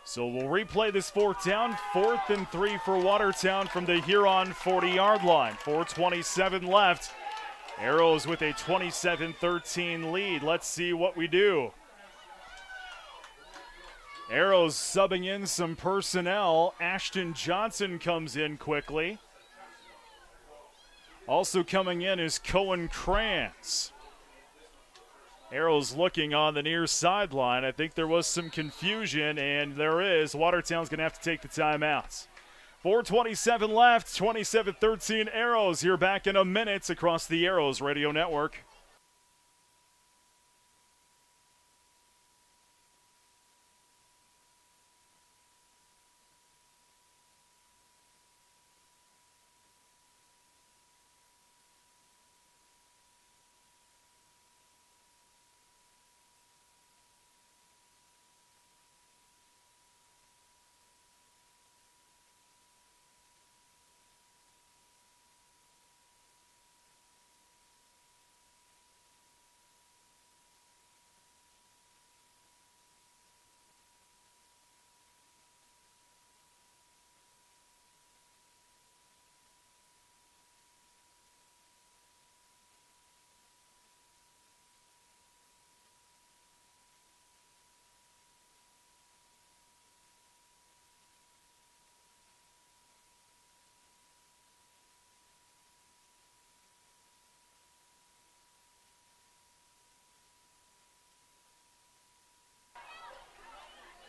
[SPEAKER 1] So we'll replay this 4th down. 4th and 3 for Watertown from the Huron 40-yard line. 4:27 left. Arrows with a 27-13 lead. Let's see what we do. Arrows subbing in some personnel. Ashton Johnson comes in quickly. Also coming in is Cohen Kranz. Arrows looking on the near sideline. I think there was some confusion, and there is. Watertown's going to have to take the timeouts. 4:27 left, 27-13 Arrows. Here back in a minute across the Arrows radio network.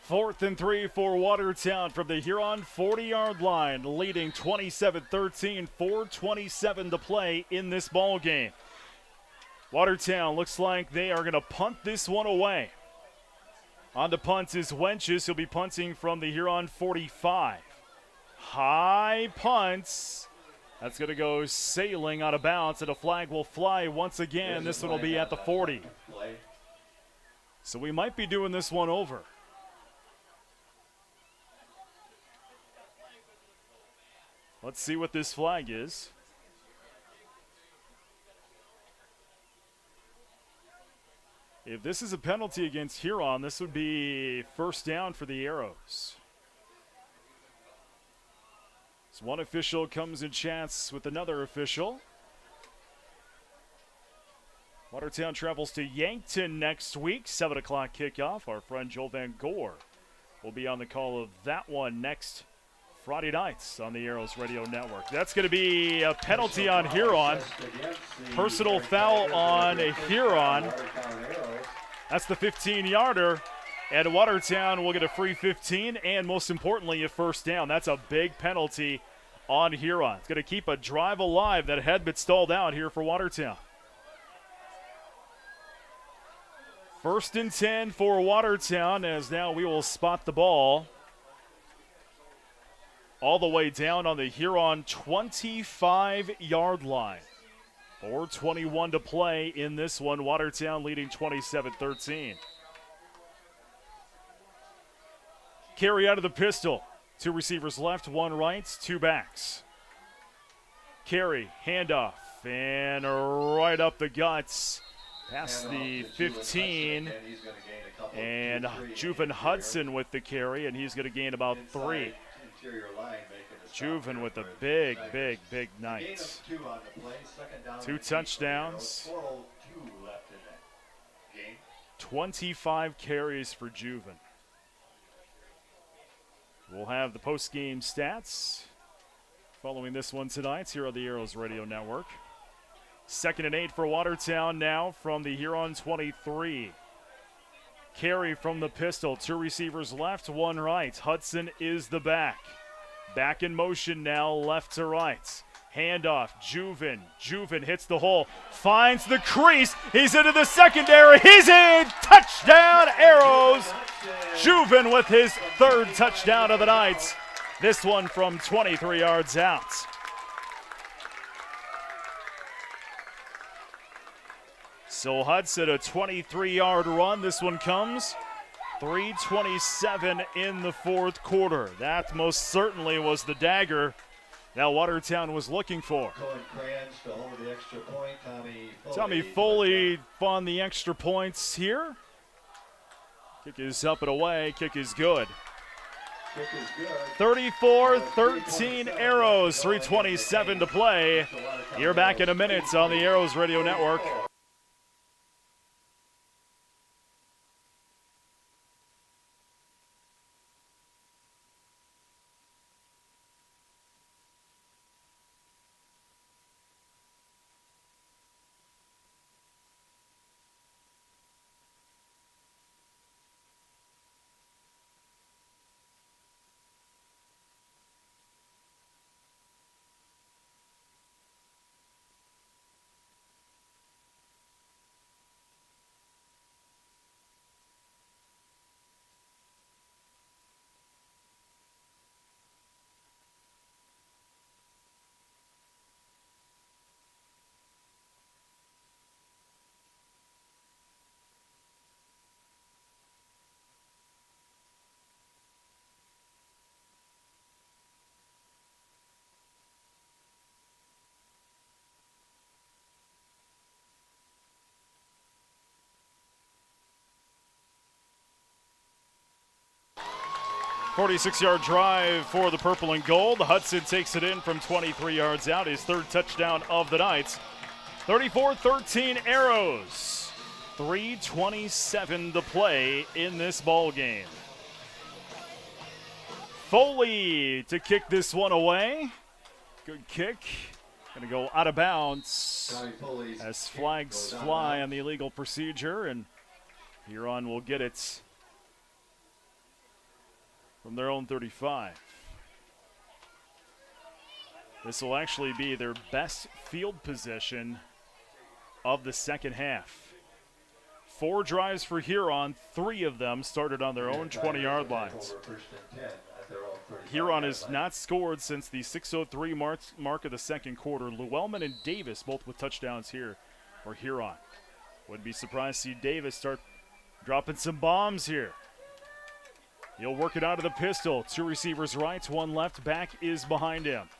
[SPEAKER 1] Fourth and 3 for Watertown from the Huron 40-yard line, leading 27-13, 4:27 to play in this ball game. Watertown looks like they are going to punt this one away. On the punt is Wenches. He'll be punting from the Huron 45. High punts. That's going to go sailing out of bounds, and a flag will fly once again. This one will be at the 40. So we might be doing this one over. Let's see what this flag is. If this is a penalty against Huron, this would be first down for the Arrows. So one official comes in chats with another official. Watertown travels to Yankton next week, 7 o'clock kickoff. Our friend Joel Van Gore will be on the call of that one next Friday nights on the Arrows Radio Network. That's going to be a penalty on Huron. Personal foul on Huron. That's the 15-yarder. And Watertown will get a free 15 and, most importantly, a first down. That's a big penalty on Huron. It's going to keep a drive alive that had been stalled out here for Watertown. 1st and 10 for Watertown, as now we will spot the ball all the way down on the Huron 25-yard line. 4:21 to play in this one. Watertown leading 27-13. Carry out of the pistol. 2 receivers left, 1 right, 2 backs. Carry, handoff, and right up the guts. Past the 15. And Juven Hudson with the carry, and he's going to gain about 3. Juven with a big night. 2 touchdowns. 25 carries for Juven. We'll have the post-game stats following this one tonight here on the Arrows Radio Network. 2nd and 8 for Watertown now from the Huron 23. Carry from the pistol. 2 receivers left, 1 right. Hudson is the back. Back in motion now, left to right. Handoff, Juven. Juven hits the hole, finds the crease. He's into the secondary. He's in. Touchdown, Arrows. Juven with his 3rd touchdown of the night. This one from 23 yards out. So Hudson, a 23-yard run. This one comes 3:27 in the 4th quarter. That most certainly was the dagger that Watertown was looking for. Tommy Foley on the extra points here. Kick is up and away. Kick is good. 34-13 Arrows, 3:27 to play. You're back in a minute on the Arrows Radio Network. .46-yard drive for the purple and gold. Hudson takes it in from 23 yards out, his 3rd touchdown of the night. 34-13 Arrows. 3:27 to play in this ball game. Foley to kick this one away. Good kick. Going to go out of bounds as flags fly on the illegal procedure, and Huron will get it from their own 35. This will actually be their best field position of the second half. 4 drives for Huron, 3 of them started on their own 20-yard lines. Huron has not scored since the 6:03 mark of the 2nd quarter. Llewellyn and Davis both with touchdowns here for Huron. Wouldn't be surprised to see Davis start dropping some bombs here. He'll work it out of the pistol. 2 receivers right, 1 left. Back is behind him.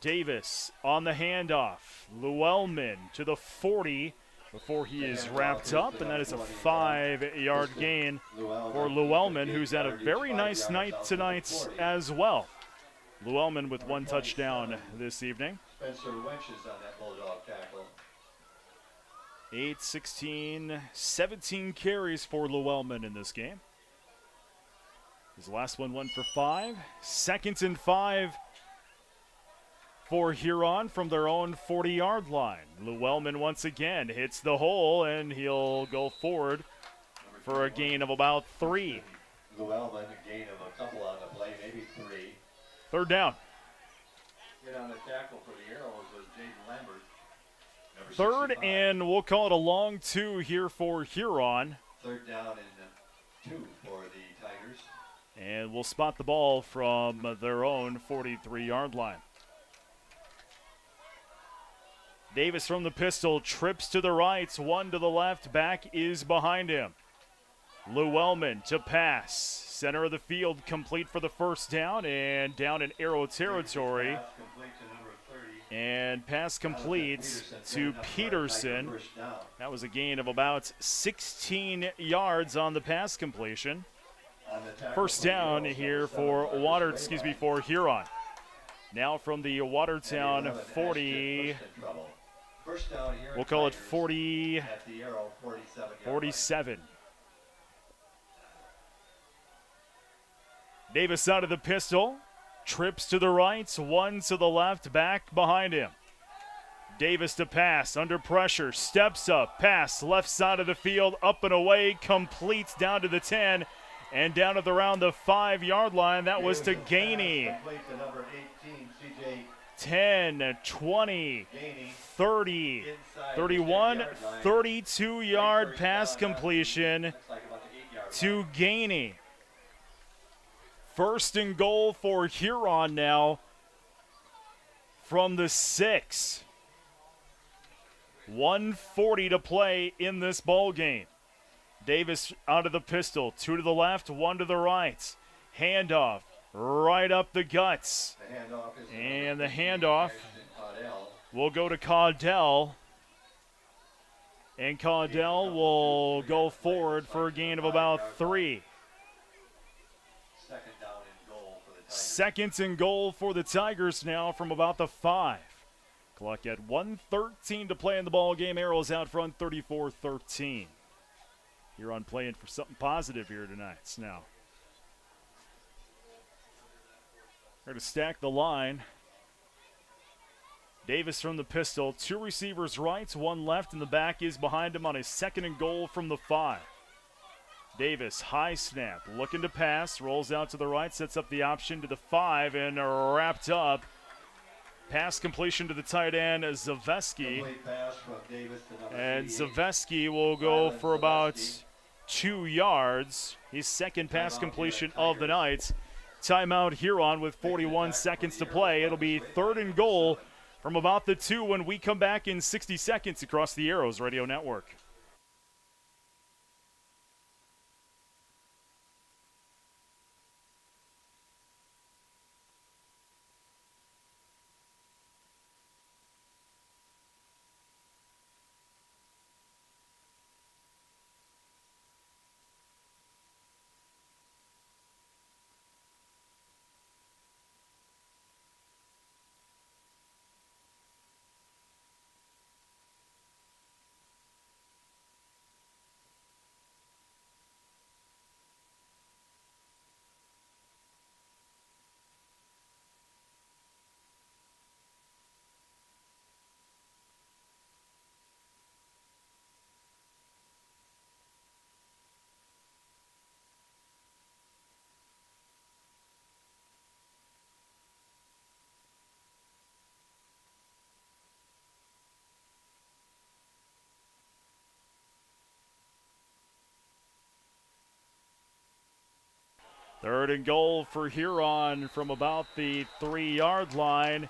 [SPEAKER 1] Davis on the handoff. Llewellyn to the 40 before he is wrapped up, and that is a 5-yard gain for Llewellyn, who's had a very nice night tonight as well. Llewellyn with 1 touchdown this evening. 8, 16, 17 carries for Llewellyn in this game. His last one went for 5. 2nd and 5 for Huron from their own 40-yard line. Llewellyn once again hits the hole, and he'll go forward for a gain of about 3.
[SPEAKER 2] Llewellyn, a gain of a couple on the play, maybe 3.
[SPEAKER 1] 3rd down.
[SPEAKER 2] Hit on the tackle for the Arrows was Jaden Lambert.
[SPEAKER 1] 3rd and we'll call it a long 2 here for Huron.
[SPEAKER 2] 3rd down and 2 for the Tigers.
[SPEAKER 1] And we'll spot the ball from their own 43-yard line. Davis from the pistol, trips to the right, 1 to the left, back is behind him. Llewellyn to pass, center of the field, complete for the 1st down, and down in Arrow territory. And pass complete to Peterson. That was a gain of about 16 yards on the pass completion. 1st down here for for Huron. Now from the Watertown 40, we'll call it 47. Davis out of the pistol, trips to the right, 1 to the left, back behind him. Davis to pass, under pressure, steps up, pass, left side of the field, up and away, completes down to the 10, and down at around the 5-yard line. That was to Gainey. 10, 20, 30, 31, 32-yard pass completion to Gainey. 1st and goal for Huron now from the 6. 1:40 to play in this ball game. Davis out of the pistol, 2 to the left, 1 to the right. Handoff right up the guts. And the handoff will go to Caudell. And Caudell will go forward for a gain of about 3. 2nd and goal for the Tigers now from about the 5. Clock at 1:13 to play in the ball game. Arrows out front, 34-13. Huron playing for something positive here tonight. Now, they're to stack the line. Davis from the pistol, 2 receivers right, 1 left, and the back is behind him on his 2nd and goal from the 5. Davis, high snap, looking to pass, rolls out to the right, sets up the option to the 5, and wrapped up. Pass completion to the tight end, Zaveski. And Zaveski will go for about 2 yards. His 2nd pass completion of the night. Timeout Huron with 41 seconds to play. It'll be 3rd and goal from about the 2 when we come back in 60 seconds across the Arrows Radio Network. Third and goal for Huron from about the 3-yard line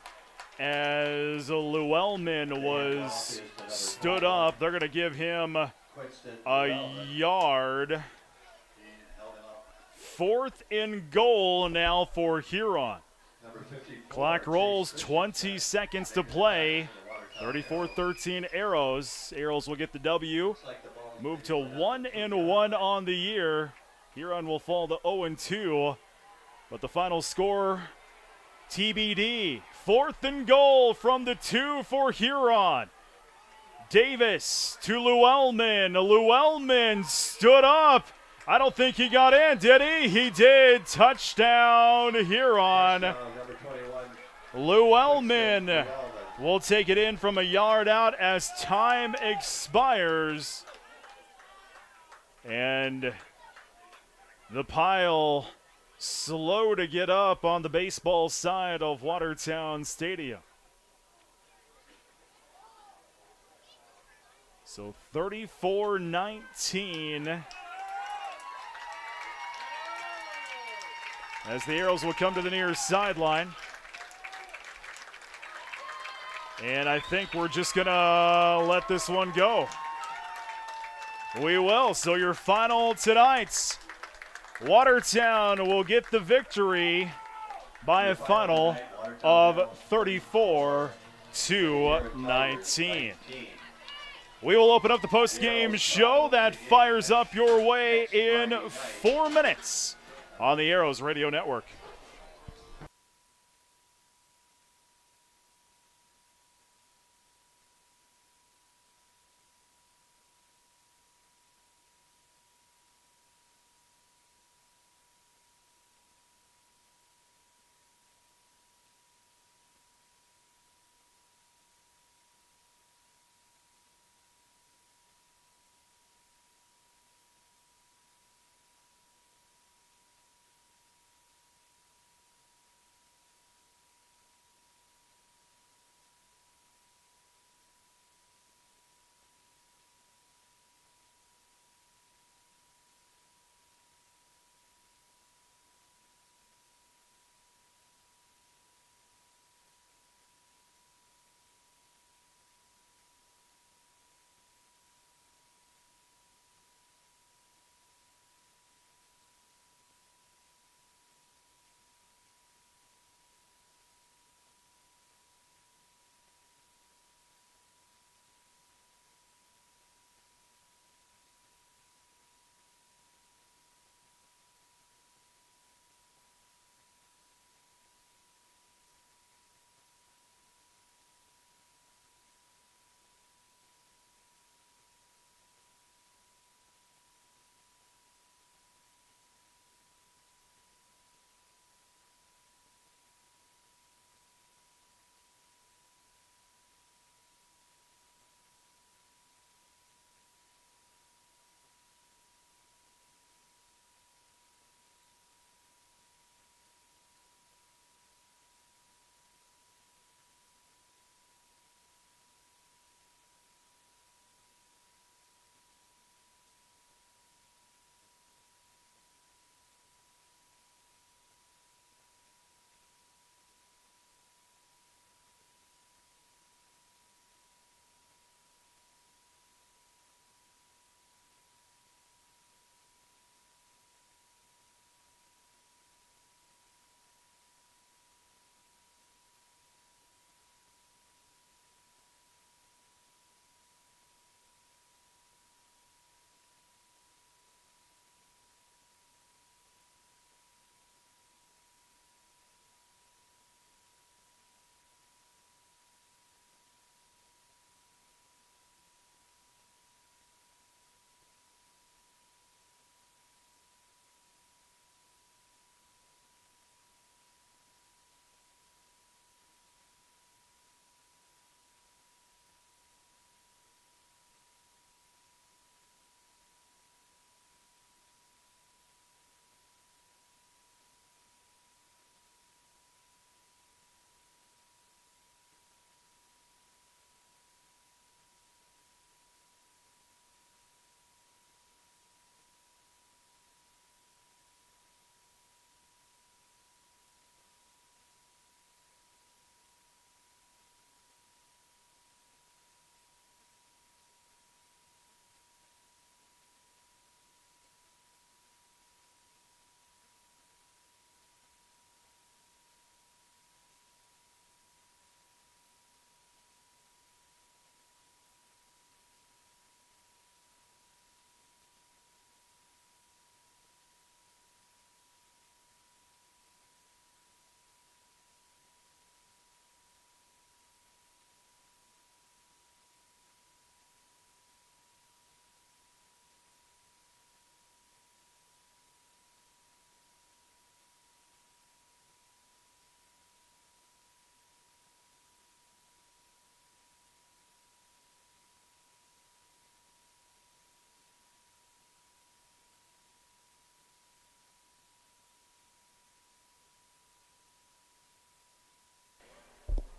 [SPEAKER 1] as Llewellyn was stood up. They're going to give him a yard. 4th and goal now for Huron. Clock rolls, 20 seconds to play. 34-13 Arrows. Arrows will get the W. Move to 1-1 on the year. Huron will fall to 0-2, but the final score, TBD. 4th and goal from the 2 for Huron. Davis to Llewellyn. Llewellyn stood up. I don't think he got in, did he? He did. Touchdown, Huron.
[SPEAKER 2] Number 21.
[SPEAKER 1] Llewellyn will take it in from a yard out as time expires. And the pile slow to get up on the baseball side of Watertown Stadium. So 34-19 as the Arrows will come to the near sideline. And I think we're just going to let this one go. We will. So your final tonight, Watertown will get the victory by a final of 34-19. We will open up the post-game show that fires up your way in 4 minutes on the Arrows Radio Network.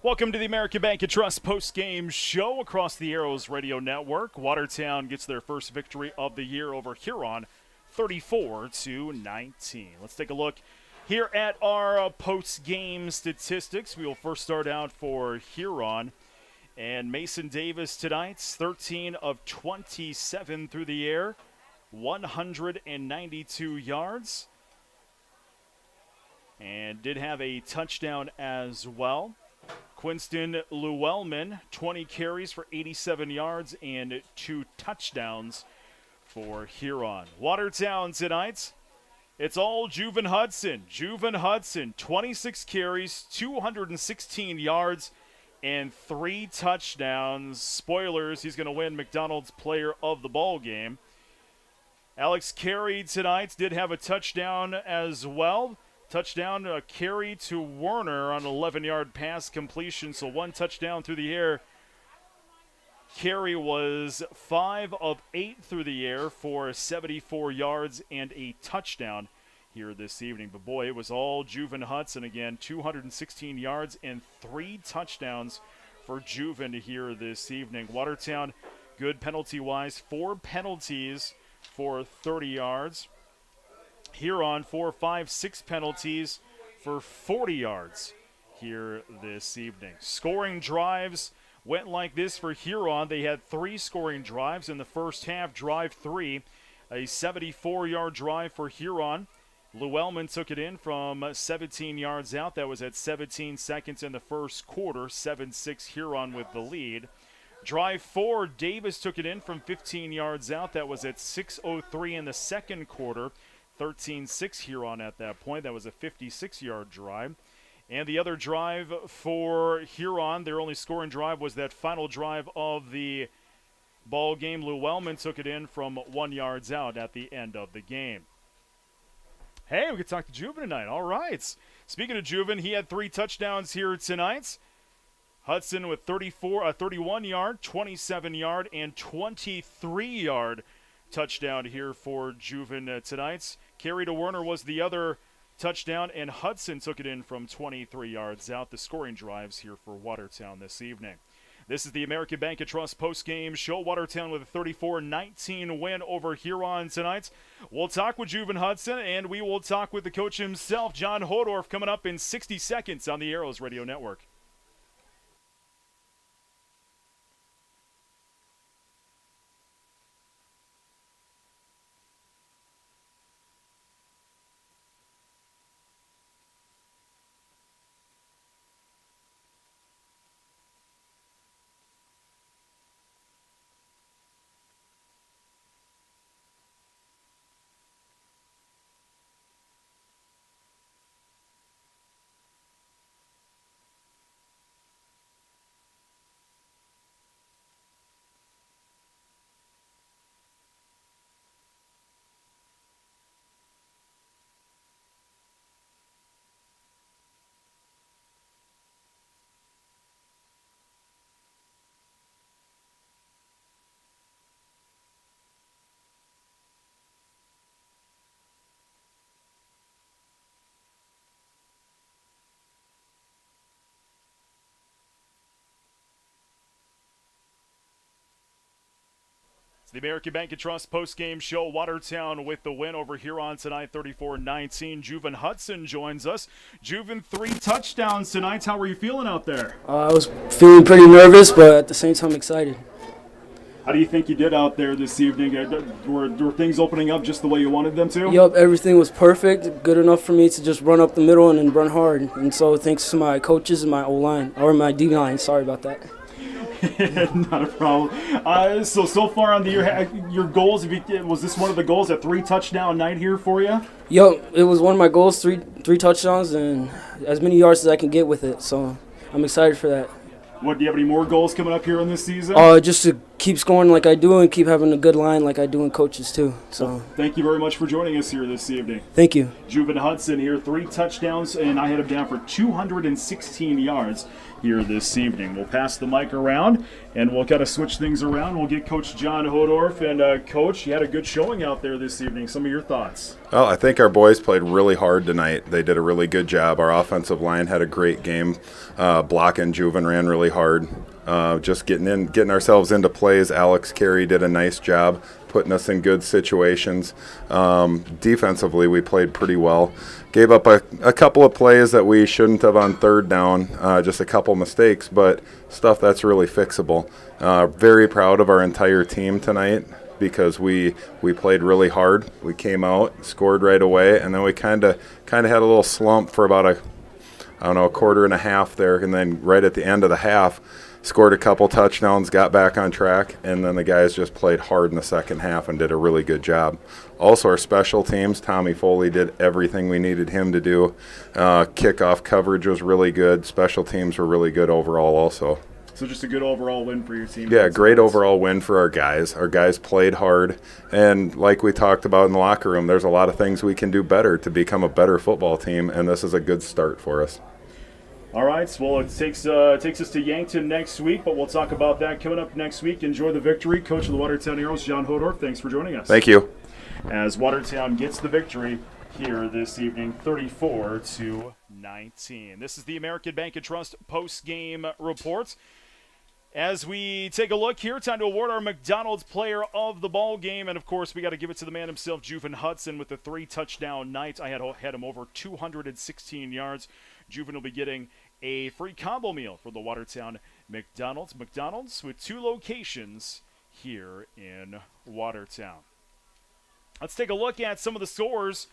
[SPEAKER 1] Welcome to the American Bank and Trust post-game show across the Arrows Radio Network. Watertown gets their first victory of the year over Huron, 34-19. Let's take a look here at our post-game statistics. We will first start out for Huron. And Mason Davis tonight, 13 of 27 through the air, 192 yards. And did have a touchdown as well. Quinston Llewellyn, 20 carries for 87 yards and 2 touchdowns for Huron. Watertown tonight, it's all Juven Hudson. Juven Hudson, 26 carries, 216 yards, and 3 touchdowns. Spoilers, he's going to win McDonald's Player of the Ball game. Alex Carey tonight did have a touchdown as well. Touchdown, a carry to Werner on an 11-yard pass completion, so 1 touchdown through the air. Carey was 5 of 8 through the air for 74 yards and a touchdown here this evening. But boy, it was all Juven Hudson again, 216 yards and 3 touchdowns for Juven here this evening. Watertown, good penalty-wise, 4 penalties for 30 yards. Huron, 4, 5, 6 penalties for 40 yards here this evening. Scoring drives went like this for Huron. They had 3 scoring drives in the first half. Drive 3, a 74-yard drive for Huron. Llewellyn took it in from 17 yards out. That was at 17 seconds in the first quarter. 7-6 Huron with the lead. Drive 4, Davis took it in from 15 yards out. That was at 6:03 in the second quarter. 13-6 Huron at that point. That was a 56-yard drive. And the other drive for Huron, their only scoring drive, was that final drive of the ball game. Llewellyn took it in from 1 yard out at the end of the game. Hey, we could talk to Juven tonight. All right. Speaking of Juven, he had 3 touchdowns here tonight. Hudson with 31-yard, 27-yard, and 23-yard touchdown here for Juven tonight. Carry to Werner was the other touchdown, and Hudson took it in from 23 yards out. The scoring drives here for Watertown this evening. This is the American Bank and Trust post-game show. Watertown with a 34-19 win over Huron tonight. We'll talk with Juven Hudson, and we will talk with the coach himself, John Hodorf, coming up in 60 seconds on the Arrows Radio Network. The American Bank and Trust post-game show. Watertown with the win over Huron tonight, 34-19. Juven Hudson joins us. Juven, 3 touchdowns tonight. How were you feeling out there?
[SPEAKER 3] I was feeling pretty nervous, but at the same time excited.
[SPEAKER 1] How do you think you did out there this evening? Were things opening up just the way you wanted them to?
[SPEAKER 3] Yup, everything was perfect, good enough for me to just run up the middle and then run hard. And so thanks to my coaches and my O-line, or my D-line, sorry about that.
[SPEAKER 1] Not a problem. So far on the year, your goals, was this one of the goals, a 3-touchdown night here for you?
[SPEAKER 3] Yup, it was one of my goals, three touchdowns and as many yards as I can get with it. So I'm excited for that.
[SPEAKER 1] What, do you have any more goals coming up here in this season?
[SPEAKER 3] Just to keep scoring like I do and keep having a good line like I do in coaches too. So
[SPEAKER 1] Thank you very much for joining us here this evening.
[SPEAKER 3] thank you.
[SPEAKER 1] Juven Hudson here, 3 touchdowns, and I had him down for 216 yards here this evening. We'll pass the mic around, and we'll kind of switch things around. We'll get Coach John Hodorf. And, Coach, you had a good showing out there this evening. Some of your thoughts?
[SPEAKER 4] Well, I think our boys played really hard tonight. They did a really good job. Our offensive line had a great game. Blocking, Juven ran really hard. Just getting ourselves into plays. Alex Carey did a nice job putting us in good situations. Defensively, we played pretty well. Gave up a couple of plays that we shouldn't have on third down, just a couple mistakes, but stuff that's really fixable. Very proud of our entire team tonight because we played really hard. We came out, scored right away, and then we kind of had a little slump for about a quarter and a half there, and then right at the end of the half, scored a couple touchdowns, got back on track, and then the guys just played hard in the second half and did a really good job. Also, our special teams, Tommy Foley did everything we needed him to do. Kickoff coverage was really good. Special teams were really good overall also.
[SPEAKER 1] So just a good overall win for your team.
[SPEAKER 4] Yeah, great overall win for our guys. Our guys played hard, and like we talked about in the locker room, there's a lot of things we can do better to become a better football team, and this is a good start for us.
[SPEAKER 1] All right, well, it takes us to Yankton next week, but we'll talk about that coming up next week. Enjoy the victory. Coach of the Watertown Heroes, John Hodorf, thanks for joining us.
[SPEAKER 4] Thank you.
[SPEAKER 1] As Watertown gets the victory here this evening, 34-19. This is the American Bank and Trust post-game report. As we take a look here, time to award our McDonald's Player of the Ball Game, and of course we got to give it to the man himself, Juven Hudson, with the 3-touchdown night. I had him over 216 yards. Juven will be getting a free combo meal for the Watertown McDonald's. McDonald's with 2 locations here in Watertown. Let's take a look at some of the scores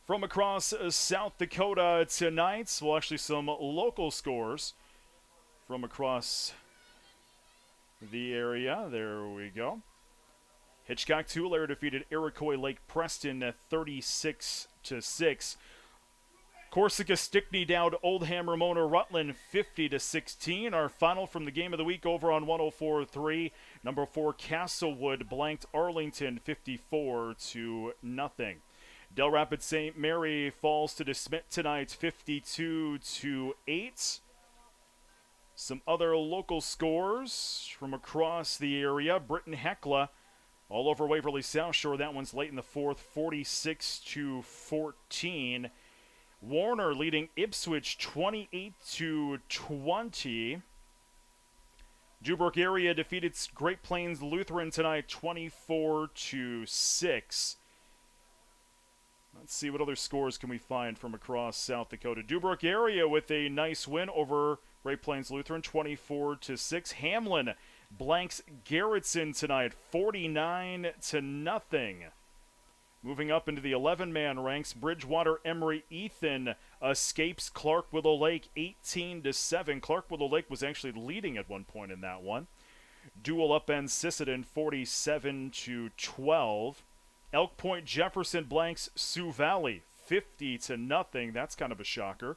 [SPEAKER 1] from across South Dakota tonight. Well, actually some local scores from across the area. There we go. Hitchcock-Tulare defeated Iroquois Lake Preston 36-6. Corsica Stickney downed Oldham Ramona Rutland 50-16. Our final from the game of the week over on 104.3. Number 4 Castlewood blanked Arlington 54-0. Del Rapids St. Mary falls to DeSmet tonight 52-8. Some other local scores from across the area. Britton Hecla all over Waverly South Shore. That one's late in the fourth, 46-14. Warner leading Ipswich 28-20. Dewbrook area defeated Great Plains Lutheran tonight 24-6. Let's see what other scores can we find from across South Dakota. Dewbrook area with a nice win over Great Plains Lutheran 24-6. Hamlin blanks Garrettson tonight 49-0. Moving up into the 11-man ranks, Bridgewater Emery Ethan escapes Clark Willow Lake 18-7. Clark Willow Lake was actually leading at one point in that one. Dual upend Sisseton 47-12. Elk Point Jefferson blanks Sioux Valley 50-0. That's kind of a shocker.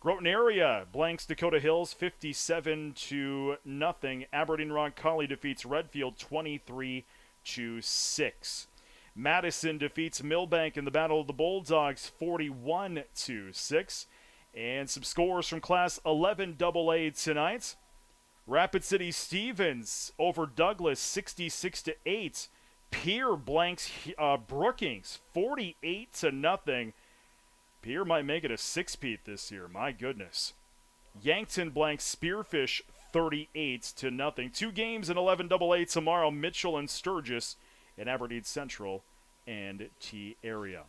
[SPEAKER 1] Groton area blanks Dakota Hills 57-0. Aberdeen Roncalli defeats Redfield 23-6. Madison defeats Millbank in the Battle of the Bulldogs 41-6. And some scores from Class 11 AA tonight. Rapid City Stevens over Douglas 66-8. Pierre blanks Brookings 48-0. Pierre might make it a 6-peat this year. My goodness. Yankton blanks Spearfish 38-0. 2 games in 11 AA tomorrow. Mitchell and Sturgis in Aberdeen Central and T area.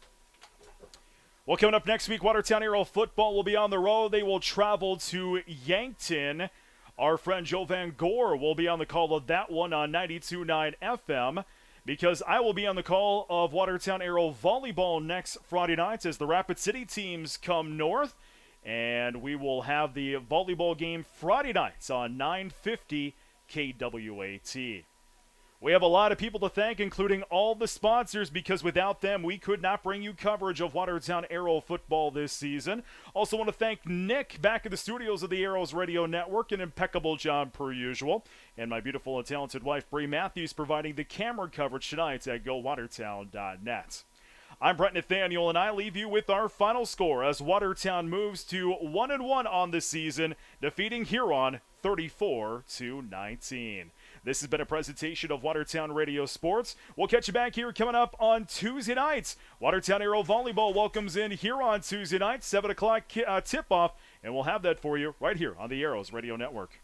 [SPEAKER 1] Well, coming up next week, Watertown Arrow football will be on the road. They will travel to Yankton. Our friend Joe Van Gore will be on the call of that one on 92.9 FM, because I will be on the call of Watertown Arrow volleyball next Friday night as the Rapid City teams come north, and we will have the volleyball game Friday nights on 950 KWAT. We have a lot of people to thank, including all the sponsors, because without them, we could not bring you coverage of Watertown Arrow football this season. Also want to thank Nick back in the studios of the Arrows Radio Network, an impeccable job per usual. And my beautiful and talented wife, Bree Matthews, providing the camera coverage tonight at GoWatertown.net. I'm Brett Nathaniel, and I leave you with our final score as Watertown moves to 1-1 on the season, defeating Huron 34-19. This has been a presentation of Watertown Radio Sports. We'll catch you back here coming up on Tuesday nights. Watertown Arrow Volleyball welcomes in here on Tuesday night, 7 o'clock tip-off, and we'll have that for you right here on the Arrows Radio Network.